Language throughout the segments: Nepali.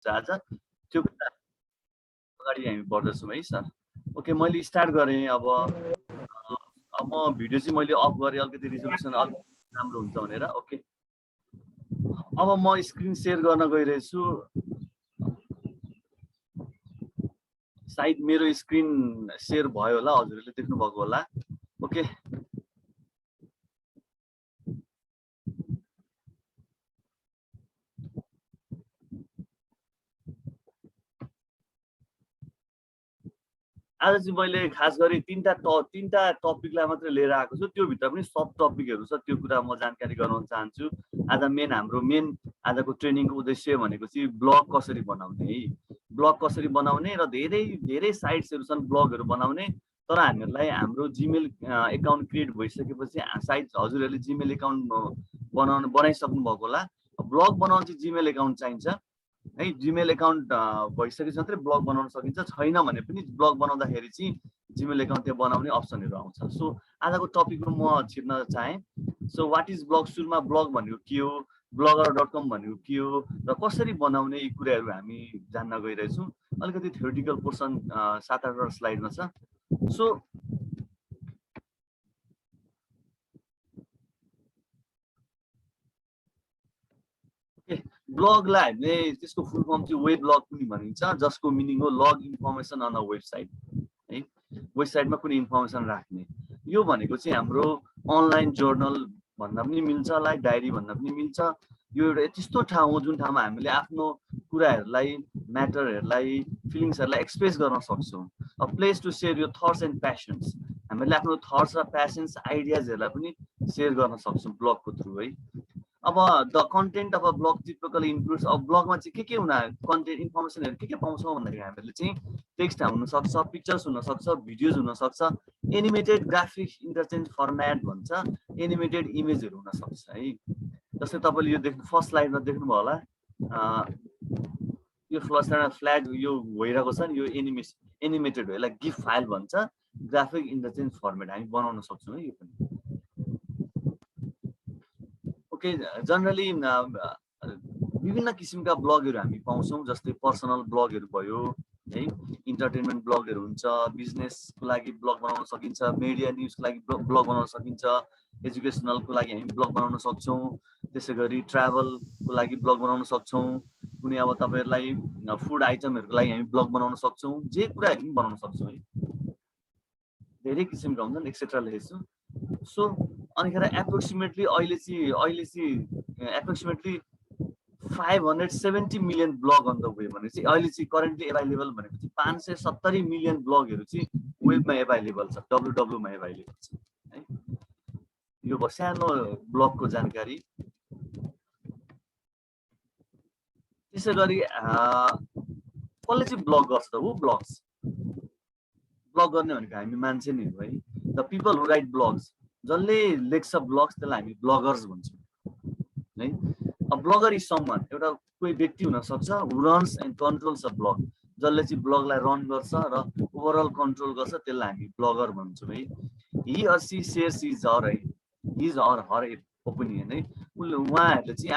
आज त्यो कुरा अगाडि हामी बढ्दैछौँ है सर। ओके मैले स्टार्ट गरेँ। अब म भिडियो चाहिँ मैले अफ गरेँ अलिकति रिजोल्युसन अलिक राम्रो हुन्छ भनेर। ओके अब म स्क्रिन सेयर गर्न गइरहेछु। सायद मेरो स्क्रिन सेयर भयो होला, हजुरहरूले देख्नु भएको होला। ओके आज चाहिँ मैले खास गरी तीनटा टपिकलाई मात्रै लिएर आएको छु। त्यो भित्र पनि सब टपिकहरू छ, त्यो कुरा म जानकारी गराउन चाहन्छु। आज हाम्रो मेन आजको ट्रेनिङको उद्देश्य भनेको चाहिँ ब्लग कसरी बनाउने है। ब्लग कसरी बनाउने र धेरै धेरै साइट्सहरू छन् ब्लगहरू बनाउने। तर हामीहरूलाई हाम्रो जिमेल एकाउन्ट क्रिएट भइसकेपछि सायद हजुरहरूले जिमेल एकाउन्ट बनाइसक्नु भएको होला। ब्लग बनाउन चाहिँ जिमेल एकाउन्ट चाहिन्छ है। जिमेल एकाउन्ट भइसकेपछि मात्रै ब्लग बनाउन सकिन्छ। छैन भने पनि ब्लग बनाउँदाखेरि चाहिँ जिमेल एकाउन्ट त्यहाँ बनाउने अप्सनहरू आउँछ। सो आजको टपिकमा म छिर्न चाहेँ। So what is blog? सुरुमा ब्लग भनेको के हो, blogger.com भनेको के हो र कसरी बनाउने, यी कुराहरू हामी जान्न गइरहेछौँ। अलिकति थ्योरिटिकल पोर्सन 7-8 स्लाइडमा छ। सो ब्लगलाई हामीले त्यसको फुल फर्म चाहिँ वेब ब्लग पनि भनिन्छ, जसको मिनिङ हो लग इन्फर्मेसन अन अ वेबसाइट है। वेबसाइटमा कुनै इन्फर्मेसन राख्ने। यो भनेको चाहिँ हाम्रो अनलाइन जर्नल भन्दा पनि मिल्छ, लाइक डायरी भन्दा पनि मिल्छ। यो एउटा त्यस्तो ठाउँ हो जुन ठाउँमा हामीले आफ्नो कुराहरूलाई, म्याटरहरूलाई, फिलिङ्सहरूलाई एक्सप्रेस गर्न सक्छौँ। अ प्लेस टु सेयर यो थट्स एन्ड प्यासन्स। हामीले आफ्नो थट्स र प्यासन्स, आइडियाजहरूलाई पनि सेयर गर्न सक्छौँ ब्लगको थ्रु है। अब the content of a blog typically includes. अब ब्लगमा चाहिँ के हुन, कन्टेन्ट इन्फर्मेसनहरू के पाउँछौँ भन्दाखेरि हामीले चाहिँ टेक्स्ट हुनसक्छ, पिक्चर्स हुनसक्छ, भिडियोज हुनसक्छ, एनिमेटेड ग्राफिक्स इन्टरचेन्ज फर्मेट भन्छ, एनिमेटेड इमेजहरू हुनसक्छ है। जस्तै तपाईँले यो देख्नु फर्स्ट स्लाइडमा देख्नुभयो होला, यो फ्ल्याग यो भइरहेको छ नि, यो एनिमेटेड हो, यसलाई गिफ फाइल भन्छ। ग्राफिक इन्टरचेन्ज फर्मेट हामी बनाउन सक्छौँ है। यो पनि ओके। जनरली विभिन्न किसिमका ब्लगहरू हामी पाउँछौँ। जस्तै पर्सनल ब्लगहरू भयो है, इन्टरटेनमेन्ट ब्लगहरू हुन्छ, बिजनेसको लागि ब्लग बनाउन सकिन्छ, मिडिया न्युजको लागि ब्लग बनाउन सकिन्छ, एजुकेसनलको लागि हामी ब्लग बनाउन सक्छौँ, त्यसै गरी ट्राभलको लागि ब्लग बनाउन सक्छौँ, कुनै अब तपाईँहरूलाई फुड आइटमहरूको लागि हामी ब्लग बनाउन सक्छौँ, जे कुराहरू पनि बनाउन सक्छौँ है। धेरै किसिमका हुन्छन्, एक्सेट्रा लेखेछु। सो अनिखेर एप्रोक्सिमेटली अहिले चाहिँ approximately 570 million blog on the web भने चाहिँ अहिले चाहिँ करेन्टली एभाइलेबल भनेको चाहिँ 570 मिलियन ब्लगहरू चाहिँ वेबमा एभाइलेबल छ, www मा एभाइलेबल छ है। यो भयो सानो ब्लगको जानकारी। त्यसै गरी कसले चाहिँ ब्लग गर्छ त? हो ब्लग्स। ब्लग गर्ने भनेको हामी मान्छे नै हो है। The people who right blogs, जसले लेख्छ ब्लग्स त्यसलाई हामी ब्लगर्स भन्छौँ है। अब ब्लगर इज समवन, एउटा कोही व्यक्ति हुनसक्छ who runs and controls a blog, जसले चाहिँ ब्लगलाई रन गर्छ र ओभरअल कन्ट्रोल गर्छ, त्यसलाई हामी ब्लगर भन्छौँ है। He or she shares his or her opinion है। उहाँहरूले चाहिँ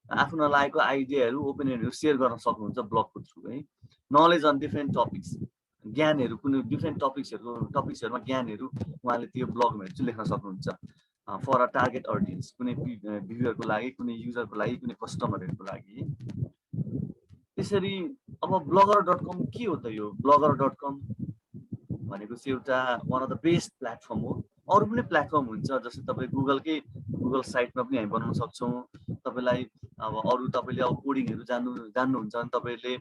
आफ्नो लागेको आइडियाहरू, ओपिनियनहरू सेयर गर्न सक्नुहुन्छ ब्लगको थ्रु है। नलेज अन डिफ्रेन्ट टपिक्स, ज्ञानहरू, कुनै डिफ्रेन्ट टपिक्सहरूमा ज्ञानहरू उहाँले त्यो ब्लगमा चाहिँ लेख्न सक्नुहुन्छ। फर अ टार्गेट अडियन्स, कुनै भ्युअरको लागि, कुनै युजरको लागि, कुनै कस्टमरहरूको लागि। त्यसरी अब blogger.com के हो त? यो blogger.com भनेको चाहिँ एउटा one of the best platform हो। अरू पनि प्लेटफर्म हुन्छ, जस्तै तपाईँ गुगल साइटमा पनि हामी बनाउन सक्छौँ। तपाईँलाई अब अरू तपाईँले अब कोडिङहरू जान्नुहुन्छ भने तपाईँले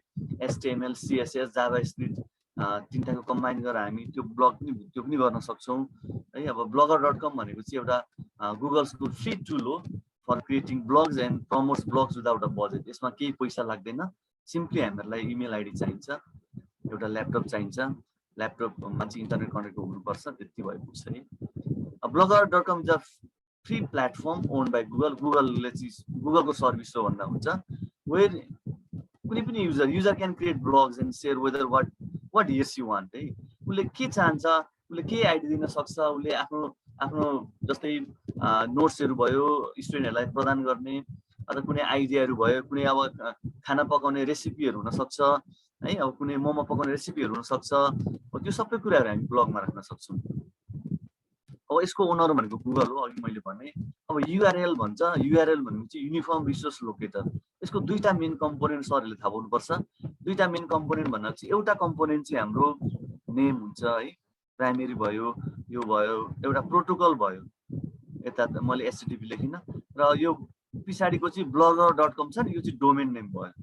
HTML, CSS, जाभास्क्रिप्ट तिनटाको कम्बाइन गरेर हामी त्यो पनि गर्न सक्छौँ है। अब blogger.com भनेको चाहिँ एउटा गुगल्सको फ्री टुल हो for creating blogs and promotes blogs without a budget. यसमा केही पैसा लाग्दैन, सिम्पली हामीहरूलाई इमेल आइडी चाहिन्छ, एउटा ल्यापटप चाहिन्छ, ल्यापटपमा चाहिँ इन्टरनेट कनेक्ट हुनुपर्छ, त्यति भइपुग्छ है। blogger.com is a free platform owned by गुगलले चाहिँ गुगलको सर्भिस हो भन्दा हुन्छ। वेयर कुनै पनि user can create blogs and share whether what yes you want है। उसले के चाहन्छ, उसले के आइडिया दिन सक्छ, उसले आफ्नो जस्तै नोट्सहरू भयो स्टुडेन्टहरूलाई प्रदान गर्ने, अथवा कुनै आइडियाहरू भयो, कुनै अब खाना पकाउने रेसिपीहरू हुन सक्छ है, अब कुनै मोमो पकाउने रेसिपीहरू हुन सक्छ, त्यो सबै कुराहरू हामी ब्लगमा राख्न सक्छौँ। अब यसको ओनर भनेको गुगल हो, अघि मैले भने। अब युआरएल भन्छ, युआरएल भनेपछि युनिफर्म रिसोर्स लोकेटर। यसको दुईटा मेन कम्पोनेन्ट सरहरूले थाहा पाउनुपर्छ। दुईटा मेन कम्पोनेन्ट भन्दा चाहिँ एउटा कम्पोनेन्ट चाहिँ हाम्रो नेम हुन्छ है, प्राइमेरी भयो, यो भयो, एउटा प्रोटोकल भयो, यता मैले एचटिटिपी लेखिनँ, र यो पछाडिको चाहिँ blogger.com छ नि, यो चाहिँ डोमेन नेम भयो।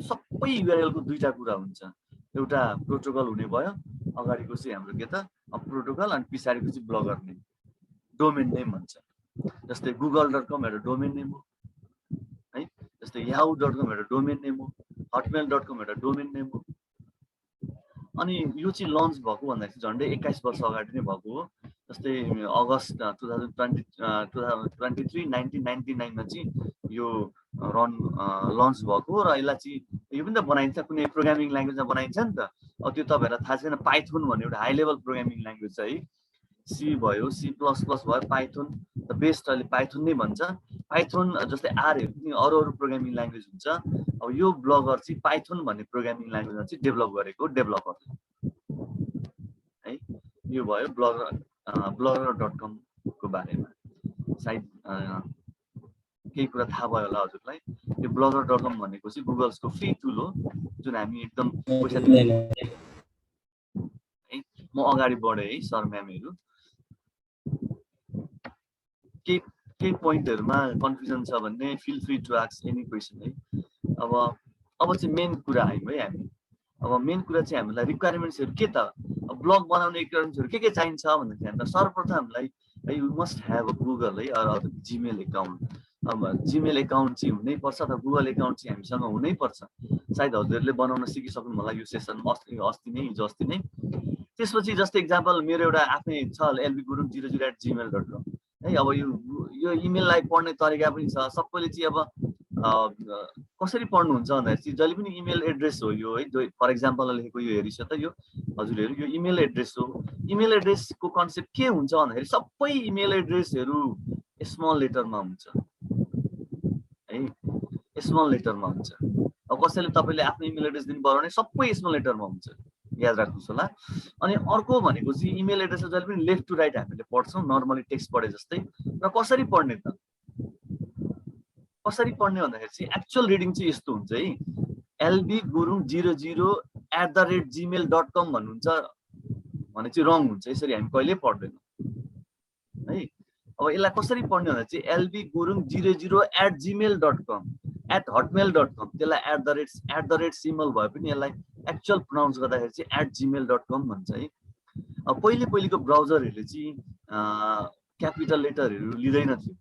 सबै युआरएलको दुईटा कुरा हुन्छ, एउटा प्रोटोकल हुने भयो, अगाडिको चाहिँ हाम्रो के त प्रोटोकल, अनि पछाडिको चाहिँ ब्लगर नेम, डोमेन नेम भन्छ। जस्तै google.com एउटा डोमेन नेम हो है, जस्तै yahoo.com एउटा डोमेन नेम हो, hotmail.com एउटा डोमेन नेम हो। अनि यो चाहिँ लन्च भएको भन्दाखेरि झन्डै 21 वर्ष अगाडि नै भएको हो। जस्तै अगस्त 1999 मा चाहिँ यो लन्च भएको, र यसलाई चाहिँ यो पनि त बनाइन्छ, कुनै प्रोग्रामिङ ल्याङ्ग्वेजमा बनाइन्छ नि त। अब त्यो तपाईँहरूलाई थाहा छैन, पाइथन भन्ने एउटा हाई लेभल प्रोग्रामिङ ल्याङ्ग्वेज छ है, सी भयो, C++ भयो, पाइथन द बेस्ट अहिले पाइथन नै भन्छ। पाइथन जस्तै आरहरू पनि अरू प्रोग्रामिङ ल्याङ्ग्वेज हुन्छ। अब यो ब्लगर चाहिँ पाइथन भन्ने प्रोग्रामिङ ल्याङ्ग्वेजमा चाहिँ डेभलप गरेको डेभलपर है। यो भयो blogger.com को बारेमा। सायद केही कुरा थाहा भयो होला हजुरलाई। यो blogger.com भनेको चाहिँ गुगल्सको फ्री टुल हो, जुन हामी एकदम पैसा है। म अगाडि बढेँ है सर म्यामहरू, केही पोइन्टहरुमा कन्फ्युजन छ भन्ने feel free to ask any question है। अब चाहिँ मेन कुरा आयौँ है हामी। अब मेन कुरा चाहिँ हामीलाई रिक्वायरमेन्ट्सहरु के त, ब्लग बनाउने रिक्वायरमेन्ट्सहरु के चाहिन्छ भन्दाखेरि हामीलाई सर्वप्रथम हामीलाई है you must have a Google है, अर जीमेल एकाउन्ट। अब जीमेल एकाउन्ट चाहिँ हुनै पर्छ अथवा गुगल एकाउन्ट चाहिँ हामीसँग हुनै पर्छ। सायद हजुरले बनाउन सिकिसक्नु होला यो सेसन अस्ति नै हिजो अस्ति नै। त्यसपछि जस्तै एक्जाम्पल मेरो एउटा आफ्नै छ lbgurung00@gmail.com है। अब यो इमेललाई पढ्ने तरिका पनि छ। सबैले चाहिँ अब कसरी पढ्नुहुन्छ भन्दाखेरि चाहिँ जहिले पनि इमेल एड्रेस हो यो है। फर एक्जाम्पल लेखेको यो हेरिस त यो हजुरहरु, यो इमेल एड्रेस हो। इमेल एड्रेसको कन्सेप्ट के हुन्छ भन्दाखेरि सबै इमेल एड्रेसहरु स्मल लेटरमा हुन्छ है, स्मल लेटरमा हुन्छ। अब कसैले तपाईले आफ्नो इमेल एड्रेस दिनु पर्यो भने सबै स्मल लेटरमा हुन्छ, याद राख्नुस् होला। अनि अर्को भनेको चाहिँ इमेल एड्रेस जहिले पनि लेफ्ट टु राइट हामीले पढ्छौं, नर्मली टेक्स्ट पढे जस्तै। र कसरी पढ्ने त, कसरी पढ्ने भन्दाखेरि चाहिँ एक्चुअल रिडिङ चाहिँ यस्तो हुन्छ है, lbgurung00@gmail.com भन्नुहुन्छ भने चाहिँ रङ हुन्छ, यसरी हामी कहिले पढ्दैनौँ है। अब यसलाई कसरी पढ्ने भन्दा चाहिँ lbgurung00@gmail.com @hotmail.com, त्यसलाई @ सिम्बल भए पनि यसलाई एक्चुअल प्रोनाउन्स गर्दाखेरि चाहिँ @gmail.com भन्छ है। अब पहिलेको ब्राउजरहरूले चाहिँ क्यापिटल लेटरहरू लिँदैन थियो।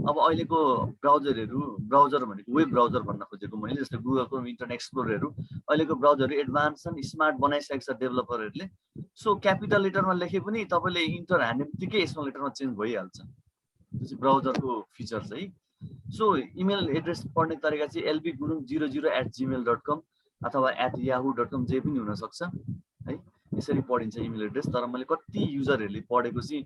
अब अहिलेको ब्राउजर भनेको वेब ब्राउजर भन्न खोजेको मैले, जस्तै गुगल क्रोम, इन्टरनेट एक्सप्लोररहरू अहिलेको ब्राउजरहरू एडभान्स छन्, स्मार्ट बनाइसकेको छ डेभलपरहरूले। सो क्यापिटल लेटरमा लेखे पनि तपाईँले इन्टर हान्ने बित्तिकै स्मल लेटरमा चेन्ज भइहाल्छ। त्यो चाहिँ ब्राउजरको फिचर है। सो इमेल एड्रेस पढ्ने तरिका चाहिँ lbgurung00@gmail.com अथवा @yahoo.com जे पनि हुन सक्छ है। यसरी पढिन्छ इमेल एड्रेस। तर मैले कति युजरहरूले पढेको चाहिँ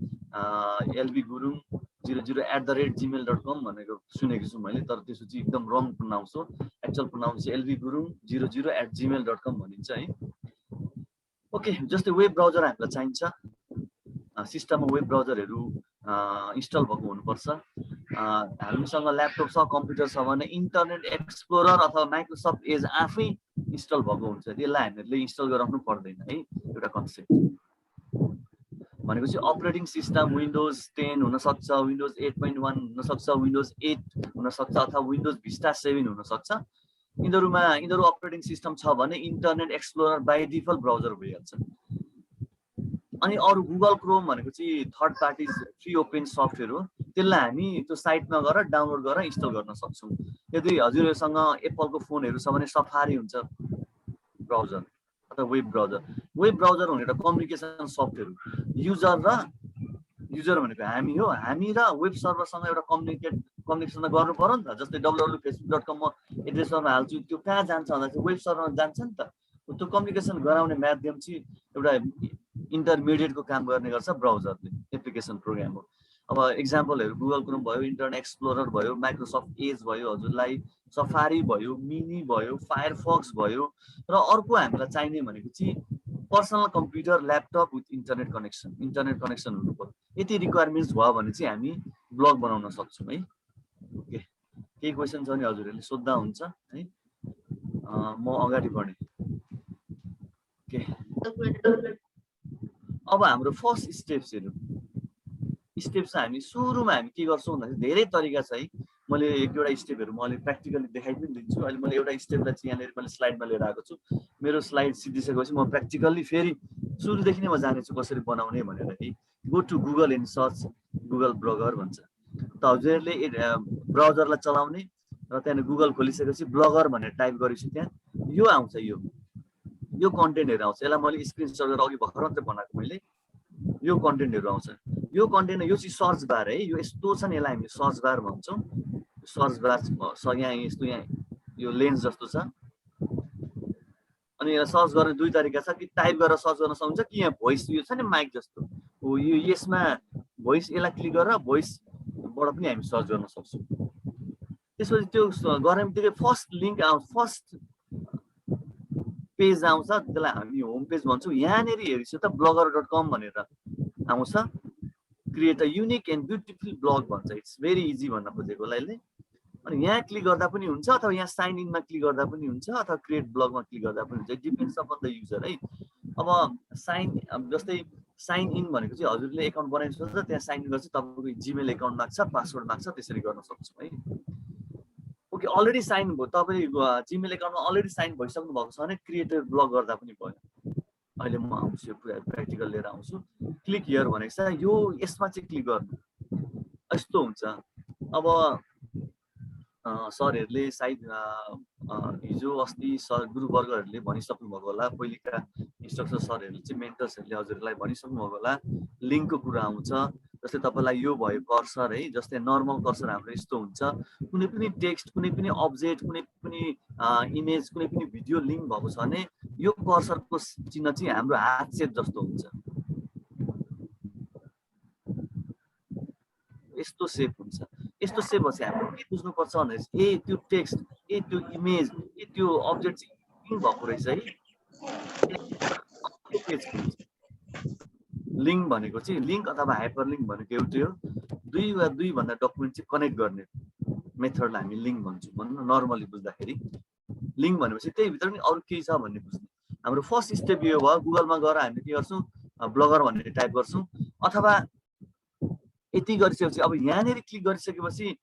lbgurung00@gmail.com भनेको सुनेको छु मैले, तर त्यसो चाहिँ एकदम रङ प्रोनाउन्स हो। एक्चुअल प्रोनाउन्स चाहिँ lbgurung00@gmail.com भनिन्छ है। ओके, जस्तै वेब ब्राउजर हामीलाई चाहिन्छ। सिस्टममा वेब ब्राउजरहरू इन्स्टल भएको हुनुपर्छ। हामीसँग ल्यापटप छ, कम्प्युटर छ भने इन्टरनेट एक्सप्लोरर अथवा माइक्रोसफ्ट एज आफै इन्स्टल भएको हुन्छ, त्यसलाई हामीले इन्स्टल गराउनु पर्दैन है। एउटा कन्सेप्ट भनेको चाहिँ अपरेटिङ सिस्टम विन्डोज 10 हुन सक्छ, विन्डोज 8.1 हुन सक्छ, विन्डोज 8 हुन सक्छ, अथवा विन्डोज भिस्टा 7 हुन सक्छ। यिनीहरू अपरेटिङ सिस्टम छ भने Internet Explorer by default browser भइहाल्छ। अनि अरू गुगल क्रोम भनेको चाहिँ third party free open software हो, त्यसलाई हामी त्यो साइटमा गएर डाउनलोड गरेर इन्स्टल गर्न सक्छौँ। यदि हजुरहरूसँग एप्पलको फोनहरू छ भने सफारी हुन्छ ब्राउजर अथवा वेब ब्राउजर। वेब ब्राउजर भने एउटा कम्युनिकेसन सफ्टवेयर हो। युजर भनेको हामी हो, हामी र वेब सर्भरसँग एउटा कम्युनिकेसन गर्नु पर्यो नि त। जस्तै www.facebook.com म एड्रेसमा हाल्छु, त्यो कहाँ जान्छ भन्दा चाहिँ वेब सर्भरमा जान्छ नि त। त्यो कम्युनिकेसन गराउने माध्यम चाहिँ एउटा इन्टरमिडिएटको काम गर्ने गर्छ ब्राउजरले, एप्लिकेसन प्रोग्राम हो। अब एक्जाम्पलहरू गुगल क्रोम भयो, इन्टरनेट एक्सप्लोरर भयो, माइक्रोसफ्ट एज भयो हजुरलाई, सफारी भयो, मिनी भयो, फायरफक्स भयो, र अर्को हामीलाई चाहिने भनेको चाहिँ personal computer laptop with internet connection हुनु पर्यो। यति रिक्वायरमेन्ट्स भयो भने चाहिँ हामी ब्लग बनाउन सक्छौँ है। ओके, केही क्वेसन छ भने हजुरहरूले सोद्धा हुन्छ है, म अगाडि बढेँ। ओके, अब हाम्रो फर्स्ट स्टेप्सहरू हामी सुरुमा हामी के गर्छौँ भन्दाखेरि धेरै तरिका छ है। मैले एक दुईवटा स्टेपहरू म अलि प्र्याक्टिकली देखाइ पनि दिन्छु। अहिले मैले एउटा स्टेपलाई चाहिँ यहाँनिर मैले स्लाइडमा लिएर आएको छु। मेरो स्लाइड सिद्धिसकेपछि म प्र्याक्टिकल्ली फेरि सुरुदेखि नै म जानेछु कसरी बनाउने भनेर है। Go to Google and search Google Blogger भन्छ। त हजुरहरूले ब्राउजरलाई चलाउने र त्यहाँदेखि गुगल खोलिसकेपछि ब्लगर भनेर टाइप गरेपछि त्यहाँ यो आउँछ, यो कन्टेन्टहरू आउँछ। यसलाई मैले स्क्रिनसट गरेर अघि भर्खर मात्रै बनाएको मैले, यो कन्टेन्टहरू आउँछ। यो कन्टेन्ट यो चाहिँ सर्च बार है, यो यस्तो छ नि, यसलाई हामी सर्च बार भन्छौँ। सर्च बार यहाँ यस्तो, यहाँ यो लेन्स जस्तो छ। अनि यहाँ सर्च गर्ने दुई तरिका छ, कि टाइप गरेर सर्च गर्न सक्नुहुन्छ, कि यहाँ भोइस यो छ नि माइक जस्तो, हो यो यसमा भोइस, यसलाई क्लिक गरेर भोइसबाट पनि हामी सर्च गर्न सक्छौँ। त्यसपछि त्यो गर्ने बित्तिकै फर्स्ट लिङ्क आउँछ, फर्स्ट पेज आउँछ, त्यसलाई हामी होम पेज भन्छौँ। यहाँनिर हेर्छु त blogger.com भनेर आउँछ। Create a unique and beautiful blog भन्छ। इट्स भेरी इजी भन्न खोजेको यसले। अनि यहाँ क्लिक गर्दा पनि हुन्छ, अथवा यहाँ साइन इनमा क्लिक गर्दा पनि हुन्छ, अथवा क्रिएट ब्लगमा क्लिक गर्दा पनि हुन्छ। It depends upon the user है। अब जस्तै साइन इन भनेको चाहिँ हजुरले एकाउन्ट बनाइसक्छ, त्यहाँ साइन इन गर्छ, तपाईँको जिमेल एकाउन्ट माग्छ, पासवर्ड माग्छ, त्यसरी गर्न सक्छौँ है। ओके, अलरेडी साइन भयो, तपाईँले जिमेल एकाउन्टमा अलरेडी साइन भइसक्नु भएको छ भने क्रिएटर ब्लग गर्दा पनि भयो। अहिले म आउँछु, यो प्र्याक्टिकल लिएर आउँछु। क्लिक हियर भनेको छ, यो यसमा चाहिँ क्लिक गर्नु, यस्तो हुन्छ। अब सरहरूले सायद हिजो अस्ति गुरुवर्गहरूले भनिसक्नु भएको होला, पहिलेका इन्स्ट्रक्टर सरहरूले चाहिँ मेन्टर्सहरूले हजुरलाई भनिसक्नु भएको होला, लिङ्कको कुरा आउँछ। जस्तै तपाईँलाई यो भयो कर्सर है, जस्तै नर्मल कर्सर हाम्रो यस्तो हुन्छ। कुनै पनि टेक्स्ट, कुनै पनि अब्जेक्ट, कुनै पनि इमेज, कुनै पनि भिडियो लिङ्क भएको छ भने यो कर्सरको चिन्ह चाहिँ हाम्रो हात सेप जस्तो हुन्छ, यस्तो सेप हुन्छ। यस्तो सेप भएपछि हामीले के बुझ्नुपर्छ भने त्यो टेक्स्ट, त्यो इमेज, त्यो अब्जेक्ट चाहिँ लिङ्क भएको रहेछ है। लिङ्क भनेको चाहिँ लिङ्क अथवा हाइपर लिङ्क भनेको एउटै हो। दुई वा दुईभन्दा डकुमेन्ट चाहिँ कनेक्ट गर्ने मेथडलाई हामी लिङ्क भन्छौँ। भन्नु नर्मली बुझ्दाखेरि लिङ्क भनेपछि त्यही भित्र नि अरू केही छ भन्ने बुझ्ने। हाम्रो फर्स्ट स्टेप यो भयो। गुगलमा गएर हामीले के गर्छौँ, ब्लगर भनेर टाइप गर्छौँ, अथवा यति गरिसकेपछि अब यहाँनिर क्लिक गरिसकेपछि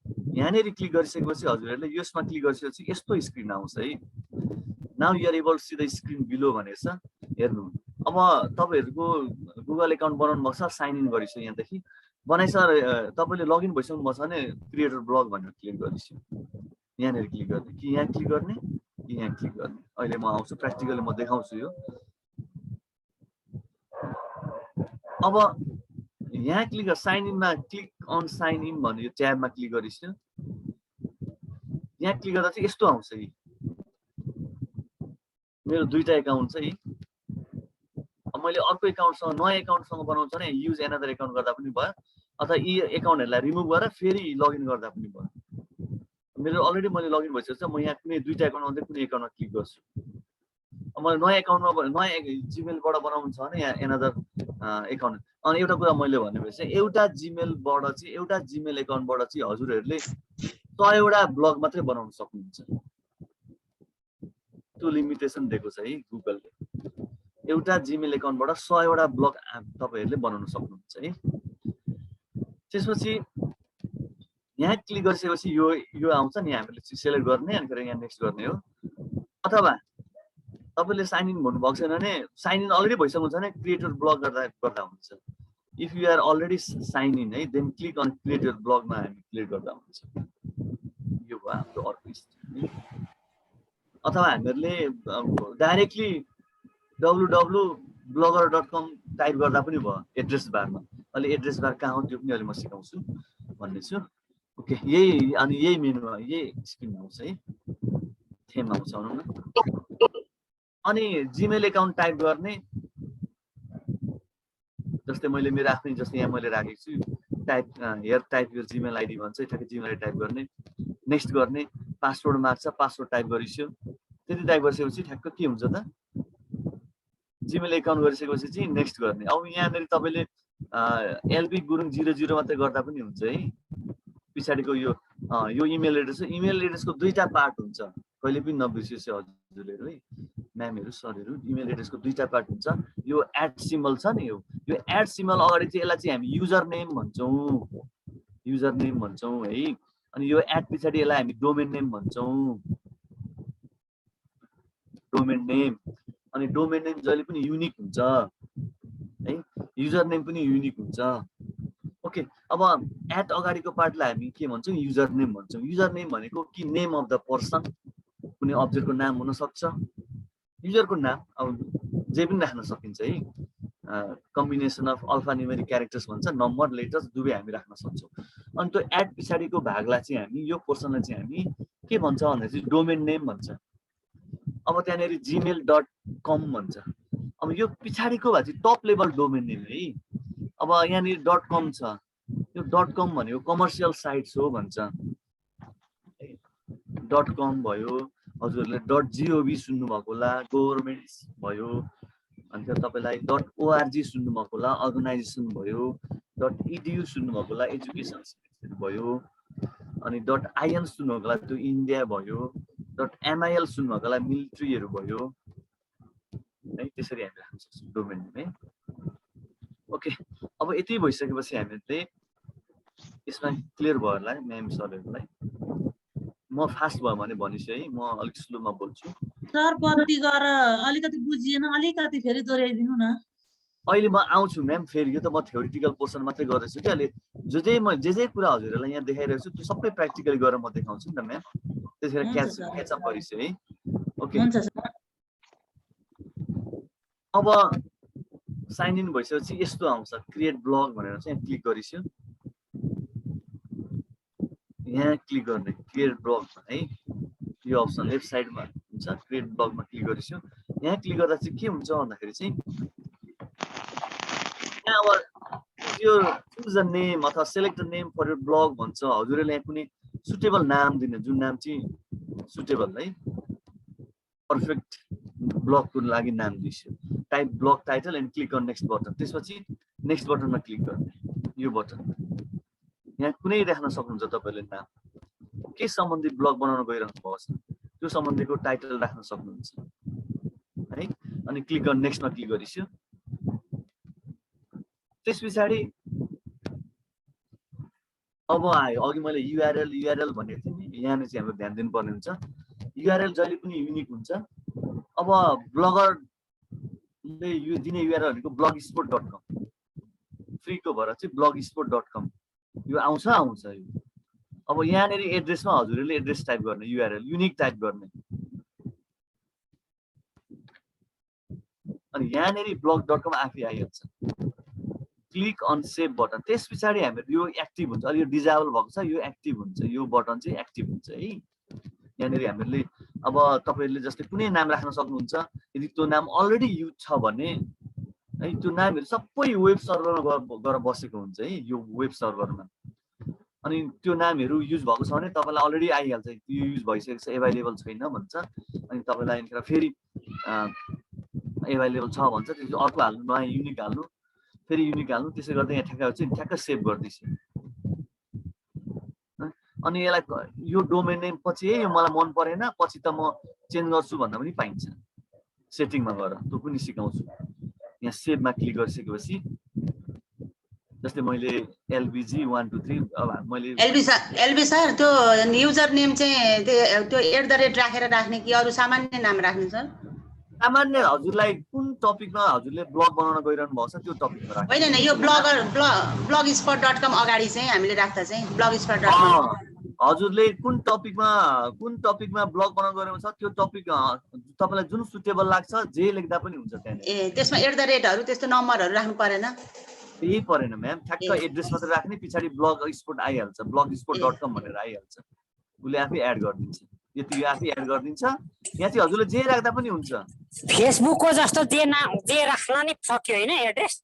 हजुरहरूले यसमा क्लिक गरिसकेपछि यस्तो स्क्रिन आउँछ है। Now you are able to see the screen below भनेको छ, हेर्नु। अब तपाईँहरूको गुगल एकाउन्ट बनाउनु भएको छ, साइन इन गरिसक्यो, यहाँदेखि बनाइसकेर तपाईँले लगइन भइसक्नु भएको छ भने क्रिएटर ब्लग भनेर क्लिक गरिसक्यो। यहाँनिर क्लिक गर्ने कि यहाँ क्लिक गर्ने कि यहाँ क्लिक गर्ने। अहिले म आउँछु, प्र्याक्टिकली म देखाउँछु यो। अब यहाँ क्लिक साइन इनमा क्लिक अन साइन इन भन्ने यो ट्याबमा क्लिक गरिसक्यो। यहाँ क्लिक गर्दा चाहिँ यस्तो आउँछ है, मेरो दुईटा एकाउन्ट छ है। अब मैले अर्को एकाउन्टसँग, नयाँ एकाउन्टसँग बनाउँछ भने युज एनदर एकाउन्ट गर्दा पनि भयो, अथवा यी एकाउन्टहरूलाई रिमुभ गरेर फेरि लगइन गर्दा पनि भयो। मेरो अलरेडी मैले लगइन भइसकेको छ, म यहाँ कुनै दुईटा एकाउन्टमा कुनै एकाउन्टमा क्लिक गर्छु। मलाई नयाँ एकाउन्टमा, नयाँ जिमेलबाट बनाउनु छ भने यहाँ एनदर एकाउन्ट। अनि एउटा कुरा मैले भनेपछि एउटा जिमेलबाट चाहिँ, एउटा जिमेल एकाउन्टबाट चाहिँ हजुरहरूले 100वटा ब्लग मात्रै बनाउन सक्नुहुन्छ। त्यो लिमिटेसन दिएको छ है गुगलले। एउटा जिमेल एकाउन्टबाट 100वटा ब्लग तपाईँहरूले बनाउन सक्नुहुन्छ है। त्यसपछि यहाँ क्लिक गरिसकेपछि यो आउँछ नि, हामीले सेलेक्ट गर्ने अनि फेरि यहाँ नेक्स्ट गर्ने हो। अथवा तपाईँले साइन इन भन्नुभएको छैन भने, साइन इन अलरेडी भइसक्नुहुन्छ भने क्रिएटर ब्लग गर्दा हुन्छ। If you are already sign in है, देन क्लिक अन क्रिएटर ब्लगमा हामी क्लिक गर्दा हुन्छ। यो भयो हाम्रो अर्को स्टेप। अथवा हामीहरूले डाइरेक्टली www.blogger.com टाइप गर्दा पनि भयो एड्रेस बारमा। अहिले एड्रेस बार कहाँ हो त्यो पनि अहिले म सिकाउँछु भन्ने छु। ओके, यही अनि यही मेनुमा यही स्क्रिन आउँछ है, थेम आउँछ भनौँ न। अनि जिमेल एकाउन्ट टाइप गर्ने, जस्तै मैले मेरो आफ्नै, जस्तै यहाँ मैले राखेको छु हेयर टाइप यो जिमेल आइडी भन्छ, ठ्याक्कै जिमेल आइडी टाइप गर्ने, नेक्स्ट गर्ने, पासवर्ड माग्छ, पासवर्ड टाइप गरिसक्यो। त्यति टाइप गरिसकेपछि ठ्याक्क के हुन्छ त, जिमेल एकाउन्ट गरिसकेपछि चाहिँ नेक्स्ट गर्ने। अब यहाँनिर तपाईँले एलबी गुरुङ 00 मात्रै गर्दा पनि हुन्छ है। पछाडिको यो इमेल एड्रेस, इमेल एड्रेसको दुईटा पार्ट हुन्छ, कहिले पनि नबिर्सियोस् हजुरले है म्यामहरू सरहरू। इमेल एड्रेसको दुईटा पार्ट हुन्छ। यो एड सिम्बल छ नि, यो एड सिम्बल अगाडि चाहिँ यसलाई चाहिँ हामी युजर नेम भन्छौँ, युजर नेम भन्छौँ है। अनि यो एड पछाडि यसलाई हामी डोमेन नेम भन्छौँ, डोमेन नेम। अनि डोमेन नेम जहिले पनि युनिक हुन्छ है, युजर नेम पनि युनिक हुन्छ। ओके, अब एट अगाडिको पार्टलाई हामी के भन्छौँ, युजर नेम भन्छौँ। युजर नेम भनेको कि नेम अफ द पर्सन, कुनै अब्जेक्टको नाम हुन सक्छ, युजरको नाम अब जे पनि राख्न सकिन्छ है। Combination of alpha numeric characters भन्छ, नम्बर लेटर्स दुवै हामी राख्न सक्छौँ। अनि त्यो एड पछाडिको भागलाई चाहिँ हामी, यो पोर्सनलाई चाहिँ हामी के भन्छ भन्दाखेरि चाहिँ डोमेन नेम भन्छ। अब त्यहाँनिर gmail.com भन्छ। अब यो पछाडिको भए चाहिँ टप लेभल डोमेन नेम है। अब यहाँनिर .com छ, यो .com भनेको कमर्सियल साइट्स हो भन्छ। .com भयो, हजुरहरूले .gov सुन्नुभएको होला, गभर्मेन्ट भयो। अनि तपाईँलाई .org सुन्नुभएको होला, अर्गनाइजेसन भयो। .edu सुन्नुभएको होला, एजुकेसन भयो। अनि .in सुन्नुभएको होला, त्यो इन्डिया भयो। .mil सुन्नुभएको होला, मिलिट्रीहरू भयो है। त्यसरी हामी राख्न सक्छौँ डोमेन नेम है। ओके, अब यति भइसकेपछि हामीले यसमा क्लियर भयो होला है म्याम सरहरूलाई। म फास्ट भयो भने भनिछु है, म अलिक स्लोमा बोल्छु। सर कति गर अलिकति बुझिएन, अलिकति फेरि दोहोऱ्याइदिनु न। अहिले म आउँछु म्याम फेरि। यो त म थ्योरिटिकल पोर्सन मात्रै गर्दैछु कि। अहिले जे कुरा हजुरहरूलाई यहाँ देखाइरहेको छु त्यो सबै प्र्याक्टिकली गरेर म देखाउँछु नि त म्याम। त्यसरी क्याचअप गरिसु है। ओके, हुन्छ सर। अब साइन इन भइसकेपछि यस्तो आउँछ, क्रिएट ब्लग भनेर चाहिँ क्लिक गरिसु। यहाँ क्लिक गर्ने क्रिएट ब्लग है, यो अप्सन लेफ्ट साइडमा हुन्छ, क्रिएट ब्लगमा क्लिक गरिसु। यहाँ क्लिक गर्दा चाहिँ के हुन्छ भन्दाखेरि चाहिँ यहाँ अब यो चुज अ नेम अथवा select a name for your blog भन्छ। हजुरले यहाँ कुनै सुटेबल नाम दिने, जुन नाम चाहिँ सुटेबल है, पर्फेक्ट ब्लगको लागि नाम दिन्छु। Type blog title and click on next button. त्यसपछि नेक्स्ट बटनमा क्लिक गर्ने, यो बटन। यहाँ कुनै राख्न सक्नुहुन्छ तपाईँले नाम, के सम्बन्धी ब्लग बनाउन गइरहनु भएको छ त्यो सम्बन्धीको टाइटल राख्न सक्नुहुन्छ है। अनि क्लिक अन नेक्स्टमा क्लिक गरिसु। त्यस पछाडि अब आयो, अघि मैले युआरएल भनेको थिएँ नि, यहाँ चाहिँ हाम्रो ध्यान दिनुपर्ने हुन्छ। युआरएल जहिले पनि युनिक हुन्छ। अब ब्लगरले यो दिने युआरएल भनेको blogspot.com, फ्रीको भएर चाहिँ blogspot.com यो आउँछ यो। अब यहाँनिर एड्रेसमा हजुरले एड्रेस टाइप गर्ने, युआरएल युनिक टाइप गर्ने। अनि यहाँनिर blog.com आफै आइहाल्छ। Click on save button. त्यस पछाडि हाम्रो यो एक्टिभ हुन्छ। अलि यो डिजेबल भएको छ, यो एक्टिभ हुन्छ, यो बटन चाहिँ एक्टिभ हुन्छ है। यहाँनिर हामीले अब तपाईँहरूले जस्तै कुनै नाम राख्न सक्नुहुन्छ। यदि त्यो नाम अलरेडी युज छ भने है, त्यो नामहरू सबै वेब सर्भरमा गएर बसेको हुन्छ है, यो वेब सर्भरमा। अनि त्यो नामहरू युज भएको छ भने तपाईँलाई अलरेडी आइहाल्छ, यो युज भइसकेको छ, एभाइलेबल छैन भन्छ। अनि तपाईँलाई यहाँनिर फेरि एभाइलेबल छ भन्छ, त्यसपछि अर्को हाल्नु, नयाँ युनिक हाल्नु, फेरि युनिक हाल्नु। त्यसै गर्दा यहाँ ठ्याक्क सेभ गर्दैछु। अनि यसलाई यो डोमेन नेम पछि है यो मलाई मन परेन, पछि त म चेन्ज गर्छु भन्दा पनि पाइन्छ। सेटिङमा गएर त्यो पनि सिकाउँछु। यहाँ सेभमा क्लिक गरिसकेपछि जस्तै मैले एलबीजी 1 2 3 अब मैले एलबी सर त्यो युजर नेम चाहिँ त्यो @ राखेर राख्ने कि अरु सामान्य नाम राख्ने सर? सामान्य हजुरलाई कुन टपिकमा हजुरले ब्लग बनाउन गइरहनु भएको छ त्यो टपिकमा राख्नु। होइन यो blogspot.com अगाडि चाहिँ हामीले राख्दा चाहिँ blogspot.com हजुरले कुन टपिकमा ब्लग बनाउन गइरहनु छ त्यो टपिक तपाईलाई जुन सुटेबल लाग्छ जे लेख्दा पनि हुन्छ त्यहाँ। ए त्यसमा @ त्यस्तो नम्बरहरु राख्नु परेन? यही परेन म्याम, ठ्याक्क एड्रेस मात्र राख्ने, पछाडी blogspot आइहाल्छ, blogspot.com भनेर आइहाल्छ। उले आफै एड गरिदिन्छ, यति आफै एड गरिदिन्छ। यहाँ चाहिँ हजुरले जे राख्दा पनि हुन्छ। फेसबुकको जस्तो जे राख्न नि सक्यो हैन एड्रेस?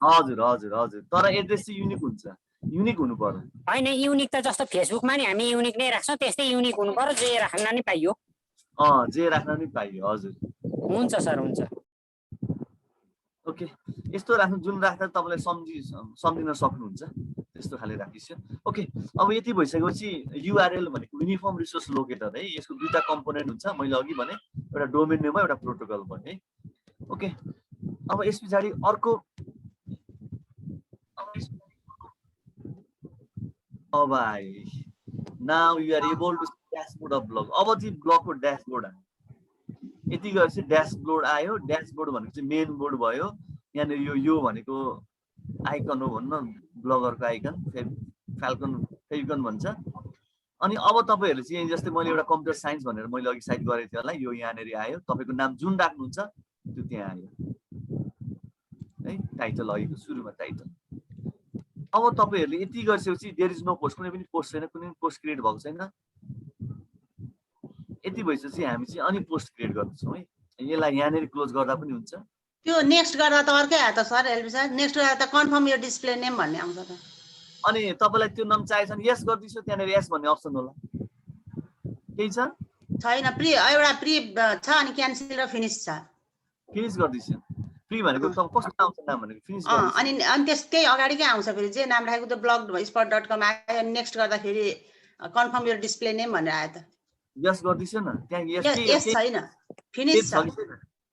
हजुर हजुर हजुर, तर एड्रेस चाहिँ युनिक हुन्छ। युनिक हुनु पर्यो। होइन युनिक त जस्तो फेसबुकमा नि हामी युनिक नै राख्छौँ त्यस्तै युनिक हुनु पर्यो जे राख्न नि पाइयो। जे राख्न नि पाइयो हजुर। हुन्छ सर हुन्छ। ओके यस्तो राख्नु जुन राख्दा तपाईँलाई सम्झिन सक्नुहुन्छ त्यस्तो खाले राखिसक्यो। ओके अब यति भइसकेपछि युआरएल भनेको युनिफर्म रिसोर्स लोकेटर है। यसको दुईटा कम्पोनेन्ट हुन्छ, मैले अघि भने एउटा डोमेन नेम एउटा प्रोटोकल भने। ओके अब यस पछाडि अर्को अब आए now you are able to dashboard of blog. अब चाहिँ ब्लगको ड्यासबोर्ड आयो। यति गरेपछि ड्यासबोर्ड आयो। ड्यासबोर्ड भनेको चाहिँ मेन बोर्ड भयो। यहाँनिर यो भनेको आइकन हो भन्न, ब्लगरको आइकन फेभिकन भन्छ। अनि अब तपाईँहरूले चाहिँ जस्तै मैले एउटा कम्प्युटर साइन्स भनेर मैले अघि साइड गरेको थिएँ होला, यो यहाँनिर आयो। तपाईँको नाम जुन राख्नुहुन्छ त्यो त्यहाँ आयो है। टाइटल अघिको सुरुमा टाइटल। अब तपाईँहरूले यति गरिसकेपछि देयर इज नो पोस्ट, कुनै पनि पोस्ट छैन, कुनै पनि पोस्ट क्रिएट भएको छैन। यति भइसकेपछि हामी चाहिँ अनि पोस्ट क्रिएट गर्छौँ है। यसलाई यहाँनिर क्लोज गर्दा पनि हुन्छ। त्यो नेक्स्ट गर्दा त अर्कै आयो त सर एलबी सर। नेक्स्ट गर्दा त कन्फर्म यो डिस्प्ले नेम भन्ने आउँछ त। अनि तपाईँलाई त्यो नाम चाहिन्छ भने यस गरिदिन्छु, त्यहाँनिर यस भन्ने अप्सन होला। केही छ छैन? एउटा प्री छ अनि क्यान्सल र फिनिस छ। फिनिस गरिदिन्छु। प्री भनेको त कस्तो आउँछ नाम भनेको फिनिस गर्दिन्छु। अनि त्यसकै अगाडि के आउँछ फेरि जे नाम राखेको त blogspot.com आयो। नेक्स्ट गर्दाखेरि कन्फर्म यो डिस्प्ले नेम भनेर आयो त। यस गरिदिन्छु न। त्यहाँ यस छैन, फिनिस छ।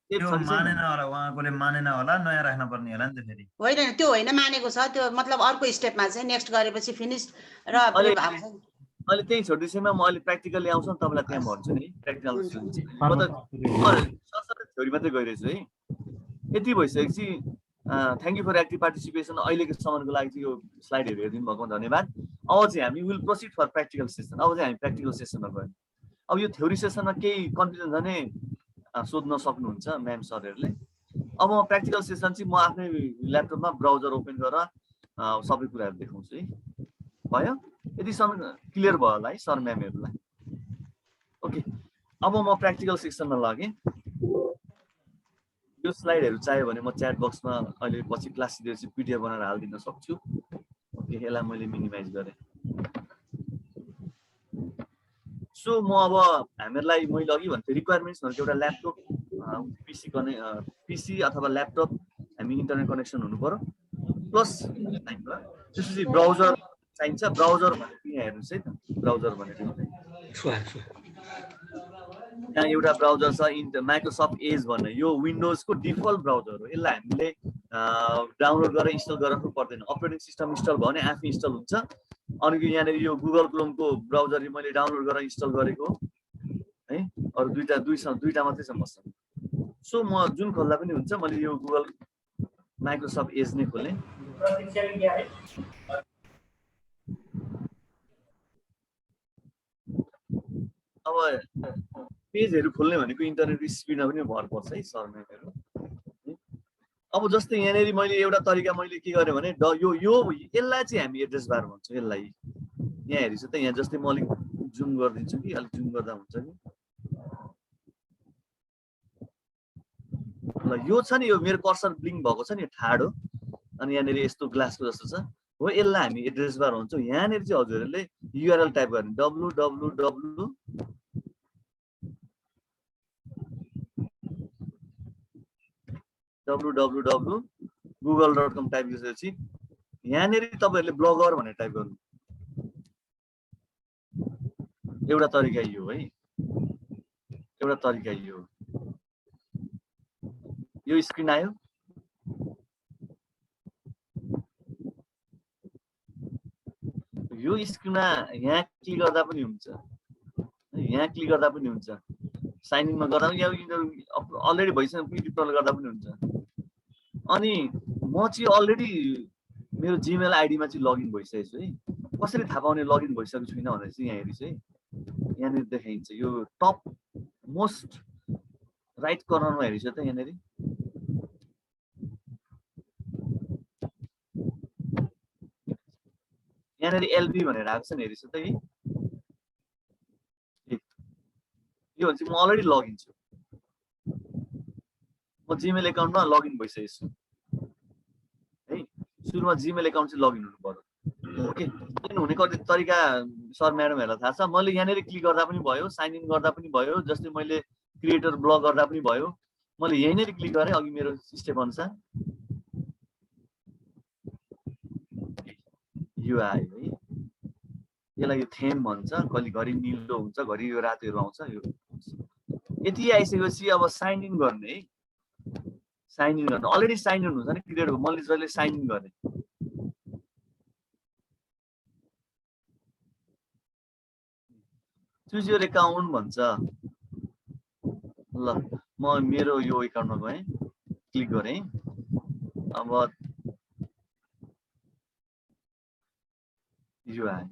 त्यो मानेन होला, उहाँकोले मानेन होला, नयाँ राख्न पर्ने होला नि त फेरि। होइन त्यो होइन मानेको छ त्यो, मतलब अर्को स्टेपमा चाहिँ नेक्स्ट गरेपछि फिनिस र प्री आउँछ। अहिले त्यही छोडिसकेमा म अहिले प्र्याक्टिकली आउँछु नि, तपाईँलाई त्यहाँ भन्छु नि। प्र्याक्टिकल म त थ्योरी मात्रै गइरहेछु है। यति भइसकेपछि thank you for active participation. अहिलेको सम्मको लागि चाहिँ यो स्लाइडहरू हेरिदिनु भएको धन्यवाद। अब चाहिँ हामी will proceed for practical session. अब चाहिँ हामी प्र्याक्टिकल सेसनमा गयौँ। अब यो थ्योरी सेसनमा केही कन्फ्युजन छ भने सोध्न सक्नुहुन्छ म्याम सरहरूले। अब म प्र्याक्टिकल सेसन चाहिँ म आफ्नै ल्यापटपमा ब्राउजर ओपन गरेर सबै कुराहरू देखाउँछु है। भयो? यतिसम्म क्लियर भयो होला है सर म्यामहरूलाई? ओके अब म प्र्याक्टिकल सेक्सनमा लगेँ। यो स्लाइडहरू चाहियो भने म च्याट बक्समा अहिले पछि क्लास दिएपछि पिडिएफ बनाएर हालिदिन सक्छु। ओके यसलाई मैले मिनिमाइज गरेँ। सो म अब हामीहरूलाई मैले अघि भन्थेँ रिक्वायरमेन्ट्स भनेको एउटा ल्यापटप पिसी अथवा ल्यापटप हामी इन्टरनेट कनेक्सन हुनु पर्यो प्लस त्यसपछि ब्राउजर चाहिन्छ। ब्राउजर भनेको यहाँ हेर्नुहोस् है त, ब्राउजर भनेको यहाँ एउटा ब्राउजर छ माइक्रोसफ्ट एज भन्ने। यो विन्डोजको डिफल्ट ब्राउजर हो। यसलाई हामीले डाउनलोड गरेर इन्स्टल गराउनु पर्दैन। अपरेटिङ सिस्टम इन्स्टल भयो भने आफै इन्स्टल हुन्छ। अनि यहाँनिर यो गुगल क्रोमको ब्राउजर मैले डाउनलोड गरेर इन्स्टल गरेको है। अरू दुईटा मात्रै छ मसँग। सो म जुन खोल्दा पनि हुन्छ। मैले यो गुगल माइक्रोसफ्ट एज नै खोलेँ। अब पेजहरू खोल्ने भनेको इन्टरनेट स्पिडमा पनि भर पर्छ है सर म्यामहरू। अब जस्तै यहाँनिर मैले एउटा तरिका मैले के गरेँ भने यसलाई चाहिँ हामी एड्रेस बार भन्छौँ। यसलाई यहाँ हेरिस् त, यहाँ जस्तै म अलिक जुम गरिदिन्छु कि, अलिक जुम गर्दा हुन्छ कि। ल यो छ नि, यो मेरो कर्सर ब्लिङ्क भएको छ नि, ठाडो। अनि यहाँनिर यस्तो ग्लासको जस्तो छ हो। यसलाई हामी एड्रेस बार भन्छौँ। यहाँनिर चाहिँ हजुरहरूले युआरएल टाइप गर्ने www.google.com टाइप गरेपछि यहाँनिर तपाईँहरूले ब्लगर भनेर टाइप गर्नु। एउटा तरिका यो है, एउटा तरिका यो स्क्रिन आयो। यो स्क्रिनमा यहाँ क्लिक गर्दा पनि हुन्छ, यहाँ क्लिक गर्दा पनि हुन्छ, साइन इनमा गर्दा पनि, अलरेडी भइसक्यो पिडिएफ गर्दा पनि हुन्छ। अनि म चाहिँ अलरेडी मेरो जिमेल आइडीमा चाहिँ लगइन भइसकेको छु है। कसरी थाहा पाउने लगइन भइसकेको छुइनँ भनेर चाहिँ यहाँ हेरिस् है, यहाँनिर देखाइन्छ। यो टप मोस्ट राइट कर्नरमा हेरिस् त, यहाँनिर एलबी भनेर आएको छ नि, हेरिस् त कि यो चाहिँ म अलरेडी लगइन छु। म जिमेल एकाउन्टमा लगइन भइसकेको छु है। सुरुमा जिमेल एकाउन्ट चाहिँ लगइन हुनु पर्यो। ओके हुने कति तरिका सर म्याडमहरूलाई थाहा छ। मैले यहाँनिर क्लिक गर्दा पनि भयो, साइन इन गर्दा पनि भयो, जस्तै मैले क्रिएटर ब्लग गर्दा पनि भयो। मैले यहीँनिर क्लिक गरेँ अघि मेरो स्टेप अनुसार यो आयो है। यसलाई यो थेम भन्छ, कहिले घरि निलो हुन्छ, घरि यो रातोहरू आउँछ। यो यति आइसकेपछि अब साइन इन गर्ने है। साइन इन गर्नु अलरेडी साइन इन हुन्छ नि क्रिएटरको। मैले जहिले साइन इन गरेँ चुज योर एकाउन्ट भन्छ। ल म मेरो यो एकाउन्टमा गएँ, क्लिक गरेँ। अब यो आयो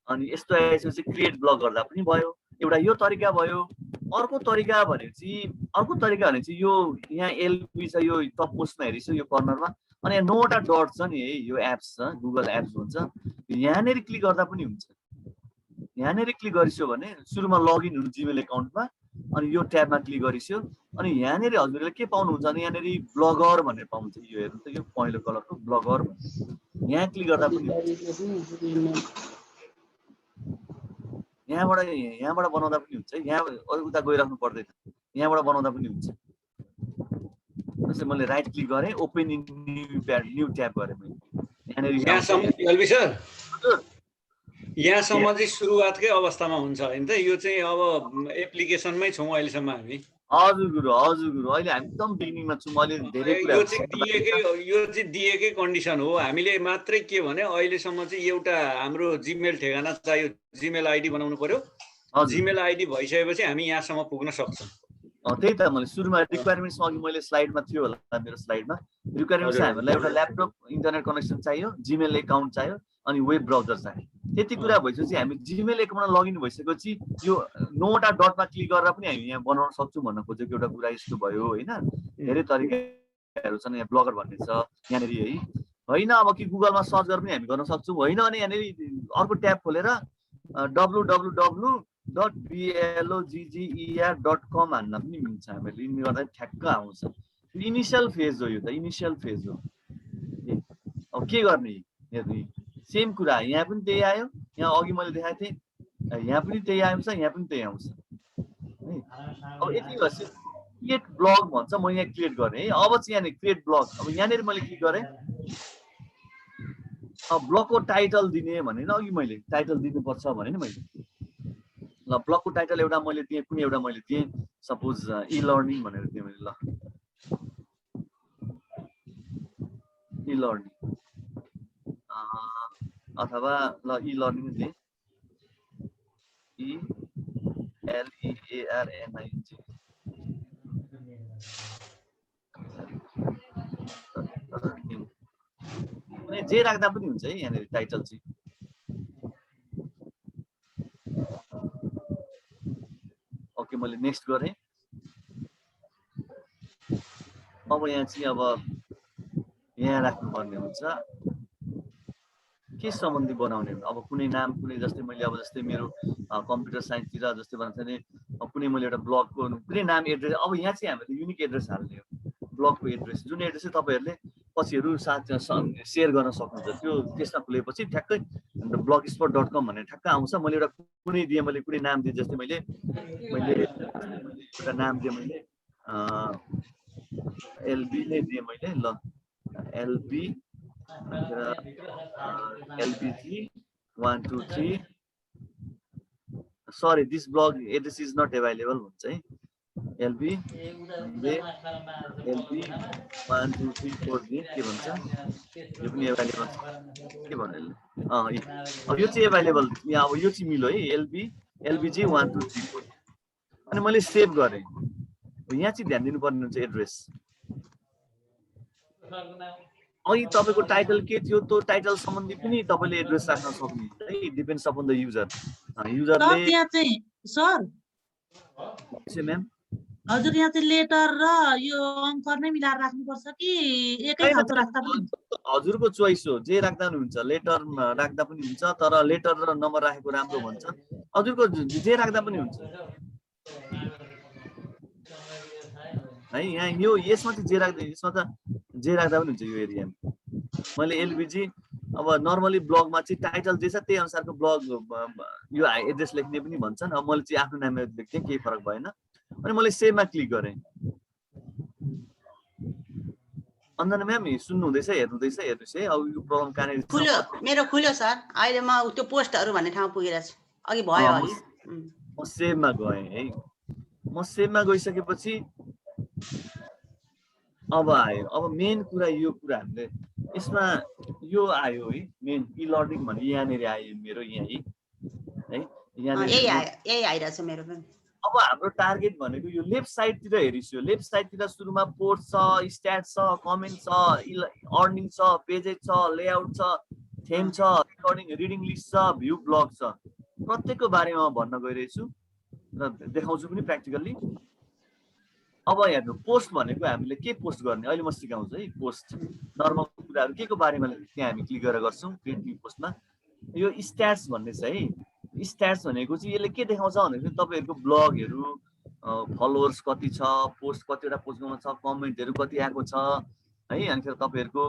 अनि यस्तो आएपछि क्रिएट ब्लग गर्दा पनि भयो। एउटा यो तरिका भयो। अर्को तरिका भनेपछि यो यहाँ एलपी छ, यो टप मोस्टमा हेरिस यो कर्नरमा, अनि यहाँ 9वटा डट छ नि है, यो एप्स छ, गुगल एप्स भन्छ। यहाँनिर क्लिक गर्दा पनि हुन्छ। यहाँनिर क्लिक गरिसो भने सुरुमा लगइन हुनु जीमेल एकाउन्टमा, अनि यो ट्याबमा क्लिक गरिसो अनि यहाँनिर हजुरले के पाउनुहुन्छ भने यहाँनिर ब्लगर भनेर पाउँछ। यो हेर्नु त, यो पहेँलो कलरको ब्लगर भन्छ। यहाँ क्लिक गर्दा पनि यहाँबाट बनाउँदा पनि हुन्छ। यहाँ उता गइराख्नु पर्दैन, यहाँबाट बनाउँदा पनि हुन्छ। जस्तै मैले राइट क्लिक गरेँ, ओपन इन न्यू ट्याब गरेँ मैले। यहाँसम्म चाहिँ सुरुवातकै अवस्थामा हुन्छ होइन त? यो चाहिँ अब एप्लिकेसनमै छौँ अहिलेसम्म हामी। हजुर गुरु अहिले हामी एकदम बिगिनिङमा छौँ। अहिले धेरै कुरा यो चाहिँ दिएकै कन्डिसन हो। हामीले मात्रै के भने अहिलेसम्म चाहिँ एउटा हाम्रो जिमेल ठेगाना चाहियो, जिमेल आइडी बनाउनु पर्यो। जिमेल आइडी भइसकेपछि हामी यहाँसम्म पुग्न सक्छौँ। त्यही त मैले सुरुमा रिक्वायरमेन्ट्समा अघि मैले स्लाइडमा थियो होला, मेरो स्लाइडमा रिक्वायरमेन्ट्स हामीलाई एउटा ल्यापटप इन्टरनेट कनेक्सन चाहियो, जिमेल एकाउन्ट चाहियो, अनि वेब ब्राउजर चाहियो। त्यति कुरा भइसकेपछि हामी जिमेल एकाउन्टमा लगइन भइसकेपछि यो 9वटा डटमा क्लिक गरेर पनि हामी यहाँ बनाउन सक्छौँ भन्न खोजेको एउटा कुरा यस्तो भयो होइन। धेरै तरिकाहरू छन्। यहाँ ब्लगर भन्ने छ यहाँनिर है होइन। अब कि गुगलमा सर्च गरेर पनि हामी गर्न सक्छौँ होइन। अनि यहाँनिर अर्को ट्याब खोलेर www.blogger.com हान्न पनि मिल्छ। हामीले इन गर्दा ठ्याक्क आउँछ। इनिसियल फेज हो यो त, इनिसियल फेज हो। अब के गर्ने हेर्नु, सेम कुरा यहाँ पनि त्यही आयो, यहाँ अघि मैले देखाएको थिएँ यहाँ पनि त्यही आउँछ, यहाँ पनि त्यही आउँछ है। अब यति भएपछि क्रिएट ब्लग भन्छ। म यहाँ क्रिएट गरेँ है। अब चाहिँ यहाँनिर क्रिएट ब्लग, अब यहाँनिर मैले क्लिक गरेँ। अब ब्लगको टाइटल दिने भने अघि मैले टाइटल दिनुपर्छ भने नि मैले। ल ब्लगको टाइटल एउटा मैले दिएँ, कुनै एउटा मैले दिएँ, सपोज इ लर्निङ भनेर दिएँ मैले। ल इ लर्निङ अथवा ल इ लर्निङ दिएँ, ELEARNING। जे राख्दा पनि हुन्छ है यहाँनिर टाइटल चाहिँ। ओके मैले नेक्स्ट गरेँ। अब यहाँ चाहिँ अब यहाँ राख्नुपर्ने हुन्छ के सम्बन्धी बनाउने। अब कुनै नाम, कुनै जस्तै मैले अब जस्तै मेरो कम्प्युटर साइन्सतिर जस्तै भन्छ भने कुनै मैले एउटा ब्लगको कुनै नाम एड्रेस। अब यहाँ चाहिँ हामीले युनिक एड्रेस हाल्ने हो, ब्लगको एड्रेस, जुन एड्रेस चाहिँ तपाईँहरूले पछिहरू साथीसँग सेयर गर्न सक्नुहुन्छ। त्यो त्यसमा खुलेपछि ठ्याक्कै blogspot.com भनेर ठ्याक्क आउँछ। मैले एउटा कुनै दिएँ, मैले कुनै नाम दिएँ, जस्तै मैले एउटा नाम दिएँ मैले एलबी नै दिएँ मैले। ल LB LBG 1 2 3 sorry this blog address is not available भन्छ है। LB 1 2 3 4 के भन्छ, यो पनि एभाइलेबल के भन्नु। अब यो चाहिँ एभाइलेबल, यहाँ अब यो चाहिँ मिल्यो है LBG 1 2 3 4। अनि मैले सेभ गरेँ। यहाँ चाहिँ ध्यान दिनुपर्ने हुन्छ एड्रेस। अघि तपाईँको टाइटल के थियो, त्यो टाइटल सम्बन्धी पनि तपाईँले एड्रेस राख्न सक्नुहुन्छ है। Depends upon the user. युजरले यहाँ चाहिँ सर म्याम हजुर यहाँ चाहिँ लेटर र यो अङ्कर नै मिलाएर राख्नुपर्छ कि एकै खालको राख्दा पनि? हजुरको चोइस हो, जे राख्दा पनि हुन्छ। लेटर राख्दा पनि हुन्छ, तर लेटर र नम्बर राखेको राम्रो भन्छ। हजुरको जे राख्दा पनि हुन्छ है। यहाँ यो यसमा चाहिँ जे राख्दै, यसमा त जे राख्दा पनि हुन्छ यो एरियामा। मैले एलपिजी अब नर्मली ब्लगमा चाहिँ टाइटल जे छ त्यही अनुसारको ब्लग यो एड्रेस लेख्ने पनि भन्छन्। अब मैले चाहिँ आफ्नो नाममा लेख्थेँ, केही फरक भएन। अनि मैले सेभमा क्लिक गरेँ। अन्जना म्याम सुन्नु हुँदैछ, हेर्नु हुँदैछ? हेर्नुहोस् है, अब यो प्रब्लम कहाँनिर खुल्यो, मेरो खुल्यो सर। अहिले म त्यो पोस्टहरू भन्ने ठाउँमा पुगिरहेको छु। अघि भयो अघि। म सेभमा गएँ है। म सेभमा गइसकेपछि अब आयो, अब मेन कुरा यो कुरा हामीले यसमा यो आयो है, मेन ई लर्निङ भन्ने यहाँनिर आयो मेरो यही है, यही आइरहेछ मेरो पनि। अब हाम्रो टार्गेट भनेको यो लेफ्ट साइडतिर हेरिस्। यो लेफ्ट साइडतिर सुरुमा पोस्ट छ, स्ट्याट छ, कमेन्ट छ, अर्निङ छ, पेजेज छ, लेआउट छ, थेम छ, रेकर्डिङ रिडिङ लिस्ट छ, भ्यू ब्लग छ। प्रत्येकको बारेमा भन्न गइरहेछु र देखाउँछु पनि प्र्याक्टिकल्ली। अब हेर्नु, पोस्ट भनेको हामीले के पोस्ट गर्ने अहिले म सिकाउँछु है। पोस्ट नर्मल कुराहरू के को बारेमा त्यहाँ हामी क्लिक गरेर गर्छौँ क्रिएट न्यू पोस्टमा। यो स्ट्याट्स भन्ने छ है। स्ट्याट्स भनेको चाहिँ यसले के देखाउँछ भनेको तपाईँहरूको ब्लगहरू फलोवर्स कति छ, पोस्ट कतिवटा पोस्ट गर्नु छ, कमेन्टहरू कति आएको छ है, अनि फेरि तपाईँहरूको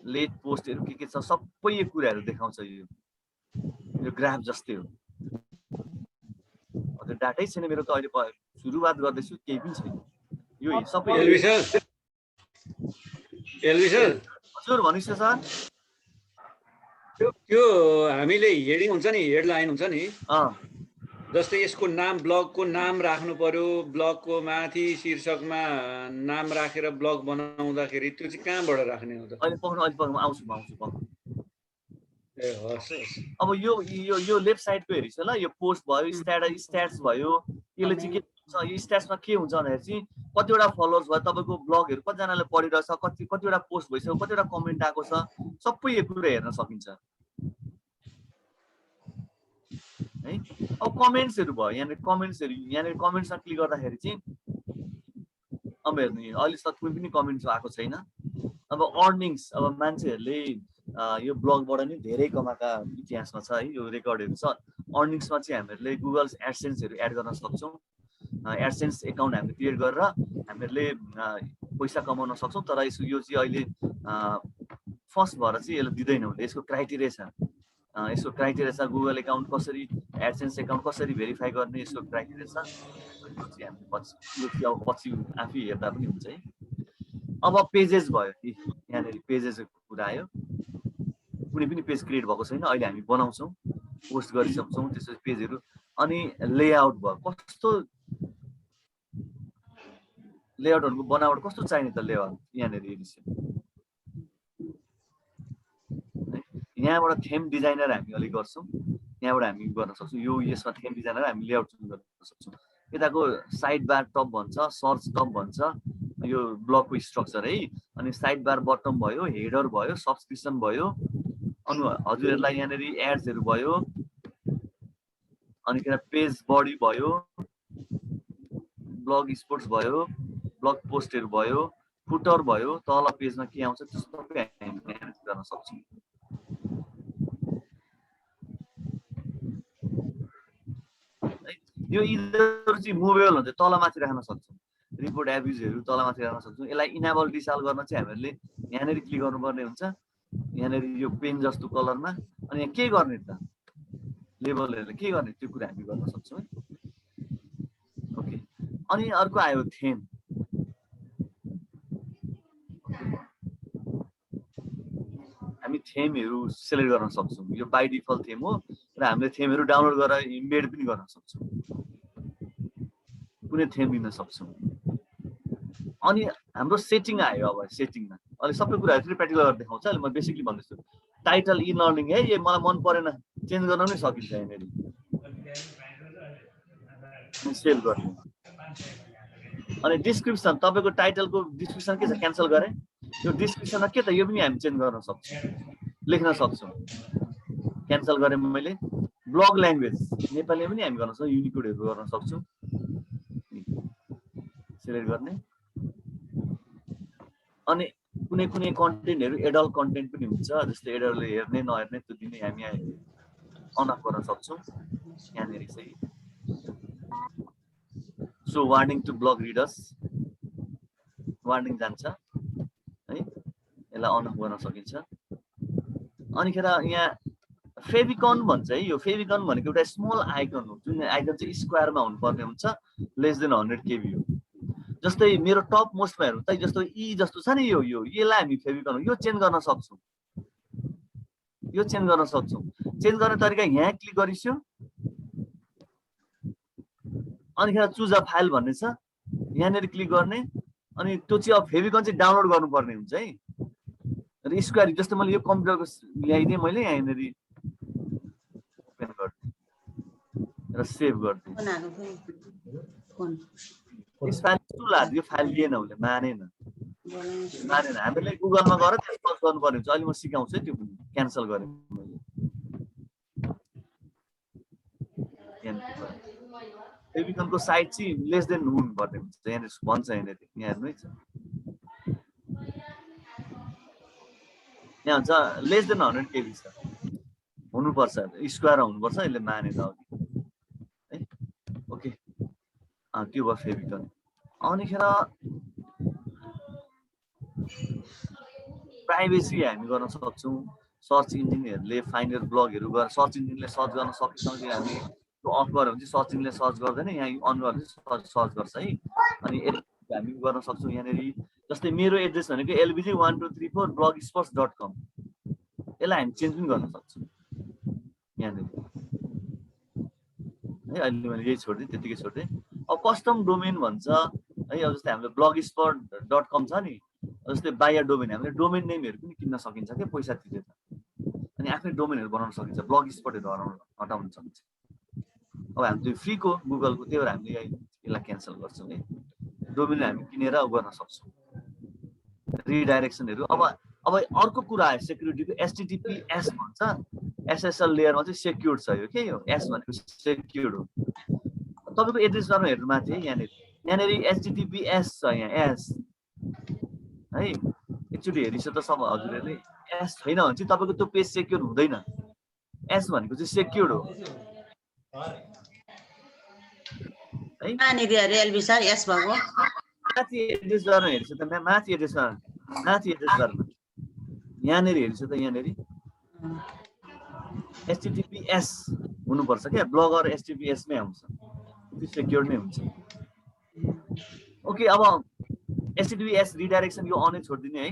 लेट पोस्टहरू के छ, सबै यो कुराहरू देखाउँछ। यो ग्राफ जस्तै हो। त्यो डाटै छैन मेरो त, अहिले सुरुवात गर्दैछु, केही पनि छैन। यो सबै हजुर भन्नुहोस् न सर। त्यो हामीले हेडिङ हुन्छ नि, हेडलाइन हुन्छ नि, जस्तै यसको नाम, ब्लगको नाम राख्नु पर्यो। ब्लगको माथि शीर्षकमा नाम राखेर ब्लग बनाउँदाखेरि त्यो चाहिँ कहाँबाट राख्ने हो त? अहिले पक्नु आउँछु ए हस्। अब यो लेफ्ट साइडको हेरिस् ल, यो पोस्ट भयो, स्ट्याट्स भयो। यसले चाहिँ के हुन्छ, यो स्ट्याट्समा के हुन्छ भन्दाखेरि चाहिँ कतिवटा फलोवर्स भयो, तपाईँको ब्लगहरू कतिजनाले पढिरहेछ, कतिवटा पोस्ट भइसक्यो, कतिवटा कमेन्ट आएको छ, सबै यो कुरा हेर्न सकिन्छ है। अब कमेन्ट्सहरू भयो, यहाँनिर कमेन्ट्समा क्लिक गर्दाखेरि चाहिँ अब हेर्नु, अहिले त कुनै पनि कमेन्ट्स आएको छैन। अब अर्निङ्स, अब मान्छेहरूले यो ब्लगबाट नि धेरै कमाएका इतिहासमा छ है, यो रेकर्डहरू छ। अर्निङ्समा चाहिँ हामीहरूले गुगल एडसेन्सहरू एड गर्न सक्छौँ। एडसेन्स एकाउन्ट हामीले क्रिएट गरेर हामीहरूले पैसा कमाउन सक्छौँ। तर यो चाहिँ अहिले फर्स्ट भएर चाहिँ यसले दिँदैन उसले। यसको क्राइटेरिया छ, गुगल एकाउन्ट कसरी, एडसेन्स एकाउन्ट कसरी भेरिफाई गर्ने, यसको क्राइटेरिया छ। यो चाहिँ हामीले पछि आफै हेर्दा पनि हुन्छ है। अब पेजेस भयो, यहाँनिर पेजेसको कुरा आयो। कुनै पनि पेज क्रिएट भएको छैन, अहिले हामी बनाउँछौँ, पोस्ट गरिसक्छौँ त्यसपछि पेजहरू। अनि लेआउट भयो, कस्तो लेआउटहरूको बनावट कस्तो चाहिने त लेआउट यहाँनिर हेरिस्। यहाँबाट थेम डिजाइनर हामी अलिक गर्छौँ, यहाँबाट हामी गर्न सक्छौँ। यसमा थेम डिजाइनर हामी लेआउट गर्न सक्छौँ। यताको साइड बार टप भन्छ, सर्च टप भन्छ, यो ब्लगको स्ट्रक्चर है। अनि साइड बार बटम भयो, हेडर भयो, सब्सक्रिप्सन भयो, अनि हजुरहरूलाई यहाँनिर एड्सहरू भयो, अनि पेज बडी भयो, ब्लग स्पोर्ट्स भयो, ब्लग पोस्टहरू भयो, फुटर भयो, तल पेजमा के आउँछ त्यो सबै हामी म्यानेज गर्न सक्छौँ। यो यिनीहरू चाहिँ मुभेबल हुन्छ, तलमाथि राख्न सक्छौँ। रिपोर्ट एभ्युजहरू तलमाथि राख्न सक्छौँ। यसलाई इनेबल डिसेबल गर्न चाहिँ हामीहरूले यहाँनिर क्लिक गर्नुपर्ने हुन्छ, यहाँनिर यो पेन जस्तो कलरमा। अनि यहाँ के गर्ने त, लेबलहरूले के गर्ने त्यो कुरा हामी गर्न सक्छौँ है। ओके, अनि अर्को आयो थेम। हामी थेमहरू सेलेक्ट गर्न सक्छौँ। यो बाई डिफल्ट थेम हो र हामीले थेमहरू डाउनलोड गरेर इम्बेड पनि गर्न सक्छौँ, कुनै थेम लिन सक्छौँ। अनि हाम्रो सेटिङ आयो। अब सेटिङमा अहिले सबै कुराहरू फेरि प्र्याक्टिकल गरेर देखाउँछ। अहिले म बेसिकली भन्दैछु। टाइटल ई लर्निङ है, यो मलाई मन परेन, चेन्ज गर्न पनि सकिन्छ यहाँनिर, सेभ गर्ने। अनि डिस्क्रिप्सन, तपाईँको टाइटलको डिस्क्रिप्सन के छ, क्यान्सल गरेँ। यो डिस्क्रिप्सनमा के त, यो पनि हामी चेन्ज गर्न सक्छौँ, लेख्न सक्छौँ। क्यान्सल गरेँ मैले। ब्लग ल्याङ्ग्वेज नेपालीमा पनि हामी गर्न सक्छौँ, युनिकोडहरू गर्न सक्छौँ। सेलेक्ट गर्ने। अनि कुनै कन्टेन्टहरू एडल्ट कन्टेन्ट पनि हुन्छ, जस्तै एडल्टले हेर्ने नहेर्ने त्यो दिनै हामी अन अफ गर्न सक्छौँ यहाँनिर चाहिँ। So warning to blog readers, warning जान्छ है, यसलाई अन अफ गर्न सकिन्छ। अनिखेर यहाँ फेभिकन भन्छ है, यो फेभिकन भनेको एउटा स्मल आइकन हो, जुन आइकन चाहिँ स्क्वायरमा हुनुपर्ने हुन्छ, लेस देन 100 KB हो। जस्तै मेरो टप मोस्टमा हेर्नु त, जस्तो ई जस्तो छ नि, यसलाई हामी फेभिकन हो, यो चेन्ज गर्न सक्छौँ, यो चेन्ज गर्न सक्छौँ। चेन्ज गर्ने तरिका यहाँ क्लिक गरिस्यो, अनिखेर चुज अ फाइल भन्ने छ, यहाँनिर क्लिक गर्ने, अनि त्यो चाहिँ अब फेभिकन चाहिँ डाउनलोड गर्नुपर्ने हुन्छ है। र स्क्वायर जस्तो मैले यो कम्प्युटरको ल्याइदिएँ, मैले यहाँनिर ओपन गरिदिएँ र सेभ गरिदिएँ। यो फाइल लिएन, उसले मानेन। हामीले गुगलमा गएर त्यो सर्च गर्नुपर्ने हुन्छ। अहिले म सिकाउँछु है, त्यो क्यान्सल गरेँ मैले। फेभिकनको साइज चाहिँ लेस देन हुनुपर्ने हुन्छ, यहाँनिर भन्छ, यहाँनिर यहाँ हेर्नु है, यहाँ हुन्छ लेस देन 100 KB छ, हुनुपर्छ, स्क्वायर हुनुपर्छ, यसले मानेन अघि है। ओके, त्यो भयो फेभिकन। अनिखेर प्राइभेसी हामी गर्न सक्छौँ। सर्च इन्जिनहरूले फाइन्डर ब्लगहरू गरेर सर्च इन्जिनले सर्च गर्न सक्छौँ। हामी त्यो अफ गऱ्यो भने चाहिँ सर्च इन्जिनले सर्च गर्दैन, यहाँ अन गरेर सर्च गर्छ है। अनि हामी गर्न सक्छौँ यहाँनिर, जस्तै मेरो एड्रेस भनेको lbg1234blogspot.com, यसलाई हामी चेन्ज पनि गर्न सक्छौँ यहाँनिर है। अहिले मैले यही छोडिदिएँ, त्यतिकै छोडिदिएँ। अब कस्टम डोमेन भन्छ है, अब जस्तै हाम्रो blogspot.com छ नि, जस्तै बाह्य डोमेन, हामीले डोमेन नेमहरू पनि किन्न सकिन्छ क्या पैसा तिरेर, अनि आफ्नै डोमेनहरू बनाउन सकिन्छ, ब्लग स्पटहरू हटाउन सकिन्छ। अब हामी त्यो फ्रीको गुगलको, त्यही भएर हामीले यसलाई क्यान्सल गर्छौँ है। डोमेन हामी किनेर गर्न सक्छौँ, रिडाइरेक्सनहरू। अब अर्को कुरा आयो सेक्युरिटीको, HTTPS भन्छ। SSL लेयरमा चाहिँ सेक्युर्ड छ यो, के यो एस भनेको सेक्युर्ड हो। तपाईँको एड्रेस बारमा हेर्नु माथि है, यहाँनिर HTTPS छ, यहाँ एस है। एकचोटि हेरिस त सब हजुरहरूले, एस छैन भने चाहिँ तपाईँको त्यो पेज सेक्युर हुँदैन। एस भनेको चाहिँ सेक्युर्ड हो है। माथि एड्रेस बारमा हेरिस त, माथि एड्रेस बारमा यहाँनिर हेरिस त, यहाँनिर HTTPS हुनुपर्छ क्या, ब्लगर HTTPS मै आउँछ, त्यो सेक्युर्ड नै हुन्छ। ओके, अब HTTPS रिडाइरेक्सन यो अनै छोडिदिने है।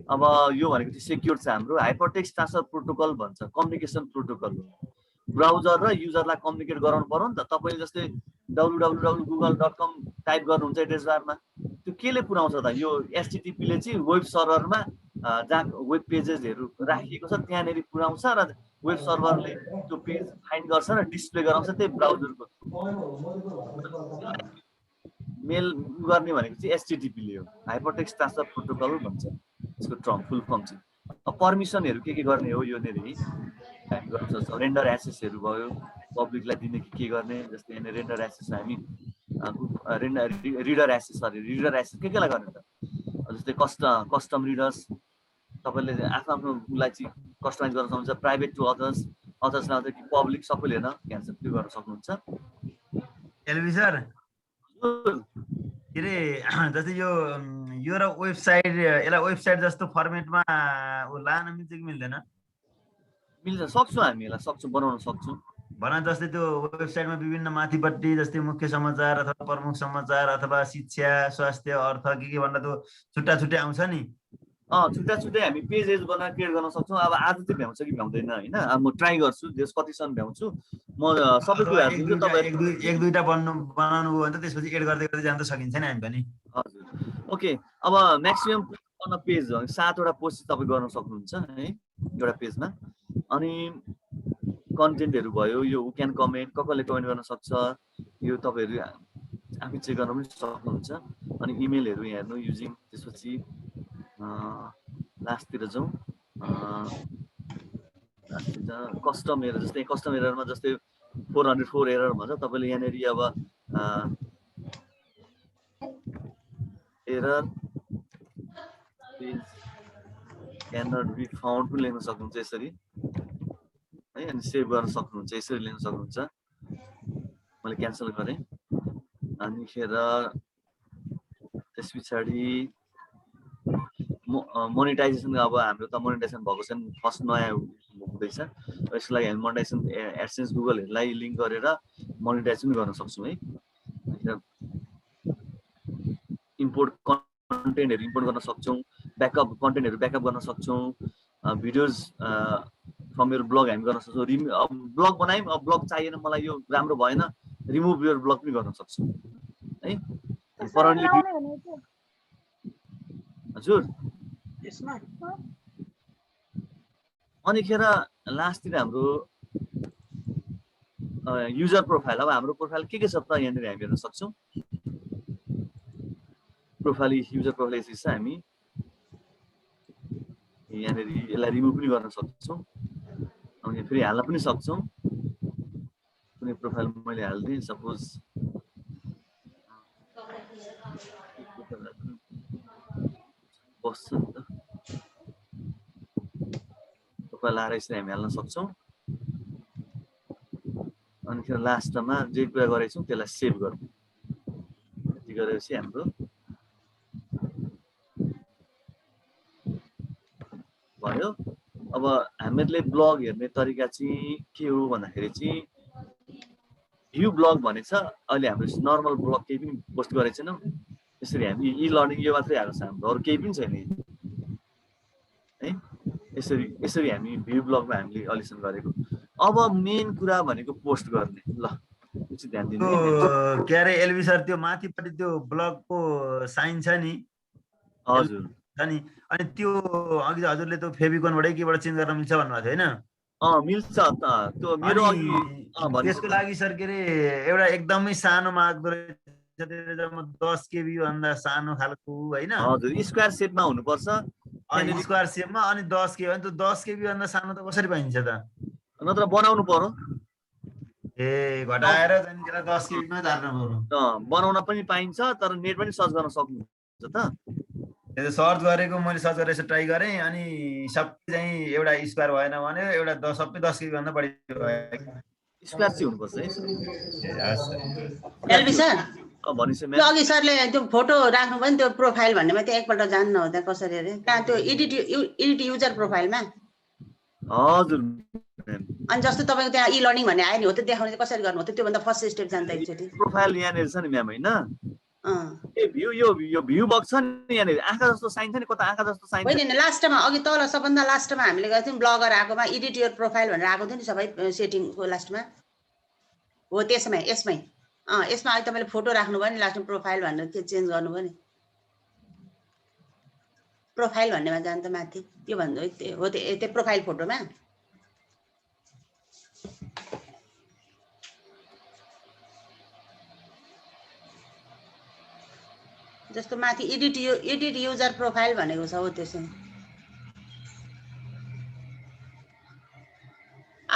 अब यो भनेको चाहिँ सेक्युर्ड छ हाम्रो, हाइपरटेक्स्ट ट्रान्सफर प्रोटोकल भन्छ, कम्युनिकेसन प्रोटोकल हो। ब्राउजर र युजरलाई कम्युनिकेट गराउनु पर्यो नि त। तपाईँले जस्तै www.google.com टाइप गर्नुहुन्छ एड्रेस बारमा, त्यो केले पुऱ्याउँछ त, यो HTTP ले चाहिँ वेब सर्भरमा जहाँ वेब पेजेसहरू राखिएको छ त्यहाँनिर पुऱ्याउँछ, र वेब सर्भरले त्यो पेज फाइन्ड गर्छ र डिस्प्ले गराउँछ त्यही ब्राउजरको। मेल गर्ने भनेको चाहिँ HTTP ले हो, हाइपरटेक्स्ट ट्रान्सफर प्रोटोकल भन्छ यसको फुल फर्म चाहिँ। अब पर्मिसनहरू के गर्ने हो, यो नेरी हामी गर्न सक्छौँ। रेन्डर एक्सेसहरू भयो, पब्लिकलाई दिने के गर्ने, जस्तै यहाँ रेन्डर एक्सेस हामी रिडर एक्सेस के केलाई गर्ने त, जस्तै कस्टम रिडर्स, तपाईँले आफ्नोलाई चाहिँ कस्टमाइज गर्न सक्नुहुन्छ, प्राइभेट टु अदर्सलाई कि पब्लिक, सबैले हेर्न क्यान्सल त्यो गर्न सक्नुहुन्छ। एलबी सर के अरे, जस्तै यो र वेबसाइट, यसलाई वेबसाइट जस्तो फर्मेटमा लान मिल्छ कि मिल्दैन? मिल्छ, सक्छौँ हामी यसलाई, सक्छौँ बनाउन सक्छौँ। भन जस्तै त्यो वेबसाइटमा विभिन्न माथिपट्टि जस्तै मुख्य समाचार अथवा प्रमुख समाचार अथवा शिक्षा, स्वास्थ्य, अर्थ के भनेर त्यो छुट्टा छुट्टै आउँछ नि। छुट्टा छुट्टै हामी पेजेस बनाएर क्रिएट गर्न सक्छौँ। अब आज चाहिँ भ्याउँछ कि भ्याउँदैन होइन, अब म ट्राई गर्छु, त्यस कतिसम्म भ्याउँछु म सबै कुरा एक दुईटा बनाउनु भयो भने त त्यसपछि एड गर्दै गर्दै जान त सकिन्छ नि हामी पनि। हजुर, ओके। अब म्याक्सिमम पेज 7वटा पोस्ट तपाईँ गर्न सक्नुहुन्छ है एउटा पेजमा। अनि कन्टेन्टहरू भयो, यो हु क्यान कमेन्ट, कसले कमेन्ट गर्न सक्छ, यो तपाईँहरू आफै चेक गर्न पनि सक्नुहुन्छ। अनि इमेलहरू हेर्नु युजिङ, त्यसपछि लास्टतिर जाउँ, कस्टम एरर, जस्तै कस्टम एररमा जस्तै 404 एरर भन्छ, तपाईँले यहाँनिर अब एरर क्यानट बी फाउन्ड पनि लेख्न सक्नुहुन्छ यसरी है, अनि सेभ गर्न सक्नुहुन्छ, यसरी लेख्न सक्नुहुन्छ। मैले क्यान्सल गरेँ। अनिखेर त्यस पछाडि मोनेटाइजेसन अब हाम्रो त मोनेटाइजेसन भएको छैन, फर्स्ट नयाँ हुँदैछ। यसको लागि हामी मोनेटाइजेसन एडसेन्स गुगलहरूलाई लिङ्क गरेर मोनेटाइजेसन गर्न सक्छौँ है। इम्पोर्ट कन्टेन्टहरू इम्पोर्ट गर्न सक्छौँ, ब्याकअप कन्टेन्टहरू ब्याकअप गर्न सक्छौँ, भिडियोज फ्रम यो ब्लग हामी गर्न सक्छौँ। अब ब्लग बनायौँ, अब ब्लग चाहिएन मलाई, यो राम्रो भएन, रिमुभ यो ब्लग पनि गर्न सक्छौँ है। हजुर अनिखेर लास्टतिर हाम्रो युजर प्रोफाइल, अब हाम्रो प्रोफाइल के छ त यहाँनिर हामी हेर्न सक्छौँ। प्रोफाइल युजर प्रोफाइल छ, हामी यहाँनिर यसलाई रिमुभ पनि गर्न सक्छौँ अनि फेरि हाल्न पनि सक्छौँ। कुनै प्रोफाइल मैले हाल्दिएँ, सपोज बस्छ नि त, प्रोफाइल आएर यसरी हामी हाल्न सक्छौँ। अनि फेरि लास्टमा जे कुरा गरेको छौँ त्यसलाई सेभ गर्नु। यति गरेपछि हाम्रो भयो। अब हामीहरूले ब्लग हेर्ने तरिका चाहिँ के हो भन्दाखेरि चाहिँ भ्यू ब्लग भनेको छ। अहिले हाम्रो नर्मल ब्लग केही पनि पोस्ट गरेको छैनौँ। यसरी हामी इ लर्निङ यो मात्रै आएको छ, हाम्रो अरू केही पनि छैन है। यसरी हामी भ्यू ब्लगमा हामीले अहिलेसम्म गरेको। अब मेन कुरा भनेको पोस्ट गर्ने। ल यो चाहिँ ध्यान दिनु के अरे एलबी सर, त्यो माथिपट्टि त्यो ब्लगको साइन छ नि, हजुर छ नि, अनि त्यो अघि हजुरले त्यो फेभिकोनबाटै केबाट चेन्ज गर्न मिल्छ भन्नुभएको थियो होइन? मिल्छ त त्यो मेरो अघि त्यसको लागि सर के अरे एउटा एकदमै सानो माग्दो रहेछ, 10 KB भन्दा सानो खालको होइन? हजुर स्क्वायर सेपमा हुनुपर्छ, स्क्वायर सेपमा। अनि 10 KB, अनि त्यो 10 KB भन्दा सानो त कसरी पाइन्छ त? नत्र बनाउनु पर्यो। ए घटाएर चाहिँ त्यसलाई 10 KB मा झार्नु पर्यो। बनाउन पनि पाइन्छ, तर नेट पनि सर्च गर्न सक्नुहुन्छ त। त्यो सर्च गरेको मैले सर्च गरेर ट्राई गरेँ, अनि सबै चाहिँ एउटा स्क्वायर भएन भने एउटा सबै 10 KB भन्दा बढी भयो। स्क्वायर चाहिँ हुनुपर्छ है एलबी सर, भनेपछि त्यो अघि सरले त्यो फोटो राख्नु पनि त्यो प्रोफाइल भन्नेमा त्यो एकपल्ट जान्न हो त्यहाँ कसरी अरे कहाँ त्यो एडिट युजर प्रोफाइलमा? हजुर। अनि जस्तो तपाईँको त्यहाँ इ लर्निङ भन्ने आयो नि, हो त्यो देखाउने चाहिँ कसरी गर्नु हो? त्योभन्दा फर्स्ट स्टेप जान्छ एकचोटि। प्रोफाइल यहाँनिर छ नि म्याम होइन, ए भ्यू यो भ्यू बक्स छ नि यहाँनिर, आँखा जस्तो साइन छ नि, कता आँखा जस्तो साइन होइन लास्टमा अघि तल सबभन्दा लास्टमा हामीले गएको थियौँ ब्लगर आएकोमा एडिट योर प्रोफाइल भनेर आएको थियो नि सबै सेटिङको लास्टमा। हो त्यसमै यसमै यसमा अहिले तपाईँले फोटो राख्नुभयो नि लास्टमा प्रोफाइल भनेर के चेन्ज गर्नुभयो नि, प्रोफाइल भन्नेमा जान्छ माथि, त्यो भन्नु हो त्यो प्रोफाइल फोटोमा। जस्तो माथि एडिट युजर प्रोफाइल भनेको छ हो त्यसमा।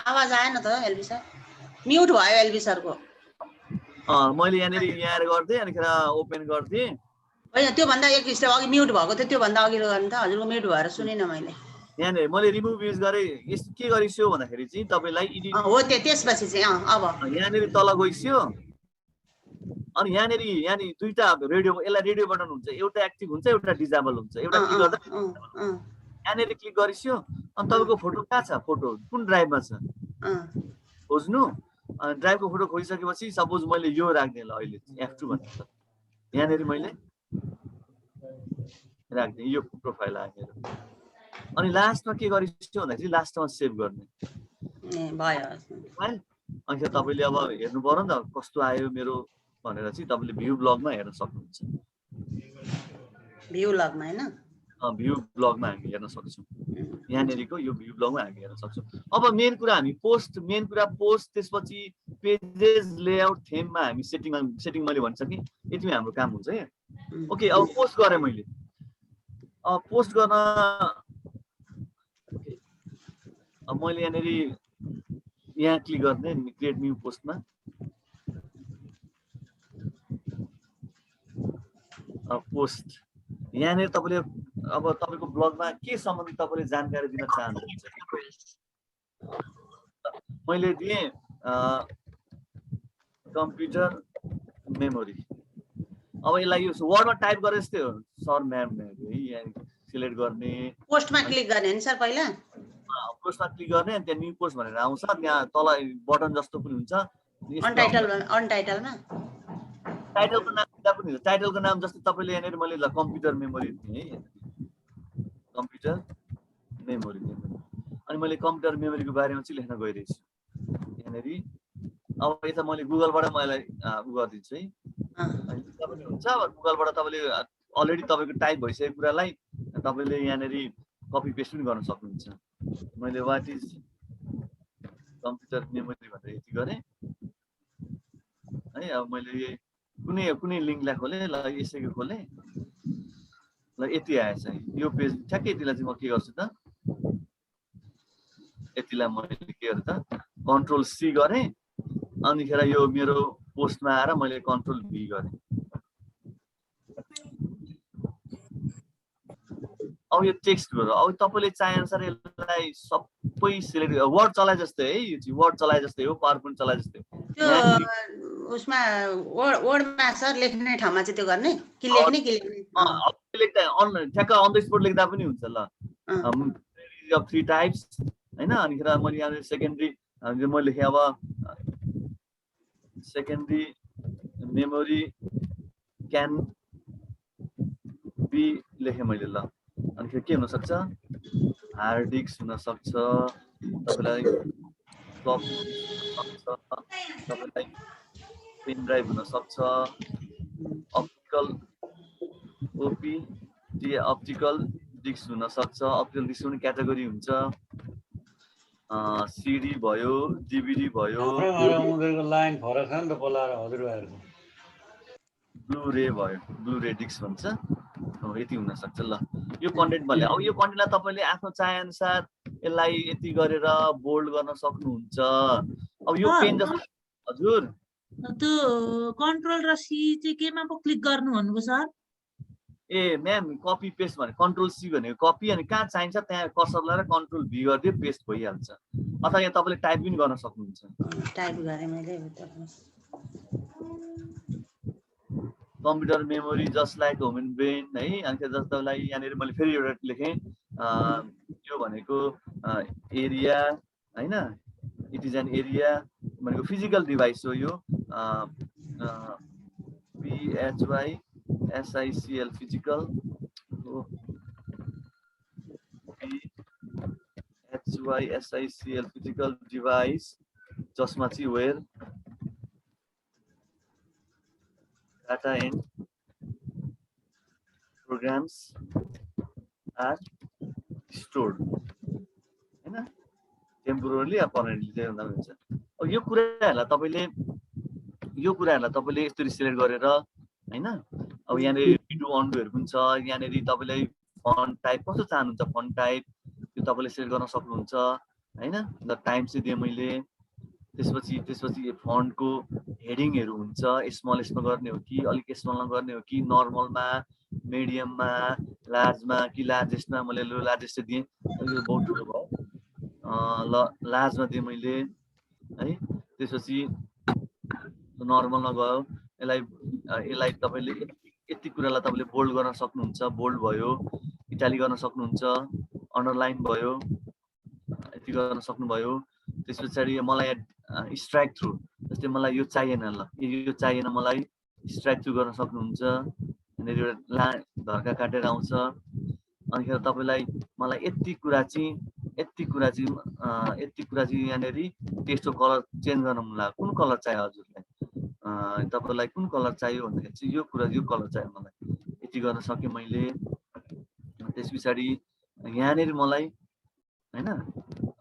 आवाज आएन त एलबी सर, म्युट भयो एलबी सरको। मैले यहाँनिर यहाँ गर्दै अनि ओपन गर्दै। होइन त्योभन्दा एक स्टेप अघि म्युट भएको थियो, त्योभन्दा अघि गर्नु त हजुरको म्युट भएर सुनिनँ मैले। यहाँनिर मैले रिमुभ युज गरेँ, के गरिसक्यो भन्दाखेरि चाहिँ तपाईँलाई एडिट हो त्यसपछि चाहिँ अब यहाँनिर तल गइसक्यो। अनि यहाँनिर दुईटा रेडियो, यसलाई रेडियो बटन हुन्छ, एउटा एक्टिभ हुन्छ एउटा डिजेबल हुन्छ। एउटा के गर्दा यहाँनिर क्लिक गरिसक्यो, अनि तपाईँको फोटो कहाँ छ, फोटो कुन ड्राइभमा छ खोज्नु। ड्राइभको फोटो खोजिसकेपछि सपोज मैले यो राख्दिएँ, ल अहिले F2 भनेर यहाँनिर मैले राख्दिएँ, यो प्रोफाइल आयो मेरो। अनि लास्टमा के गरिसक्यो भन्दाखेरि लास्टमा सेभ गर्ने भयो। अनि तपाईँले अब हेर्नु पर्यो नि त कस्तो आयो मेरो भनेर चाहिँ तपाईँले भ्यू ब्लगमा हेर्न सक्नुहुन्छ। भ्यू ब्लगमा हैन, भ्यू ब्लगमा हामी हेर्न सक्छौँ। यहाँनिरको यो भ्यू ब्लगमा हामी हेर्न सक्छौँ। अब मेन कुरा हामी पोस्ट, त्यसपछि पेजेस लेआउट थेममा हामी सेटिङ मैले भनिसकेँ, यतिमै हाम्रो काम हुन्छ है। ओके, अब पोस्ट गरेँ मैले। पोस्ट गर्न अब मैले यहाँनिर यहाँ क्लिक गर्ने क्रिएट न्यू पोस्टमा। पोस्ट यहाँनिर तपाईँले अब तपाईँको ब्लगमा के सम्बन्धित तपाईँले जानकारी दिन चाहनुहुन्छ। मैले दिएँ कम्प्युटर मेमोरी। अब यसलाई यो वर्डमा टाइप गरेर यस्तै हो सर म्याम है, सिलेक्ट गर्ने, पोस्टमा क्लिक गर्ने नि सर पहिला? पोस्टमा क्लिक गर्ने अनि त्यहाँ न्यू पोस्ट भनेर आउँछ, त्यहाँ तल बटन जस्तो पनि हुन्छ। अनटाइटलमा टाइटलको नाम दिँदा पनि हुन्छ। टाइटलको नाम जस्तै तपाईँले यहाँनिर मैले ल कम्प्युटर मेमोरी दिएँ है, कम्प्युटर मेमोरी अनि मैले कम्प्युटर मेमोरीको बारेमा चाहिँ लेख्न गइरहेछु यहाँनिर। अब यता मैले गुगलबाट मैले उ गरिदिन्छु है, लेख्दा पनि हुन्छ। गुगलबाट तपाईँले अलरेडी तपाईँको टाइप भइसकेको कुरालाई तपाईँले यहाँनिर कपी पेस्ट पनि गर्न सक्नुहुन्छ। मैले वाट इज कम्प्युटर मेमोरी भनेर यति गरेँ है। अब मैले कुनै लिङ्कलाई खोलेँ, ल यसैको खोलेँ, ल यति आएछ यो पेज। ठ्याक्कै यतिलाई चाहिँ म के गर्छु त, यतिलाई मैले के गरेँ त कन्ट्रोल सी गरेँ, अनिखेर यो मेरो पोस्टमा आएर मैले कन्ट्रोल भी गरेँ। अब यो टेक्स्ट गर्नु, अब तपाईँले चाहे अनुसार यसलाई सबै सिलेक्ट, वर्ड चलाए जस्तै है, यो चाहिँ वर्ड चलाए जस्तै हो, पावर पोइन्ट चलाए जस्तै हो। त्यो उसमा वर्डमा सर लेख्ने ठाउँमा चाहिँ त्यो गर्ने कि लेख्ने ठ्याक्क अन द स्पोट लेख्दा पनि हुन्छ। ल अफ 3 टाइप्स हैन। अनिखेर मैले यहाँ सेकेन्डरी मैले लेखेँ, अब सेकेन्डरी मेमोरी क्यान बी लेखेँ मैले। ल अनिखेर के हुन सक्छ, हार्ड डिस्क हुन सक्छ, तपाईलाई तपाईलाई पेन ड्राइभ हुन सक्छ, अप्टिकल ओपी अप्टिकल डिस्क हुन सक्छ। अप्टिकल डिस्क पनि क्याटेगोरी हुन्छ, सिडी भयो, डिभिडी भयो, लाइन फरक छ नि त पलाएर हजुरहरुको, ब्लुरे भयो, ब्लुरे डिस्क भन्छ। यति हुन सक्छ। ल यो कन्टेन्ट मैले, अब यो कन्टेन्टलाई तपाईँले आफ्नो चाहे अनुसार यसलाई यति गरेर बोल्ड गर्न सक्नुहुन्छ। अब यो पेन जस्तो हजुर त्यो कन्ट्रोल र सी चाहिँ केमा पो क्लिक गर्नु भन्नुभयो सर? ए म्याम कपी पेस्ट भने कन्ट्रोल सी भनेको कपी, अनि कहाँ चाहिन्छ त्यहाँ कर्सर लगाएर कन्ट्रोल भी गरिदियो पेस्ट भइहाल्छ। अथवा यहाँ तपाईँले टाइप पनि गर्न सक्नुहुन्छ। टाइप गरेँ मैले। Computer memory just like human brain है। अनि जस्तोलाई यहाँनिर मैले फेरि एउटा लेखेँ, यो भनेको एरिया होइन, इट इज एन एरिया भनेको फिजिकल डिभाइस हो यो, PHYSICL फिजिकल हो, PHYSICL फिजिकल डिभाइस जसमा चाहिँ where data and programs are stored हैन, टेम्पोरली या पर्मानेन्टली चाहिँ हुँदा हुन्छ। अब यो कुराहरुलाई तपाईले यसरी सिलेक्ट गरेर हैन। अब यहाँनिर विन्डो अन्डुहरु पनि छ, यहाँनिर तपाईले फन्ट टाइप कस्तो चाहनुहुन्छ फन्ट टाइप त्यो तपाईले सिलेक्ट गर्न सक्नुहुन्छ हैन। द टाइम चाहिँ दिए मैले। त्यसपछि फन्टको हेडिङहरु हुन्छ, स्मलमा गर्ने हो कि अलिक स्मलमा गर्ने हो कि नर्मलमा, मिडियममा, लार्जमा कि लार्जेस्टमा। मैले लो लार्जेस्ट दिएँ, यो बहुत ठुलो भयो। ल लार्जमा दिएँ मैले है। त्यसपछि नर्मलमा गयो। यसलाई तपाईले यति कुरालाई तपाईले बोल्ड गर्न सक्नुहुन्छ, बोल्ड भयो, इटालिक गर्न सक्नुहुन्छ, अन्डरलाइन भयो, यति गर्न सक्नुभयो। त्यसपछि मलाई स्ट्राइक थ्रु, जस्तै मलाई यो चाहिएन, ल यो चाहिएन मलाई, स्ट्राइक थ्रु गर्न सक्नुहुन्छ। यहाँनिर एउटा धर्का काटेर आउँछ। अनिखेर तपाईलाई मलाई यति कुरा चाहिँ यहाँनिर टेक्स्टको कलर चेन्ज गर्न मन लाग्यो, कुन कलर चाहियो हजुरलाई, तपाईलाई कुन कलर चाहियो भन्दाखेरि चाहिँ यो कलर चाहियो मलाई, यति गर्न सकेँ मैले। त्यस पछाडि यहाँनिर मलाई हैन,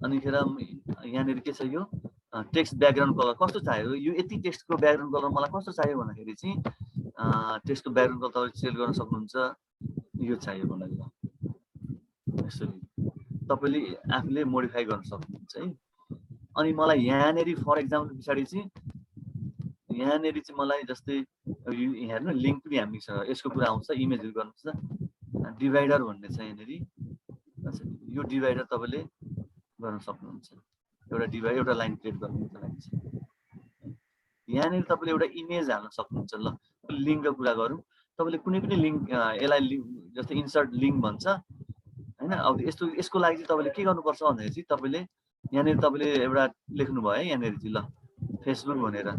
अनिखेर यहाँनिर के छ, यो टेक्स्ट ब्याकग्राउन्ड कलर कस्तो चाहियो, यो यति टेक्स्टको ब्याकग्राउन्ड कलर मलाई कस्तो चाहियो भन्दाखेरि चाहिँ टेक्स्टको ब्याकग्राउन्ड कलर तपाईले सेलेक्ट गर्न सक्नुहुन्छ। यो चाहियो मलाई, यसरी तपाईले आफूले मोडिफाई गर्न सक्नुहुन्छ है। अनि मलाई यहाँनिर फर एक्जाम्पल पछाडि चाहिँ यहाँनिर चाहिँ मलाई जस्तै हेर्नु लिङ्क पनि हामीसँग यसको कुरा आउँछ, इमेजहरु गर्नुपर्छ। डिभाइडर भन्ने छ यहाँनिर, यो डिभाइडर तपाईले गर्न सक्नुहुन्छ। एउटा लाइन क्रिएट गर्नुको लागि चाहिँ यहाँनिर तपाईले एउटा इमेज हाल्न सक्नुहुन्छ। ल लिङ्कको कुरा गरौँ, तपाईले कुनै पनि लिङ्क यसलाई जस्तै इन्सर्ट लिङ्क भन्छ, हैन। अब यसको लागि चाहिँ तपाईले के गर्नुपर्छ भन्दाखेरि चाहिँ तपाईले यहाँनिर तपाईले एउटा लेख्नु भयो है यहाँनिर चाहिँ ल फेसबुक भनेर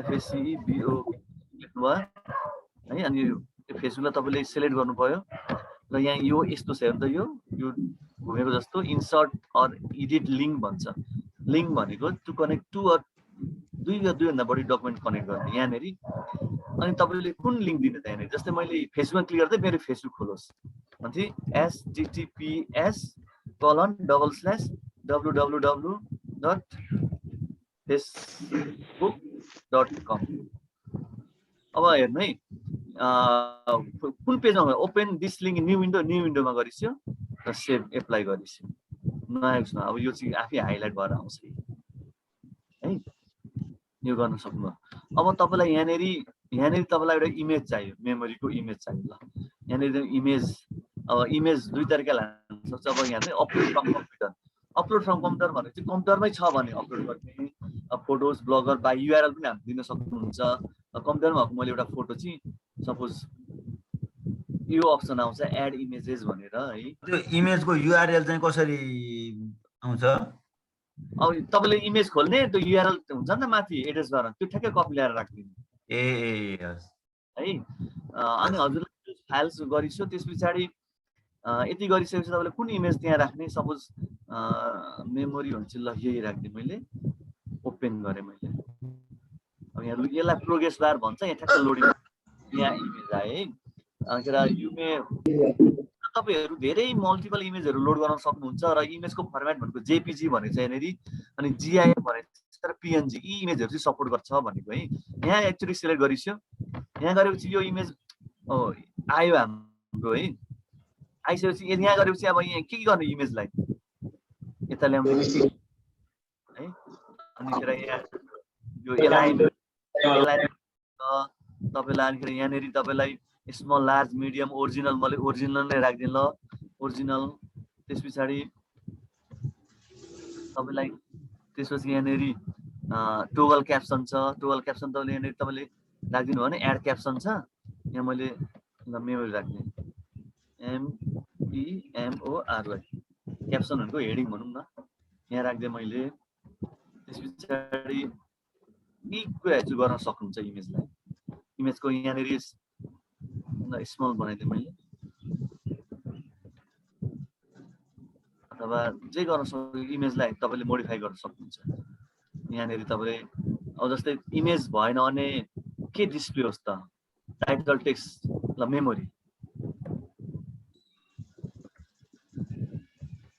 FACEBO लेख्नु भयो है। अनि यो फेसबुकलाई तपाईले सिलेक्ट गर्नु पर्यो र यहाँ यो यस्तो छ हेर्नु त यो घुमेको जस्तो इन्सर्ट अर एडिट लिङ्क भन्छ। लिङ्क भनेको टु कनेक्ट टु अर दुई या दुईभन्दा बढी डकुमेन्ट कनेक्ट गर्ने यहाँनिर। अनि तपाईँले कुन लिङ्क दिने त यहाँनिर जस्तै मैले फेसबुकमा क्लिक गर्दै मेरो फेसबुक खोलोस् भन्थे https://www.facebook.com। अब हेर्नु है कुन पेजमा ओपन दिस लिङ्क न्यू विन्डोमा गरिस्यो र सेभ एप्लाई गरिस्यो नयाँ उसमा। अब यो चाहिँ आफै हाइलाइट भएर आउँछ है, यो गर्न सक्नुभयो। अब तपाईँलाई यहाँनिर तपाईँलाई एउटा इमेज चाहियो, मेमोरीको इमेज चाहियो। ल यहाँनिर इमेज, अब इमेज दुई तरिकाले हाल्न सक्छ। अब यहाँ चाहिँ अपलोड फ्रम कम्प्युटर भनेको चाहिँ कम्प्युटरमै छ भने अपलोड गर्ने फोटोज ब्लगर बाई युआरएल पनि हामी दिन सक्नुहुन्छ। कम्प्युटरमा भएको मैले एउटा फोटो चाहिँ सपोज यो अप्सन आउँछ एड इमेजेस भनेर है। त्यो इमेजको युआरएल चाहिँ कसरी आउँछ? अब तपाईँले इमेज खोल्ने त्यो युआरएल हुन्छ नि त माथि एड्रेस बार त्यो ठ्याक्कै कपी ल्याएर राखिदिनु ए है। अनि हजुरले फाइल्स गरिसो त्यस पछाडि यति गरिसकेपछि तपाईँले कुन इमेज त्यहाँ राख्ने सपोज मेमोरी हुन्छ ल यही राख्दिएँ मैले ओपन गरेँ मैले। अब यहाँ यसलाई प्रोग्रेस बार भन्छ। यहाँ ठ्याक्क लोडिङ यहाँ इमेज आयो है। तपाईँहरू धेरै मल्टिपल इमेजहरू लोड गर्न सक्नुहुन्छ र इमेजको फर्मेट भनेको जेपिजी भनेको छ यहाँनिर, अनि जिआइएफ भनेको छ पिएनजी। यी इमेजहरू चाहिँ सपोर्ट गर्छ भनेको है। यहाँ एक्चुअली सिलेक्ट गरिस्यो, यहाँ गरेपछि यो इमेज आयो हाम्रो है। आइसकेपछि यहाँ गरेपछि अब यहाँ के गर्ने इमेजलाई यता ल्याउने है। अनि यहाँ यो एलाइनमेन्ट तपाईँलाई अनिखेरि यहाँनिर तपाईँलाई स्मल लार्ज मिडियम ओरिजिनल मैले ओरिजिनल नै राखिदिएँ ल ओरिजिनल। त्यस पछाडि तपाईँलाई त्यसपछि यहाँनिर टोगल क्याप्सन छ। टोगल क्याप्सन तपाईँले यहाँनिर तपाईँले राखिदिनु भयो भने एड क्याप्सन छ। यहाँ मैले ल मेमोरी राख्ने MEMORY क्याप्सन भनेको हेडिङ भनौँ न, यहाँ राखिदिएँ मैले। त्यस पछाडि यी कुराहरू गर्न सक्नुहुन्छ इमेजलाई। इमेजको यहाँनिर स्मल बनाइदिएँ मैले, अथवा जे गर्न सक्नु इमेजलाई तपाईँले मोडिफाई गर्न सक्नुहुन्छ। यहाँनिर तपाईँले अब जस्तै इमेज भएन भने के डिस्प्ले होस् त टाइटल टेक्स्ट ल मेमोरी।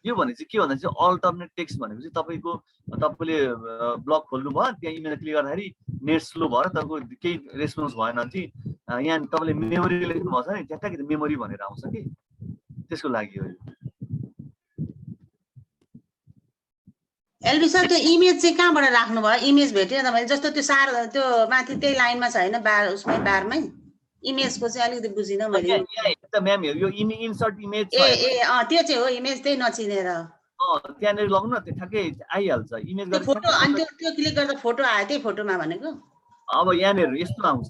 यो भने चाहिँ के भन्दा चाहिँ अल्टरनेट टेक्स्ट भनेको चाहिँ तपाईँले ब्लग खोल्नु भयो त्यहाँ इमेज क्लिक गर्दाखेरि नेट स्लो भएर तपाईँको केही रेस्पोन्स भएन भने चाहिँ यहाँ तपाईँले मेमोरी लेख्नु भएको छ नि त्यहाँ कहाँ मेमोरी भनेर आउँछ कि त्यसको लागि हो। एलबी सर त्यो इमेज चाहिँ कहाँबाट राख्नु भयो? इमेज भेटेन तपाईँले जस्तो त्यो माथि त्यही लाइनमा छ होइन उसमै बारमै इमेजको चाहिँ अलिकति बुझिनँ मैले। म्याम यो इन्सर्ट इमेज ए त्यो चाहिँ हो इमेज त्यही नचिनेर त्यहाँनिर लग्नु न त्यो ठ्याक्कै आइहाल्छ इमेज त्यो फोटो। अनि त्यो क्लिक गर्दा फोटो आयो त्यही फोटोमा भनेको। अब यहाँनिर यस्तो आउँछ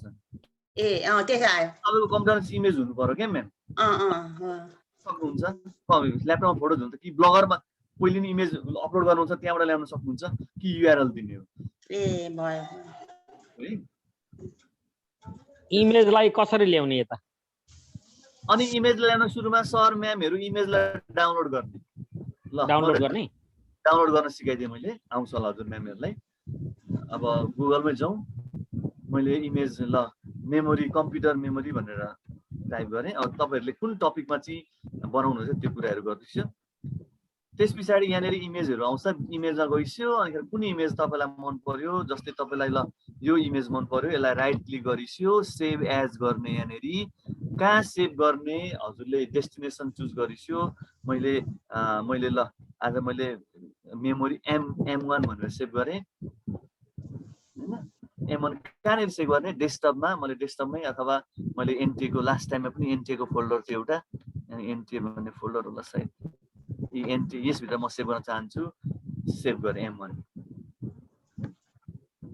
ए त्यसो आयो। तपाईँको कम्प्युटरमा इमेज हुनु पर्यो क्या म्याम। सक्नुहुन्छ ल्यापटपमा फोटो हुन्छ कि ब्लगरमा पहिले नि इमेज अपलोड गर्नुहुन्छ त्यहाँबाट ल्याउन सक्नुहुन्छ कि युआरएल दिने हो। ए भयो। इमेजलाई कसरी ल्याउने यता? अनि इमेज ल्याउन सुरुमा सर म्यामहरू इमेजलाई डाउनलोड गर्ने ल डाउनलोड गर्न सिकाइदिएँ मैले। आउँछ होला हजुर म्यामहरूलाई। अब गुगलमै जाउँ, मैले इमेज ल मेमोरी कम्प्युटर मेमोरी भनेर टाइप गरेँ। अब तपाईँहरूले कुन टपिकमा चाहिँ बनाउनुहुन्छ त्यो कुराहरू गर्दैछ। त्यस पछाडि यहाँनिर इमेजहरू आउँछ, इमेजमा गइस्यो अनि कुन इमेज तपाईँलाई मन पर्यो। जस्तै तपाईँलाई ल यो इमेज मन पर्यो, यसलाई राइट क्लिक गरिस्यो सेभ एज गर्ने। यहाँनिर कहाँ सेभ गर्ने हजुरले डेस्टिनेसन चुज गरिस्यो। मैले ल आज मैले मेमोरी M1 भनेर सेभ गरेँ होइन। M1 कहाँनिर सेभ गर्ने डेस्कटपमा, मैले डेस्कटपमै अथवा मैले एनटिएको लास्ट टाइममा पनि एनटिएको फोल्डर थियो एउटा एनटिए भन्ने फोल्डर होला सायद। एनटी यसभित्र म सेभ गर्न चाहन्छु, सेभ गरेँ M1।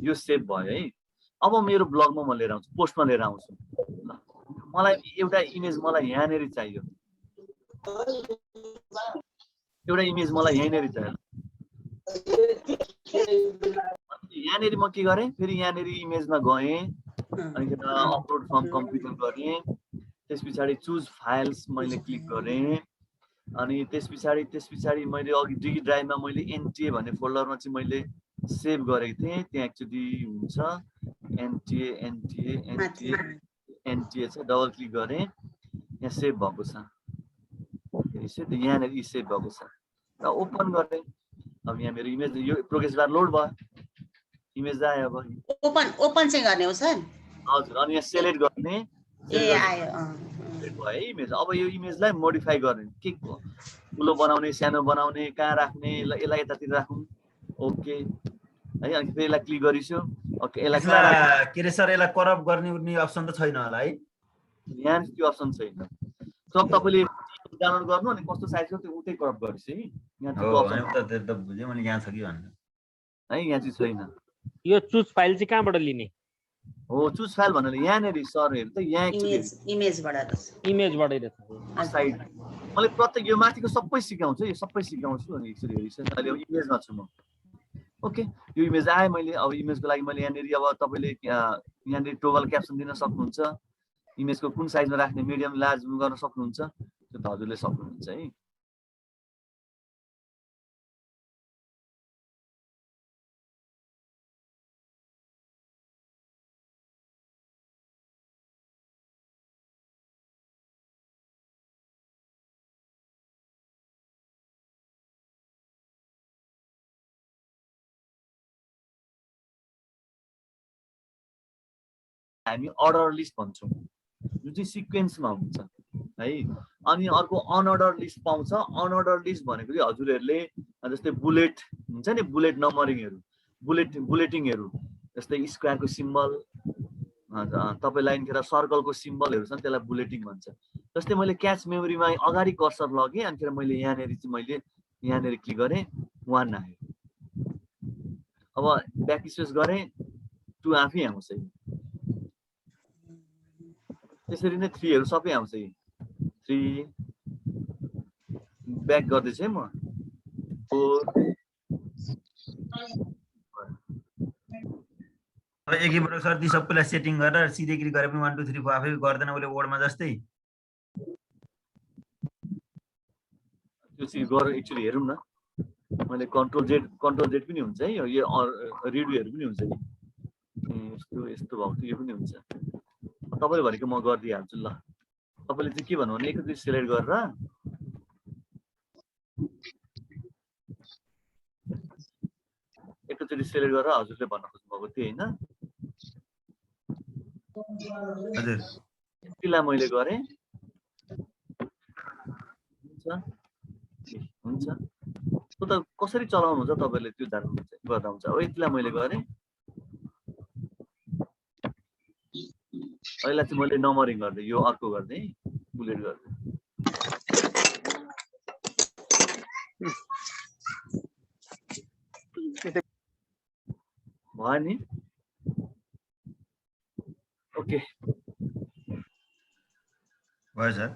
यो सेभ भयो है। अब मेरो ब्लगमा म लिएर आउँछु, पोस्टमा लिएर आउँछु। ल मलाई एउटा इमेज मलाई यहाँनिर चाहियो एउटा इमेज मलाई यहीँनेरि चाहियो। यहाँनेरि म के गरेँ, फेरि यहाँनेरि इमेजमा गएँ, अनिखेर अपलोड फ्रम कम्प्युटर गरेँ, त्यस पछाडि चुज फाइल्स मैले क्लिक गरेँ, अनि त्यस पछाडि मैले अघि डिगी ड्राइभमा मैले एनटिए भन्ने फोल्डरमा चाहिँ मैले सेभ गरेको थिएँ। त्यहाँ एक्चुअली हुन्छ एनटिए छ, डबल क्लिक गरेँ, यहाँ सेभ भएको छ, यहाँनिर सेभ भएको छ र ओपन गरेँ। अब यहाँ मेरो इमेज यो प्रोग्रेस बार लोड भयो, इमेज आयो। अब ओपन चाहिँ गर्ने हो सर? हजुर, अनि यहाँ सेलेक्ट गर्ने, आयो भयो इमेज। अब यो इमेजलाई मोडिफाई गर्ने, के ठुलो बनाउने, सानो बनाउने, कहाँ राख्ने, यसलाई यतातिर राखौँ, ओके है। अनि फेरि यसलाई क्लिक गरिसो, ओके। यसलाई के अरे सर, यसलाई करप्ट गर्ने उर्ने अप्सन त छैन होला है? यहाँ त्यो अप्सन छैन। सब तपाईँले डाउनलोड गर्नु अनि कस्तो साइजको त्यो उतै करप्ट गरिस् है। यहाँ त्यो अप्सन त बुझेँ मैले, यहाँ छ कि भन्नु है, यहाँ चाहिँ छैन। यो चुज फाइल चाहिँ कहाँबाट लिने हो? चुज फाइल भन्नाले यहाँनेरि सर हेर्नु त, यहाँ इमेजबाट साइड मैले प्रत्येक यो माथिको सबै सिकाउँछु, यो सबै सिकाउँछु। अनि एकचोटि हेरिसक्नु, अहिले इमेजमा छु म। ओके, यो इमेज आयो मैले। अब इमेजको लागि मैले यहाँनेरि अब तपाईँले यहाँनेरि टोगल क्याप्सन दिन सक्नुहुन्छ, इमेजको कुन साइजमा राख्ने, मिडियम लार्ज गर्न सक्नुहुन्छ, त्यो त हजुरले सक्नुहुन्छ है। हामी अर्डर लिस्ट भन्छौँ, जुन चाहिँ सिक्वेन्समा हुन्छ है। अनि अर्को अनअर्डर लिस्ट पाउँछ। अनअर्डर लिस्ट भनेको चाहिँ हजुरहरूले जस्तै बुलेट हुन्छ नि, बुलेट नम्बरिङहरू, बुलेटिङहरू, जस्तै स्क्वायरको सिम्बल, तपाईँलाई यहाँनिर सर्कलको सिम्बलहरू छन्, त्यसलाई बुलेटिङ भन्छ। जस्तै मैले क्याच मेमोरीमा अगाडि कर्सर लगेँ, अनि फेरि मैले यहाँनिर चाहिँ मैले यहाँनिर क्लिक गरेँ, 1 आयो। अब ब्याक स्पेस गरेँ, 2 आफै आउँछ। त्यसरी नै 3हरू सबै आउँछ। 3 ब्याक गर्दैछु है म, 4। अब एकैपल्ट सर ती सबैलाई सेटिङ गरेर सिधै क्लिक गरे पनि 1 2 3 4 आफै गर्दैन उसले वर्डमा जस्तै? त्यो चाहिँ गरेर एक्चुअली हेरौँ न। मैले कन्ट्रोल जेड पनि हुन्छ है, यो रिड्यूहरू पनि हुन्छ। यस्तो भएको थियो, यो पनि हुन्छ। तपाईँले भनेको म गरिदिइहाल्छु ल। तपाईँले चाहिँ के भन्नु भने एकैचोटि सिलेक्ट गरेर हजुरले भन्न खोज्नु भएको थियो होइन? हजुर, यतिलाई मैले गरेँ, हुन्छ। त्यो त कसरी चलाउनुहुन्छ तपाईँले, त्यो जान्नुहुन्छ गर्दा हुन्छ। अब यतिलाई मैले गरेँ, अहिले चाहिँ मैले नम्बरिङ गर्दै, यो अर्को गर्दै, बुलेट गर्दै। भयो नि? ओके भयो सर।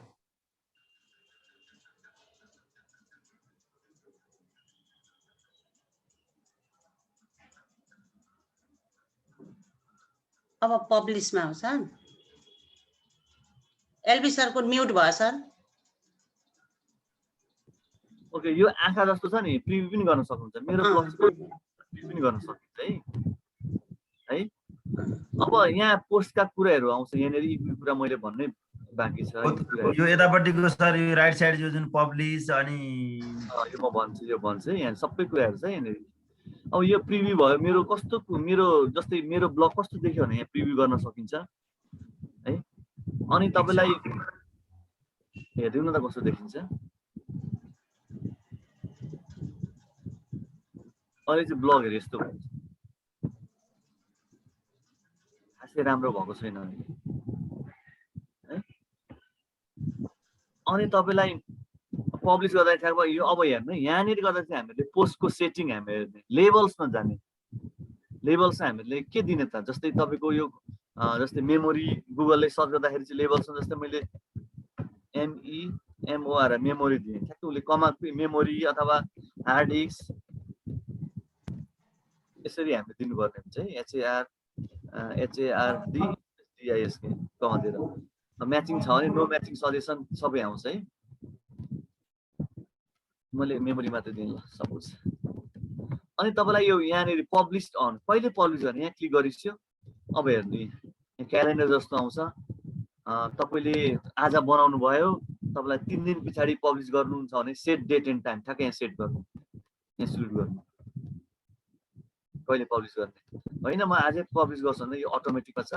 अब पब्लिसमा हो सर। एलबी सरको म्युट भयो सर। ओके, यो आँखा जस्तो छ नि, प्रिभ्यू पनि गर्न सक्नुहुन्छ। मेरो प्रिभ्यू पनि गर्न सकिन्छ है। अब यहाँ पोस्टका कुराहरू आउँछ, यहाँनिर यी कुरा मैले भन्नै बाँकी छ। यो यतापट्टिको सर, यो राइट साइड जो जुन पब्लिस, अनि यो म भन्छु, यहाँ सबै कुराहरू छ यहाँनिर। अब यो प्रिभ्यू भयो, मेरो कस्तो, मेरो जस्तै मेरो ब्लग कस्तो देख्यो भने यहाँ प्रिभ्यू गर्न सकिन्छ है। अनि तपाईँलाई हेरिदिनु न त कस्तो देखिन्छ। अहिले चाहिँ ब्लगहरू यस्तो हुन्छ, खासै राम्रो भएको छैन है। अनि तपाईँलाई पब्लिस गर्दा थाहा भयो। यो अब हेर्नु, यहाँनिर गर्दा चाहिँ हामीले पोस्टको सेटिङ हामी हेर्ने, लेभल्समा जाने। लेभल्स हामीले के दिने त, जस्तै तपाईँको यो जस्तै मेमोरी गुगलले सर्च गर्दाखेरि चाहिँ लेभल्समा, जस्तै मैले ME MOR मेमोरी दिएँ ठ्याक्कै उसले कमा मेमोरी अथवा हार्ड डिस्क यसरी हामीले दिनुपर्ने हुन्छ है HARD DISK कमा दिएर म्याचिङ छ भने नो म्याचिङ सजेसन सबै आउँछ है मैले मेमोरी मात्रै दिएँ ल सपोज अनि तपाईँलाई यो यहाँनिर पब्लिस्ड अन कहिले पब्लिस गर्ने यहाँ क्लिक गरिसक्यो अब हेर्नु यहाँ क्यालेन्डर जस्तो आउँछ तपाईँले आज बनाउनु भयो तपाईँलाई 3 दिन पछाडि पब्लिस गर्नुहुन्छ भने सेट डेट एन्ड टाइम ठ्याक्कै यहाँ सेट गर्नु यहाँ सुरु गर्नु कहिले पब्लिस गर्ने होइन म आजै पब्लिस गर्छु भने यो अटोमेटिकमा छ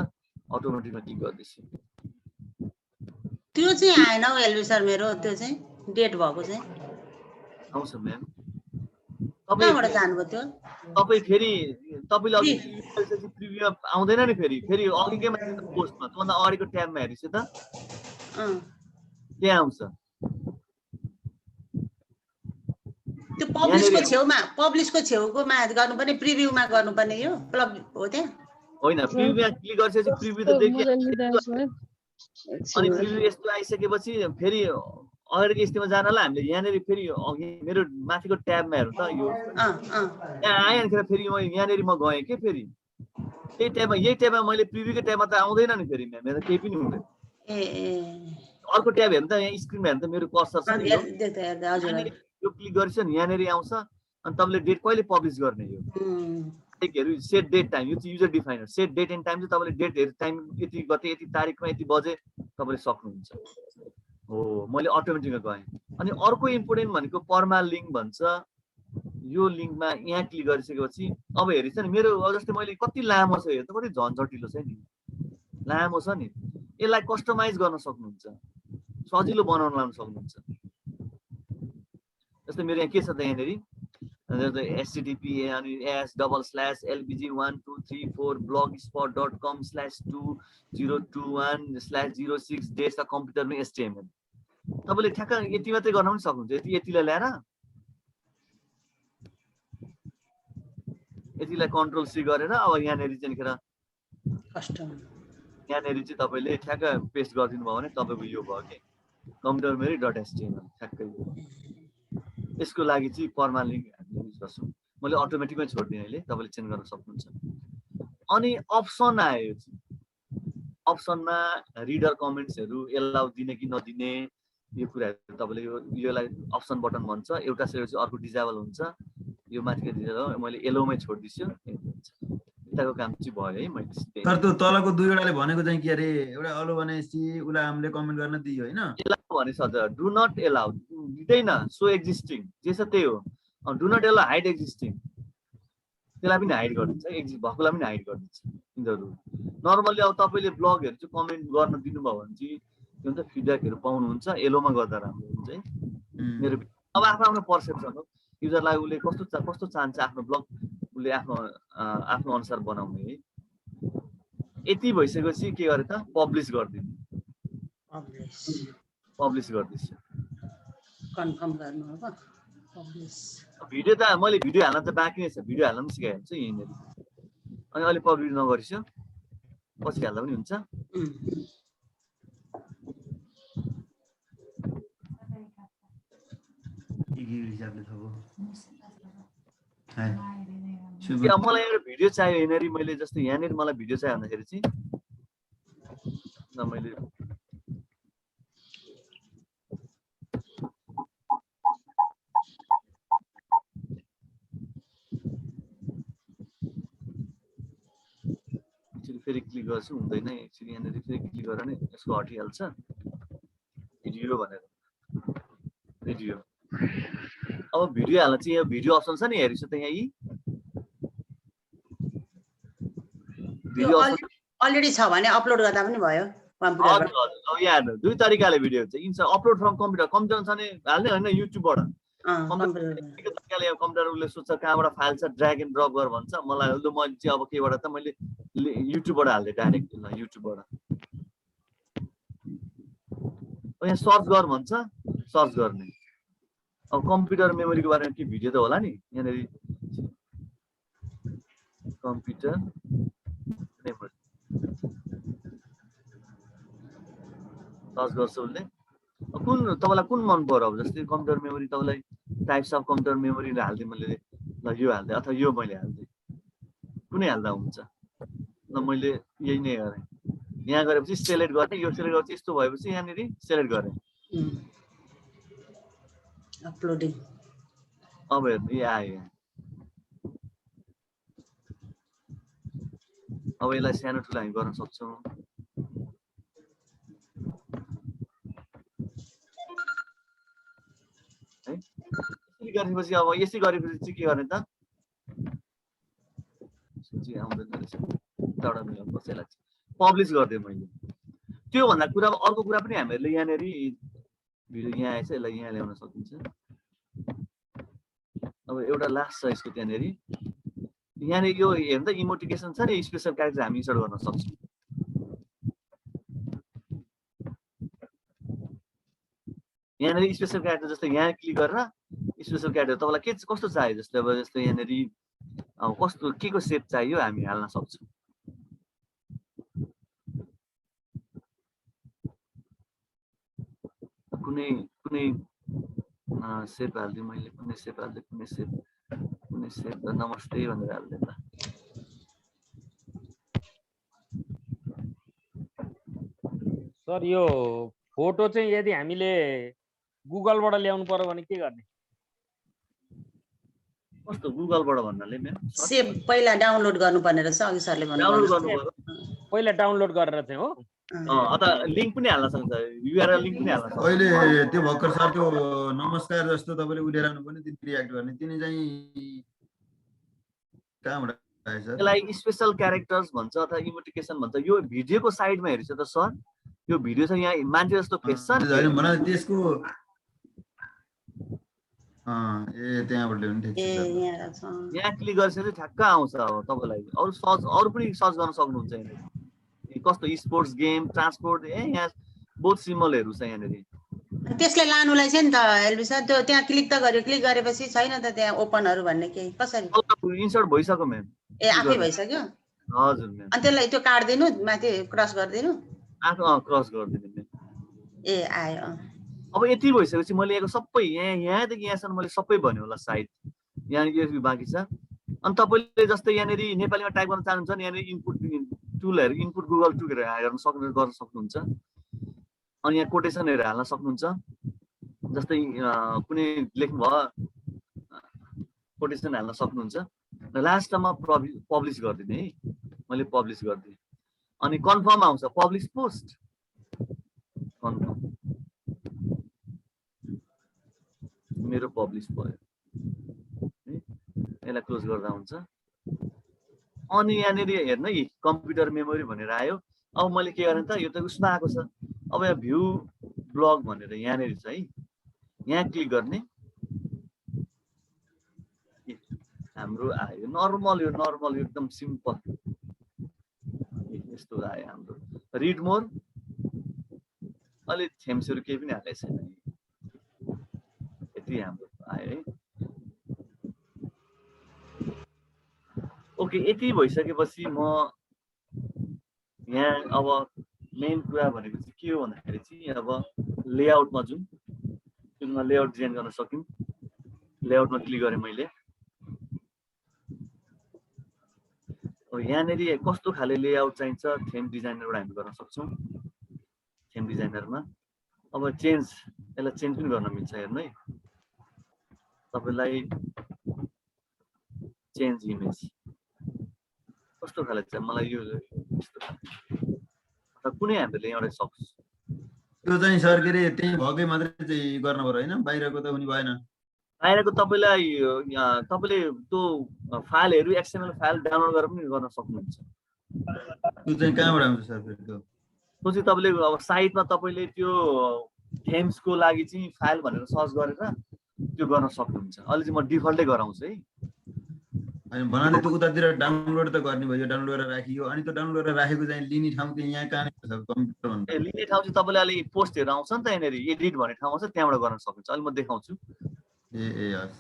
अटोमेटिकमा क्लिक गर्दैछु त्यो चाहिँ आएन हौ एलबी सर मेरो त्यो चाहिँ डेट भएको चाहिँ आउँछ म्याम कहाँबाट जानुभयो त्यो तपाईँ फेरि तपाईँले अघि प्रिभ्यू आउँदैन नि फेरि अघिकै माथि पोस्टमा त्योभन्दा अगाडिको ट्याबमा हेर्नुहोस् त के आउँछ त्यो पब्लिसको छेउकोमा गर्नुपर्ने प्रिभ्यूमा गर्नुपर्ने यो हो त्यहाँ होइन प्रिभ्यूमा क्लिक गरिसकेपछि प्रिभ्यू त देखियो अनि प्रिभ्यू यस्तो आइसकेपछि फेरि अगाडिको स्थितिमा जानलाई हामीले यहाँनिर फेरि अघि मेरो माथिको ट्याबमा हेर्नु त यो यहाँ आएन फेरि यहाँनिर म गएँ के फेरि यही ट्याबमा मैले प्रिभ्यूको ट्याबमा त आउँदैन नि फेरि मेरो केही पनि हुँदैन अर्को ट्याब हेर्नु त यहाँ स्क्रिनमा हेर्नु त मेरो कर्सर छ नि यो क्लिक गरिसक्यो नि यहाँनिर आउँछ अनि तपाईँले डेट कहिले पब्लिस गर्ने यो सेट डेट टाइम यो चाहिँ user definer set date and time चाहिँ तपाईँले डेट टाइम यति गते यति तारिकमा यति बजे तपाईँले सक्नुहुन्छ हो मैले अटोमेटिकमा गएँ अनि अर्को इम्पोर्टेन्ट भनेको पर्मा लिङ्क भन्छ यो लिङ्कमा यहाँ क्लिक गरिसकेपछि अब हेरिन्छ नि मेरो जस्तै मैले कति लामो छ हेर्नु त कति झन्झटिलो छ नि लामो छ नि यसलाई कस्टमाइज गर्न सक्नुहुन्छ सजिलो बनाउन लाउन सक्नुहुन्छ जस्तै मेरो यहाँ के छ त यहाँनिर http अनि s/12/12spot.com/2021/06 डेस्क कम्प्युटरमै HTML तपाईँले ठ्याक्क यति मात्रै गर्न पनि सक्नुहुन्छ यतिलाई ल्याएर यतिलाई कन्ट्रोल C गरेर अब यहाँनिर चाहिँ यहाँनिर चाहिँ तपाईँले ठ्याक्क पेस्ट गरिदिनु भयो भने तपाईँको यो भयो कि कम्प्युटरमै .html ठ्याक्कै यसको लागि चाहिँ पर्मा लिङ्क हामीले युज गर्छौँ मैले अटोमेटिकमै छोडिदिएँ अहिले तपाईँले चेन्ज गर्न सक्नुहुन्छ अनि अप्सन आयो अप्सनमा रिडर कमेन्ट्सहरू एलाउ दिने कि नदिने यो कुराहरू तपाईँले योलाई अप्सन बटन भन्छ एउटा सेट चाहिँ अर्को डिजेबल हुन्छ यो माथिको डिजेबल मैले एलोमै छोडिदिन्छु यताको काम चाहिँ भयो है मैले तर त्यो तलको दुईवटाले भनेको चाहिँ के अरे एउटा अलो भनेपछि उसलाई हामीले कमेन्ट गर्न दियो होइन एलाउ भनेछ हजुर डु नट एलाउ दिँदैन सो एक्जिस्टिङ जे छ त्यही हो do not allow hide existing त्यसलाई पनि हाइड गरिदिन्छ एक्जिस्ट भएकोलाई पनि हाइड गरिदिन्छ यिनीहरू नर्मल्ली अब तपाईँले ब्लगहरू चाहिँ कमेन्ट गर्न दिनुभयो भने चाहिँ के भन्छ फिडब्याकहरू पाउनुहुन्छ एलोमा गर्दा राम्रो हुन्छ है मेरो अब आफ्नो आफ्नो पर्सेप्सन हो युजरलाई उसले कस्तो चाहन्छ आफ्नो ब्लग उसले आफ्नो अनुसार बनाउने है यति भइसकेपछि के गरे त पब्लिस गरिदिनु पब्लिस गर्दैछु कन्फर्म गर्नु अब पब्लिस भिडियो त मैले भिडियो हाल्न त बाँकी नै छ भिडियो हाल्न पनि सिकाइहाल्छु यहीँनिर अनि अहिले पब्लिस नगरिसक्यो पछि हाल्दा पनि हुन्छ मलाई एउटा भिडियो चाहियो यहाँनिर मैले जस्तै यहाँनिर मलाई भिडियो चाहियो भन्दाखेरि चाहिँ मैले फेरि क्लिक गर्छु हुँदैन एक्चुअली यहाँनिर फेरि क्लिक गरेर नै यसको हटिहाल्छ भिडियो भनेर भिडियो अब भिडियो हाल्न चाहिँ यो भिडियो अप्सन छ नि हेर्छु त यहाँ भिडियो अलरेडी छ भने अपलोड गर्दा पनि भयो कम्प्युटरबाट यहाँ दुई तरिकाले भिडियो हुन्छ अपलोड फ्रम कम्प्युटर छ नि हाल्ने होइन युट्युबबाट कम्प्युटर उसले सोध्छ कहाँबाट फाइल छ ड्र्याग एन्ड ड्रप गर भन्छ मलाई मैले चाहिँ अब केबाट त मैले युट्युबबाट हाल्दै डाइरेक्ट युट्युबबाट यहाँ सर्च गर भन्छ सर्च गर्ने अब कम्प्युटर मेमोरीको बारेमा के भिडियो त होला नि यहाँनिर कम्प्युटर मेमोरी सर्च गर्छ उसले कुन तपाईँलाई कुन मन पर्यो? अब जस्तै कम्प्युटर मेमोरी तपाईँलाई टाइप्स अफ कम्प्युटर मेमोरी हाल्दिएँ मैले, ल यो हाल्दिएँ अथवा यो मैले हाल्दिएँ, कुनै हाल्दा हुन्छ? ल मैले यही नै गरेँ, यहाँ गरेपछि सेलेक्ट गर्ने, यो सेलेक्ट गरेपछि यस्तो भएपछि यहाँनिर सेलेक्ट गरेँ। अपलोडिङ अब हेर्नु यो आयो यहाँ। अब यसलाई सानो ठुलो हामी गर्न सक्छौँ। है यसरी गरेपछि अब यसरी गरेपछि चाहिँ के गर्ने त? सूची आउँदैन रहेछ, एउटा मिलाउनु पर्छ यसलाई। पब्लिस गरिदिएँ मैले। त्योभन्दा कुरा अर्को कुरा पनि हामीहरूले यहाँनिर भिडियो यहाँ आएछ, यसलाई यहाँ ल्याउन सकिन्छ। अब एउटा लास्ट छ यसको त्यहाँनिर, यहाँनिर यो हेर्नु त इमोटिकेसन छ नि, स्पेसल क्यारेक्टर हामी इन्सर्ट गर्न सक्छौँ। यहाँनिर स्पेसल क्यारेक्टर जस्तै यहाँ क्लिक गरेर स्पेसल क्यारेक्टर तपाईँलाई के कस्तो चाहियो, जस्तै अब जस्तै यहाँनिर अब कस्तो के को सेप चाहियो हामी हाल्न सक्छौँ। कुनै कुनै सेप हालिदिएँ मैले, कुनै सेप हालिदिएँ, कुनै सेप नमस्ते भनेर हालिदिएँ त। सर यो फोटो चाहिँ यदि हामीले गुगलबाट ल्याउनु पर्यो भने के गर्ने? कस्तो गुगलबाट भन्नाले मेरो सेभ पहिला डाउनलोड गर्नुपर्ने रहेछ, अघि सरले डाउनलोड भन्नुभयो। गर्नु पर्यो। पहिला डाउनलोड गरेर चाहिँ हो अथवा लिङ्क पनि हाल्न सक्छ, युआरएल लिङ्क पनि हाल्न सक्छ। अहिले त्यो भर्खर सर त्यो नमस्कार जस्तो तपाईँले उडेराउनु पनि तिनी रियाक्ट गर्ने, तिनी चाहिँ कहाँबाट आएछ? यसलाई स्पेसल क्यारेक्टर्स भन्छ अथवा इमोटिकेसन भन्छ। यो भिडियोको साइडमा हेर्छ त सर, यो भिडियो छ यहाँ मान्छे जस्तो फेस छ नि, भन त्यसको ए त्यहाँबाट ल्याउनु ठिक छ। यहाँ क्लिक गरेपछि ठ्याक्क आउँछ। अब तपाईँलाई अरू सर्च अरू पनि सर्च गर्न सक्नुहुन्छ यहाँनिर, कस्तो स्पोर्ट्स गेम ट्रान्सपोर्ट, यहाँ बहुत सिम्बलहरू छ यहाँनिर। त्यसलाई लानुलाई चाहिँ नि त एलबी सर त्यो त्यहाँ क्लिक त गर्यो, क्लिक गरेपछि छैन त त्यहाँ ओपनहरू भन्ने केही, कसरी? इन्सर्ट भइसक्यो म्याम। ए आफै भइसक्यो? हजुर म्याम। अनि त्यसलाई त्यो काट्दिनु, माथि क्रस गरिदिनु? आफू क्रस गरिदिनु म्याम। ए आयो। अब यति भइसकेपछि मैले यहाँको सबै यहाँदेखि यहाँसम्म मैले सबै भन्यो होला सायद, यहाँ यो बाँकी छ। अनि तपाईँले जस्तै यहाँनिर नेपालीमा टाइप गर्न चाहनुहुन्छ भने यहाँनिर इनपुट टुलहरू, इनपुट गुगल टुलहरू गर्न सक्नुहुन्छ। अनि यहाँ कोटेसनहरू हाल्न सक्नुहुन्छ। जस्तै कुनै लेख्नु भयो कोटेसन हाल्न सक्नुहुन्छ। लास्टमा पब्लिस गरिदिने है, मैले पब्लिस गरिदिएँ। अनि कन्फर्म आउँछ पब्लिस पोस्ट, कन्फर्म मेरो पब्लिस भयो। यसलाई क्लोज गर्दा हुन्छ। अनि यहाँनिर हेर्नु है कम्प्युटर मेमोरी भनेर आयो। अब मैले के गरेँ त, यो त उसमा आएको छ। अब यहाँ भ्यू ब्लग भनेर यहाँनिर छ है, यहाँ क्लिक गर्ने, हाम्रो आयो नर्मल, यो नर्मल एकदम सिम्पल यस्तो आयो हाम्रो। रिड मोर अलि थेम्सहरू केही पनि हालेको छैन, यति हाम्रो आयो है। ओके, यति भइसकेपछि म यहाँ अब मेन कुरा भनेको चाहिँ के हो भन्दाखेरि चाहिँ अब लेआउटमा जाउँ। जुनमा लेआउट डिजाइन गर्न सक्यौँ। लेआउटमा क्लिक गरेँ मैले। अब यहाँनिर कस्तो खाले लेआउट चाहिन्छ थेम डिजाइनरबाट हामी गर्न सक्छौँ। थेम डिजाइनरमा अब चेन्ज, यसलाई चेन्ज पनि गर्न मिल्छ। हेर्नु है, तपाईँलाई चेन्ज इमेज कस्तो खाले छ, मलाई यो कुनै हामीले एउटै सक्छ। त्यो चाहिँ सर के अरे त्यही भएकै मात्रै चाहिँ गर्नु पर्यो होइन, बाहिरको त हुने भएन। बाहिरको तपाईँले त्यो फाइलहरू एक्सएमएल फाइल डाउनलोड गरेर पनि गर्न सक्नुहुन्छ। त्यो चाहिँ कहाँबाट आउँछ सर फेरि? त्यो चाहिँ तपाईँले अब साइटमा तपाईँले त्यो थेम्सको लागि चाहिँ फाइल भनेर सर्च गरेर त्यो गर्न सक्नुहुन्छ। अहिले चाहिँ म डिफल्टै गराउँछु है। होइन भन्नाले त्यो उतातिर डाउनलोड त गर्ने भयो, डाउनलोड गरेर राखियो। अनि त्यो डाउनलोड गरेर राखेको चाहिँ लिने ठाउँ चाहिँ यहाँ कहाँ छ कम्प्युटर भन्दा? लिने ठाउँ चाहिँ तपाईँले अलि पोस्टहरू आउँछ नि त यहाँनिर, एडिट भन्ने ठाउँ आउँछ, त्यहाँबाट गर्न सक्नुहुन्छ। अहिले म देखाउँछु। ए हस्,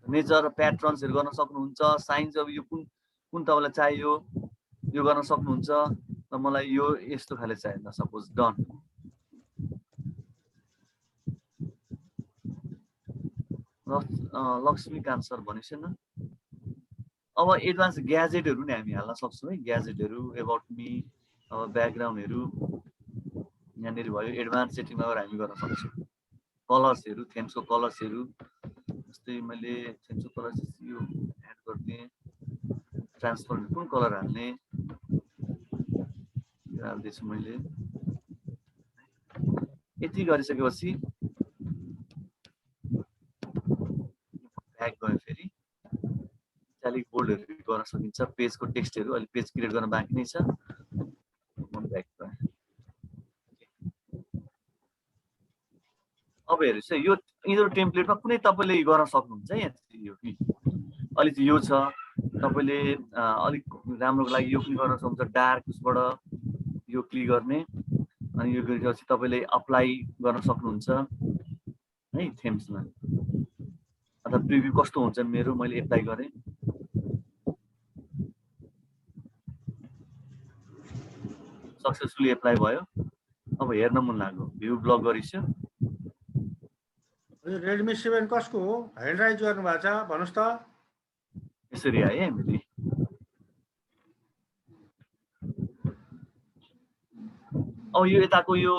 नेचर प्याट्रन्सहरू गर्न सक्नुहुन्छ। साइन्स अब यो कुन तपाईँलाई चाहियो यो गर्न सक्नुहुन्छ। र मलाई यो यस्तो खाले चाहियो, सपोज डन। लक्ष्मीकान्त सर भनेपछि न अब एडभान्स ग्याजेटहरू नि हामी हाल्न सक्छौँ है ग्याजेटहरू एबाउट मी अब ब्याकग्राउन्डहरू यहाँनिर भयो एडभान्स सेटिङमा गएर हामी गर्न सक्छौँ कलर्सहरू थेम्सको कलर्सहरू जस्तै मैले थेम्सको कलर्स यो एड गरिदिएँ ट्रान्सफर कुन कलर हाल्ने यो हाल्दैछु मैले यति गरिसकेपछि ब्याक गयो फेरि इटालिक बोल्डहरू गर्न सकिन्छ पेजको टेक्स्टहरू अहिले पेज क्रिएट गर्न बाँकी नै छ ब्याक गयो अब हेर्नुहोस् है यो यिनीहरू टेम्प्लेटमा कुनै तपाईँले गर्न सक्नुहुन्छ है यो अहिले चाहिँ यो छ तपाईँले अलिक राम्रोको लागि यो पनि गर्न सक्नुहुन्छ डार्क उसबाट यो क्लिक गर्ने अनि यो गरेपछि तपाईँले अप्लाई गर्न सक्नुहुन्छ है थेम्समा अथवा प्रिभ्यू कस्तो हुन्छ मेरो मैले एप्लाई गरेँ सक्सेसफुली एप्लाई भयो अब हेर्न मन लाग्यो भ्यू ब्लक गरिसक्यो रेडमी 7 कसको हो हैन्ड राइज गर्नु भएको छ भन्नुस् त यसरी आए हामीले अब यो यताको यो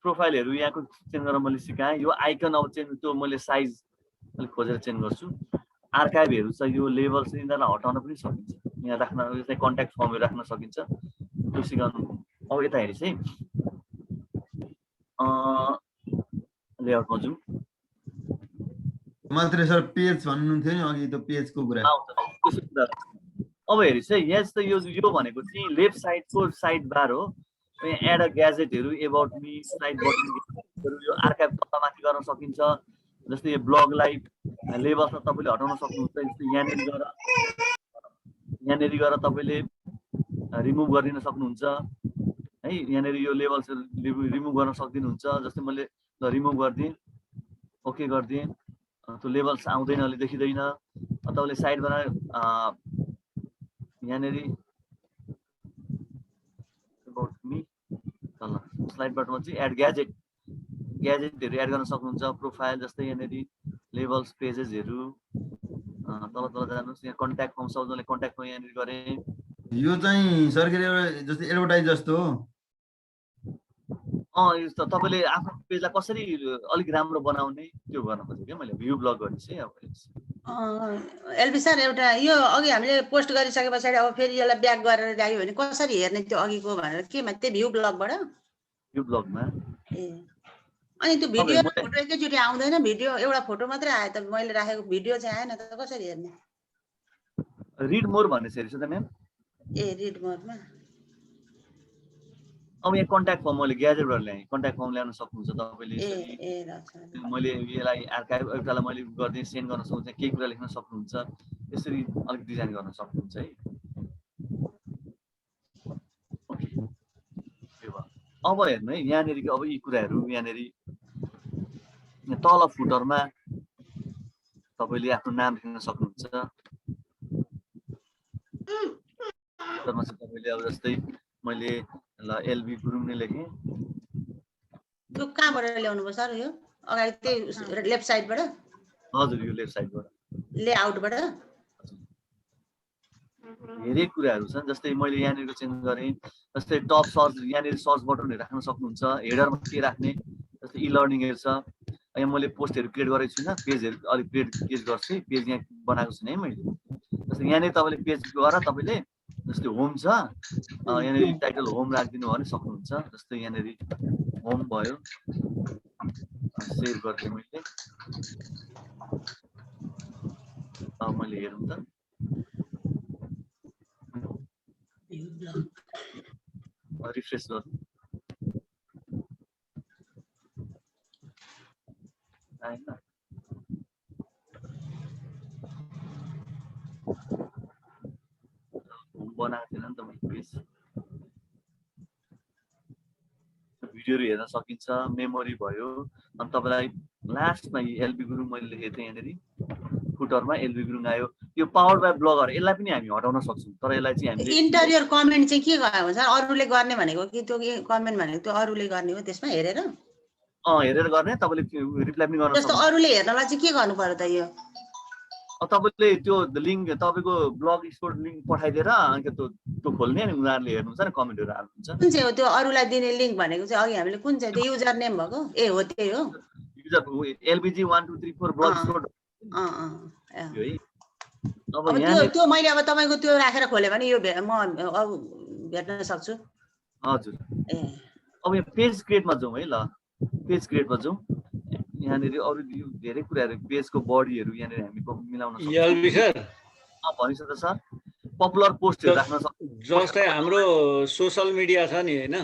प्रोफाइलहरू यहाँको चेन्ज गर्न मैले सिकाएँ यो आइकन अब चेन्ज त्यो मैले साइज अलिक खोजेर चेन्ज गर्छु आर्काइभहरू छ यो लेभल चाहिँ यिनीहरूलाई हटाउन पनि सकिन्छ यहाँ राख्न यस्तै कन्ट्याक्ट फर्महरू राख्न सकिन्छ त्यो सिकाउनु अब यता हेरेँ चाहिँ लेआउटमा जाउँ मात्रै सर पेज भन्नुहुन्थ्यो नि अघि त्यो पेजको कुरा अब हेरेस् है यहाँ चाहिँ यो भनेको चाहिँ लेफ्ट साइडको साइड बार हो यहाँ एड अ ग्याजेटहरू एबाउट मी साइड बटनहरू यो आर्काइभ तलमाथि गर्न सकिन्छ जस्तै यो ब्लगलाई लेबल्समा तपाईँले हटाउन सक्नुहुन्छ जस्तै यहाँनिर गएर तपाईँले रिमुभ गरिदिन सक्नुहुन्छ है यहाँनिर यो लेबल्सहरू रिमुभ गर्न सक्दिनुहुन्छ जस्तै मैले रिमुभ गरिदिएँ ओके गरिदिएँ त्यो लेबल्स आउँदैन अहिले देखिँदैन तपाईँले साइडबाट यहाँनिर अबाउट मी तल स्लाइडबाट चाहिँ एड ग्याजेटहरू एड गर्न सक्नुहुन्छ प्रोफाइल जस्तै यहाँनिर लेबल्स पेजेसहरू तल जानुहोस् यहाँ कन्ट्याक्ट फर्म सबैजनाले कन्ट्याक्ट फर्म यहाँनिर गरेँ यो चाहिँ सर के जस्तै एडभर्टाइज जस्तो हो यो त तपाईँले आफ्नो पेजलाई कसरी अलिक राम्रो बनाउने त्यो गर्न खोजेँ क्या मैले भ्यू ब्लग गरेँ है अब एलबी सर एउटा यो अघि हामीले पोस्ट गरिसके पछाडि अब फेरि यसलाई ब्याक गरेर ल्यायो भने कसरी हेर्ने त्यो अघिको भनेर केमा त्यो भ्यू ब्लगबाट भ्यू ब्लगमा ए अनि त्यो भिडियो फोटो एकैचोटि आउँदैन भिडियो एउटा फोटो मात्रै आयो त मैले राखेको भिडियो चाहिँ आएन त कसरी हेर्ने रिड मोर भन्ने हेर्छ त म्याम ए रिड मोरमा अब यहाँ कन्ट्याक्ट फर्म मैले ग्याजेटबाट ल्याएँ कन्ट्याक्ट फर्म ल्याउन सक्नुहुन्छ तपाईँले मैले यसलाई आर्काइभ एउटालाई मैले गरिदिएँ सेन्ड गर्न सक्नुहुन्छ केही कुरा लेख्न सक्नुहुन्छ यसरी अलिक डिजाइन गर्न सक्नुहुन्छ है अब हेर्नु है यहाँनिर अब यी कुराहरू यहाँनिर तल फुटरमा तपाईँले आफ्नो नाम लेख्न सक्नुहुन्छ फुटरमा चाहिँ तपाईँले अब जस्तै मैले ल एलबी गुरुङ नै लेखेँ त्यो कहाँबाट ल्याउनु भयो सर यो अगाडि त्यही लेफ्ट साइडबाट हजुर यो लेफ्ट साइडबाट लेआउटबाट धेरै कुराहरू छन् जस्तै मैले यहाँनिर चेन्ज गरेँ जस्तै टप सर्च यहाँनिर सर्च बटनहरू राख्न सक्नुहुन्छ हेडरमा के राख्ने जस्तै इ लर्निङहरू छ यहाँ मैले पोस्टहरू क्रिएट गरेको छुइनँ पेजहरू अलिक क्रिएट गर्छु पेज यहाँ बनाएको छैन है मैले जस्तै यहाँनिर तपाईँले पेज गएर तपाईँले जस्तै होम छ यहाँनिर टाइटल होम राखिदिनु भने सक्नुहुन्छ जस्तै यहाँनिर होम भयो सेभ गरिदिएँ मैले अब मैले हेरौँ त रिफ्रेस गर्नु आएन बनाएको थिएन नि त मैले पेज भिडियोहरू हेर्न सकिन्छ मेमोरी भयो अनि तपाईँलाई लास्टमा एलबी गुरुङ मैले लेखेको थिएँ यहाँनिर फुटरमा एलबी गुरुङ आयो यो पावर बाई ब्लगर यसलाई पनि हामी हटाउन सक्छौँ तर यसलाई चाहिँ हामीले इन्टरियर कमेन्ट चाहिँ के गयो सर अरूले गर्ने भनेको कि त्यो कमेन्ट भनेको त्यो अरूले गर्ने हो त्यसमा हेरेर हेरेर गर्ने तपाईँले रिप्लाई पनि गर्न जस्तो सक्नुहुन्छ। अरूले हेर्नलाई चाहिँ के गर्नु पर्यो त यो? तपाईँले त्यो लिङ्क तपाईँको ब्लग स्पोर्ट लिङ्क पठाइदिएर अनि त्यो खोल्ने अनि उनीहरूले हेर्नुहुन्छ नि कमेन्टहरू हाल्नुहुन्छ। कुन चाहिँ हो त्यो अरूलाई दिने लिङ्क भनेको चाहिँ? अघि हामीले कुन चाहिँ त्यो युजर नेम भएको? ए हो त्यही हो। युजर LBG 1234 ब्लग स्पोर्ट अँ अँ अँ। है। अब अब यहाँ त्यो मैले अब तपाईँको त्यो राखेर खोल्यो भने यो म अब भेट्न सक्छु। हजुर ए अब यहाँ पेज क्रिएटमा जाउँ है। ल पेज क्रिएटमा जाउँ। यहाँनिर अरू धेरै कुराहरू पेजको बडीहरू यहाँनिर हामी मिलाउन सक्छौँ। एलबी सर भनिन्छ त सर पपुलर पोस्टहरू राख्न सक्छौँ। जस्तै हाम्रो सोसल मिडिया छ नि होइन,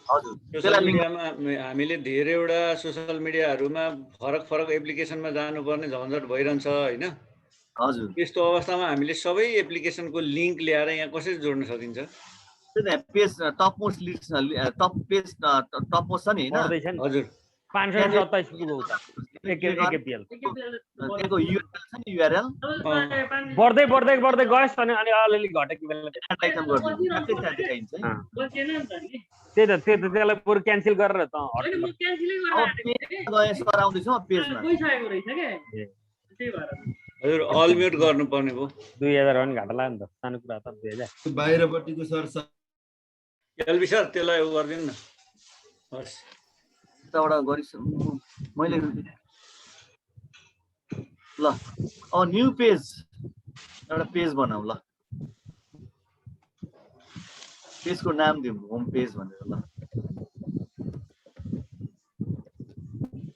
हजुर सोसल मिडियामा हामीले धेरैवटा सोसल मिडियाहरूमा फरक फरक एप्लिकेसनमा जानुपर्ने झन्झट भइरहन्छ होइन। हजुर त्यस्तो अवस्थामा हामीले सबै एप्लिकेसनको लिङ्क ल्याएर यहाँ कसरी जोड्न सकिन्छ? Page top most list top page top most छ नि होइन। बढ्दैछ नि। हजुर 527 पुग्यो उता एकेपिएल त्यसको URL छ नि URL बढ्दै बढ्दै बढ्दै गएछ अनि अलिअलि घटेको बेला आइटम गर्नु ठ्याक्कै त्यहाँ देखाइन्छ है। त्यही त त्यसलाई बरु क्यान्सल गरेर त अब पेज गए सर आउँदैछु पेजमा। हजुर अल म्युट गर्नुपर्ने भयो। 2000 भने घाटा लाग्यो नि त, सानो कुरा त 2000। बाहिरपट्टिको सर एलबी सर त्यसलाई उ गरिदिनु न। हस् यताबाट गरिस मैले ल। अब न्यू पेज एउटा पेज बनाऊ ल। पेजको नाम दिउँ होम पेज भनेर ल।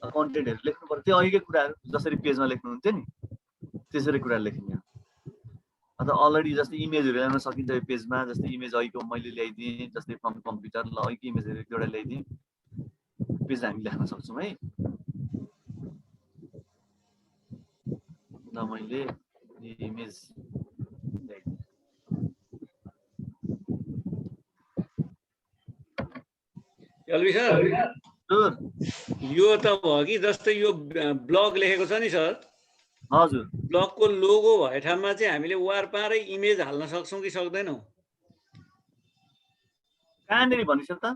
कन्टेन्टहरू लेख्नु पर्यो त्यो अहिलेकै कुराहरू जसरी पेजमा लेख्नुहुन्थ्यो नि त्यसरी कुरा लेख्ने हो। अन्त अलरेडी जस्तै इमेजहरू ल्याउन सकिन्छ यो पेजमा। जस्तै इमेज अहिलेको मैले ल्याइदिएँ जस्तै फ्रम कम्प्युटर ल अहिलेको इमेजहरू एउटा ल्याइदिएँ पेज हामी लेख्न सक्छौँ है। ल मैले इमेज एलबी सर यो त भयो कि जस्तै यो ब्लग लेखेको छ नि सर। हजुर ब्लगको लोगो भए ठाउँमा चाहिँ हामीले वारपारै इमेज हाल्न सक्छौँ कि सक्दैनौँ? कहाँनिर भनिस् त?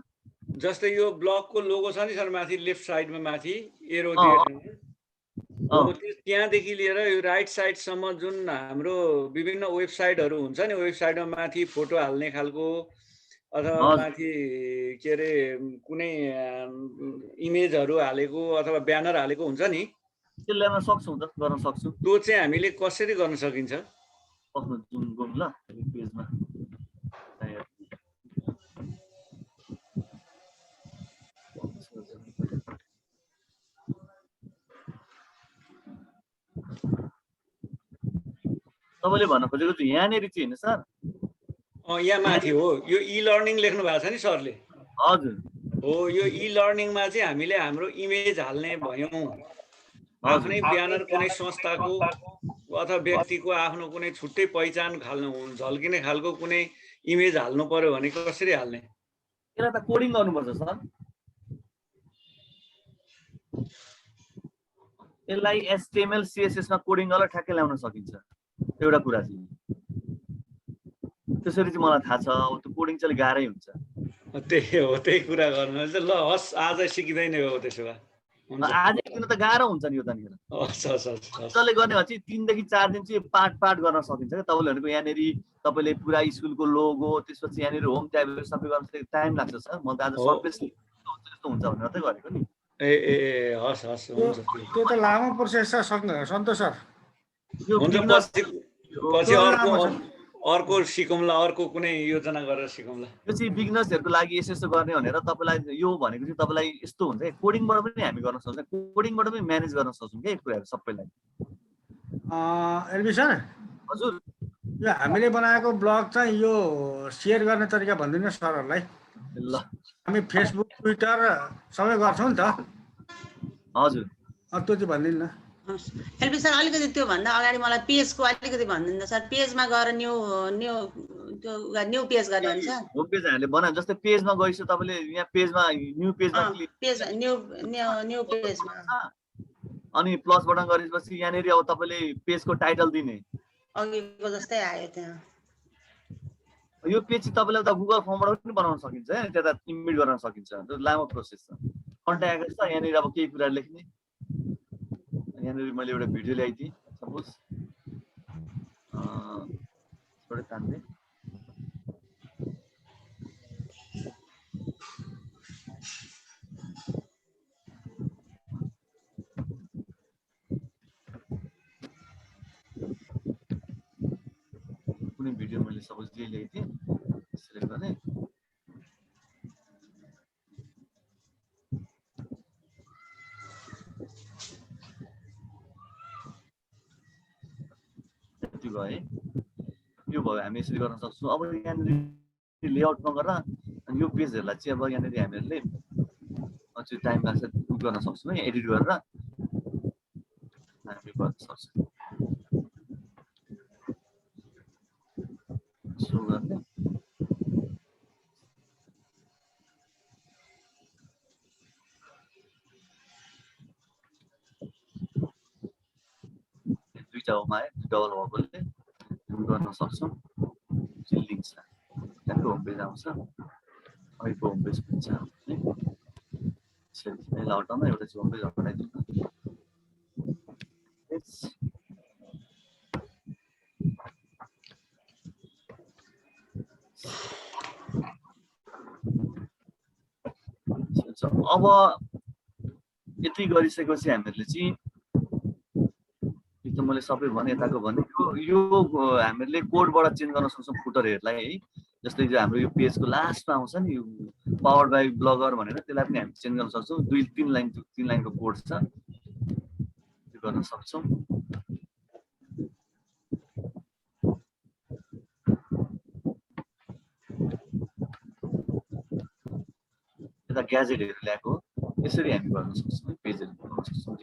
जस्तै यो ब्लगको लोगो छ नि सर माथि लेफ्ट साइडमा माथि एरो दिएको त्यहाँदेखि लिएर यो राइट साइडसम्म जुन हाम्रो विभिन्न वेबसाइटहरू हुन्छ नि वेबसाइटमा माथि फोटो हाल्ने खालको अथवा माथि के अरे कुनै इमेजहरू हालेको अथवा ब्यानर हालेको हुन्छ नि त्यो ल्याउन सक्छौँ त गर्न सक्छौँ। त्यो चाहिँ हामीले कसरी गर्न सकिन्छ? जुम गरौँ ल पेजमा। तपाईँले भन्न खोजेको चाहिँ यहाँनिर चाहिँ होइन सर? यहाँ माथि हो यो इ लर्निङ लेख्नु भएको छ नि सरले। हजुर हो यो इ लर्निङमा चाहिँ हामीले हाम्रो इमेज हाल्ने भयौँ। आफ्नै ब्यानर कुनै संस्थाको अथवा व्यक्तिको आफ्नो कुनै छुट्टै पहिचान झल्किने खालको कुनै इमेज हाल्नु पर्यो भने कसरी हाल्ने? यसलाई त कोडिङ गर्नुपर्छ सर। यसलाई HTML CSS मा कोडिङ गरेर ठ्याक्कै ल्याउन सकिन्छ। एउटा कुरा चाहिँ त्यसरी चाहिँ मलाई थाहा छ। अब त्यो कोडिङ चाहिँ गाह्रै हुन्छ। त्यही हो त्यही कुरा गर्नु ल। हस् आज सिकिँदैन हो त्यसो भए आज किन त गाह्रो हुन्छ नि यो त नि। मजाले गर्ने भए चाहिँ 3 देखि 4 दिन चाहिँ पार्ट गर्न सकिन्छ क्या। तपाईँले भनेको यहाँनिर तपाईँले पुरा स्कुलको लोगो त्यसपछि यहाँनिर होम ट्याबहरू सबै गर्न टाइम लाग्छ सर। म त आज सर्भिस त्यस्तो हुन्छ भनेर त गरेको नि। ए हस् हस् हुन्छ। त्यो त लामो प्रोसेस छ सन्तोष सर। पछि अर्को सिकौँला, अर्को कुनै योजना गरेर सिकौँला। यो चाहिँ बिगिनर्सहरूको लागि यसो गर्ने भनेर तपाईँलाई यो भनेको चाहिँ तपाईँलाई यस्तो हुन्छ है। कोडिङबाट पनि हामी गर्न सक्छौँ, कोडिङबाट पनि म्यानेज गर्न सक्छौँ क्या कुराहरू सबैलाई। एलबी सर हजुर यो हामीले बनाएको ब्लग चाहिँ यो सेयर गर्ने तरिका भनिदिनु सरहरूलाई। ल हामी फेसबुक ट्विटर सबै गर्छौँ नि त। हजुर त्यो चाहिँ भनिदिनु न। एलबी सर अलिकति त्योभन्दा अगाडि मलाई पेजको अलिकति भनिदिनु सर। पेजमा गएर न्यू पेज गर्ने हुन्छ। होम पेज हामीले बनायौँ जस्तै पेजमा गइसक्यो तपाईँले यहाँ पेजमा न्यू पेजमा क्लिक न्यू पेजमा अनि प्लस बटन गरेपछि यहाँनिर अब तपाईँले पेजको टाइटल दिने अघिको जस्तै आयो त्यहाँ। यो पेज चाहिँ तपाईँले त गुगल फर्मबाट पनि बनाउन सकिन्छ है। त्यता इन्भिट गर्न सकिन्छ। त्यो लामो प्रोसेस छ। कन्ट्याक्ट आएको छ यहाँनिर अब केही कुरा लेख्ने यहाँनिर मैले एउटा भिडियो ल्याइदिएँ सपोज थोरै तान्ने कुनै भिडियो मैले सपोज यही ल्याइदिएँ सिलेक्ट गर्ने यति भयो है यो भयो हामी यसरी गर्न सक्छौँ अब यहाँनिर लेआउट नगरेर अनि यो पेजहरूलाई चाहिँ अब यहाँनिर हामीहरूले अझै टाइम लाग्छ गर्न सक्छौँ है एडिट गरेर हामी गर्न सक्छौँ सो गर्ने दुईटा होमा है डबल भएकोले गर्न सक्छौँ लिङ्क छ त्यहाँको होम पेज आउँछ अहिलेको होम पेज पनि छ है लाउटामा एउटा चाहिँ होम पेज हटाइदिउँ अब यति गरिसकेपछि हामीहरूले चाहिँ एकदम मैले सबै भने यताको भने यो हामीहरूले कोडबाट चेन्ज गर्न सक्छौँ फुटरहरूलाई है जस्तै हाम्रो यो पेजको लास्टमा आउँछ नि यो पावर बाई ब्लगर भनेर त्यसलाई पनि हामी चेन्ज गर्न सक्छौँ 2-3 लाइनको कोड छ त्यो गर्न सक्छौँ यता ग्याजेटहरू ल्याएको यसरी हामी गर्न सक्छौँ पेजहरू बनाउन सक्छौँ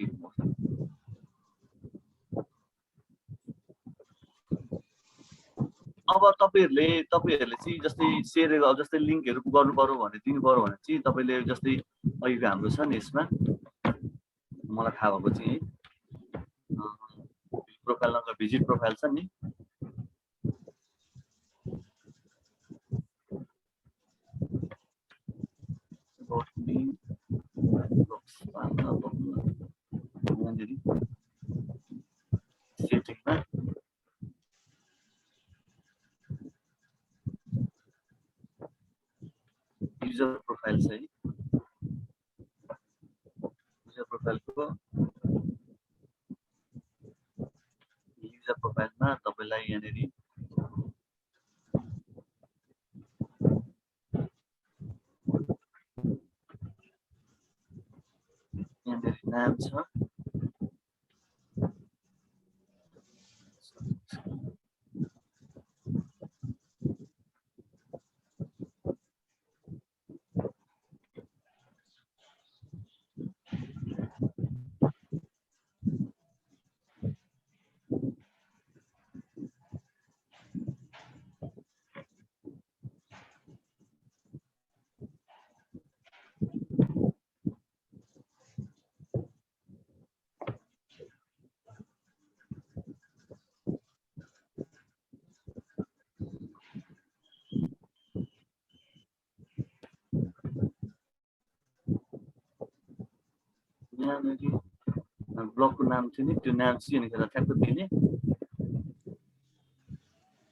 अब तपाईँहरूले चाहिँ जस्तै सेयर जस्तै लिङ्कहरू गर्नु पर्यो भने दिनु पर्यो भने चाहिँ तपाईँले जस्तै अहिलेको हाम्रो छ नि यसमा मलाई थाहा भएको चाहिँ प्रोफाइल नम्बर भिजिट प्रोफाइल छ नि सेटिङमा युजर प्रोफाइल छ है युजर प्रोफाइलको युजर प्रोफाइलमा तपाईँलाई यहाँनिर नाम छ ब्लगको नाम थियो नि त्यो नाम चाहिँ यहाँनिर ठ्याक्क दिने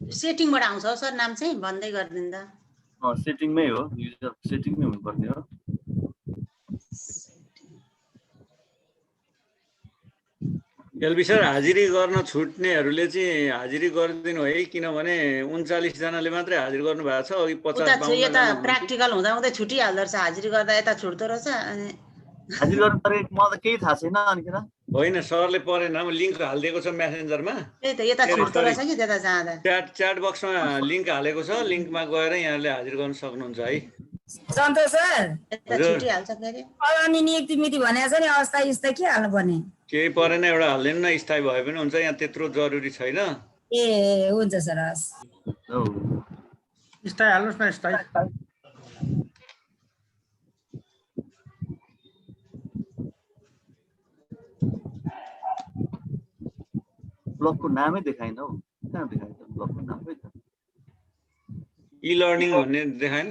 सेटिङबाट आउँछ सर नाम चाहिँ भन्दै गरिदिँदा सेटिङमै हो युजर सेटिङमै हुनुपर्ने हो एलबी सर हाजिरी गर्न छुट्नेहरूले चाहिँ हाजिरी गरिदिनु है किनभने 39 जनाले मात्रै हाजिर गर्नु भएको छ अघि 50 यता प्र्याक्टिकल हुँदा हुँदै छुटिहाल्दो रहेछ हाजिरी गर्दा यता छुट्दो रहेछ अनि हाजिर गर्नु परेको मलाई त केही थाहा छैन अनिखेर होइन सरले परेन लिङ्क हालिदिएको छ मेसेन्जरमा त्यही त यता छुट्दो रहेछ कि त्यता जाँदा च्याट बक्समा लिङ्क हालेको छ लिङ्कमा गएर यहाँले हाजिर गर्न सक्नुहुन्छ है सन्तोष सर यता छुटिहाल्छ फेरि अनि नियुक्ति मिति भनेको छ नि अस्थायी स्थायी के हाल्नु पर्ने केही परेन एउटा हाल्दैन न स्थायी भए पनि हुन्छ यहाँ त्यत्रो जरुरी छैन ए हुन्छ सर हस् स्थायी हाल्नुहोस् न स्थायी ब्लगको नामै देखाइन हौ कहाँ देखायो त ब्लगको नाम खै त इ लर्निङ भन्ने देखाएन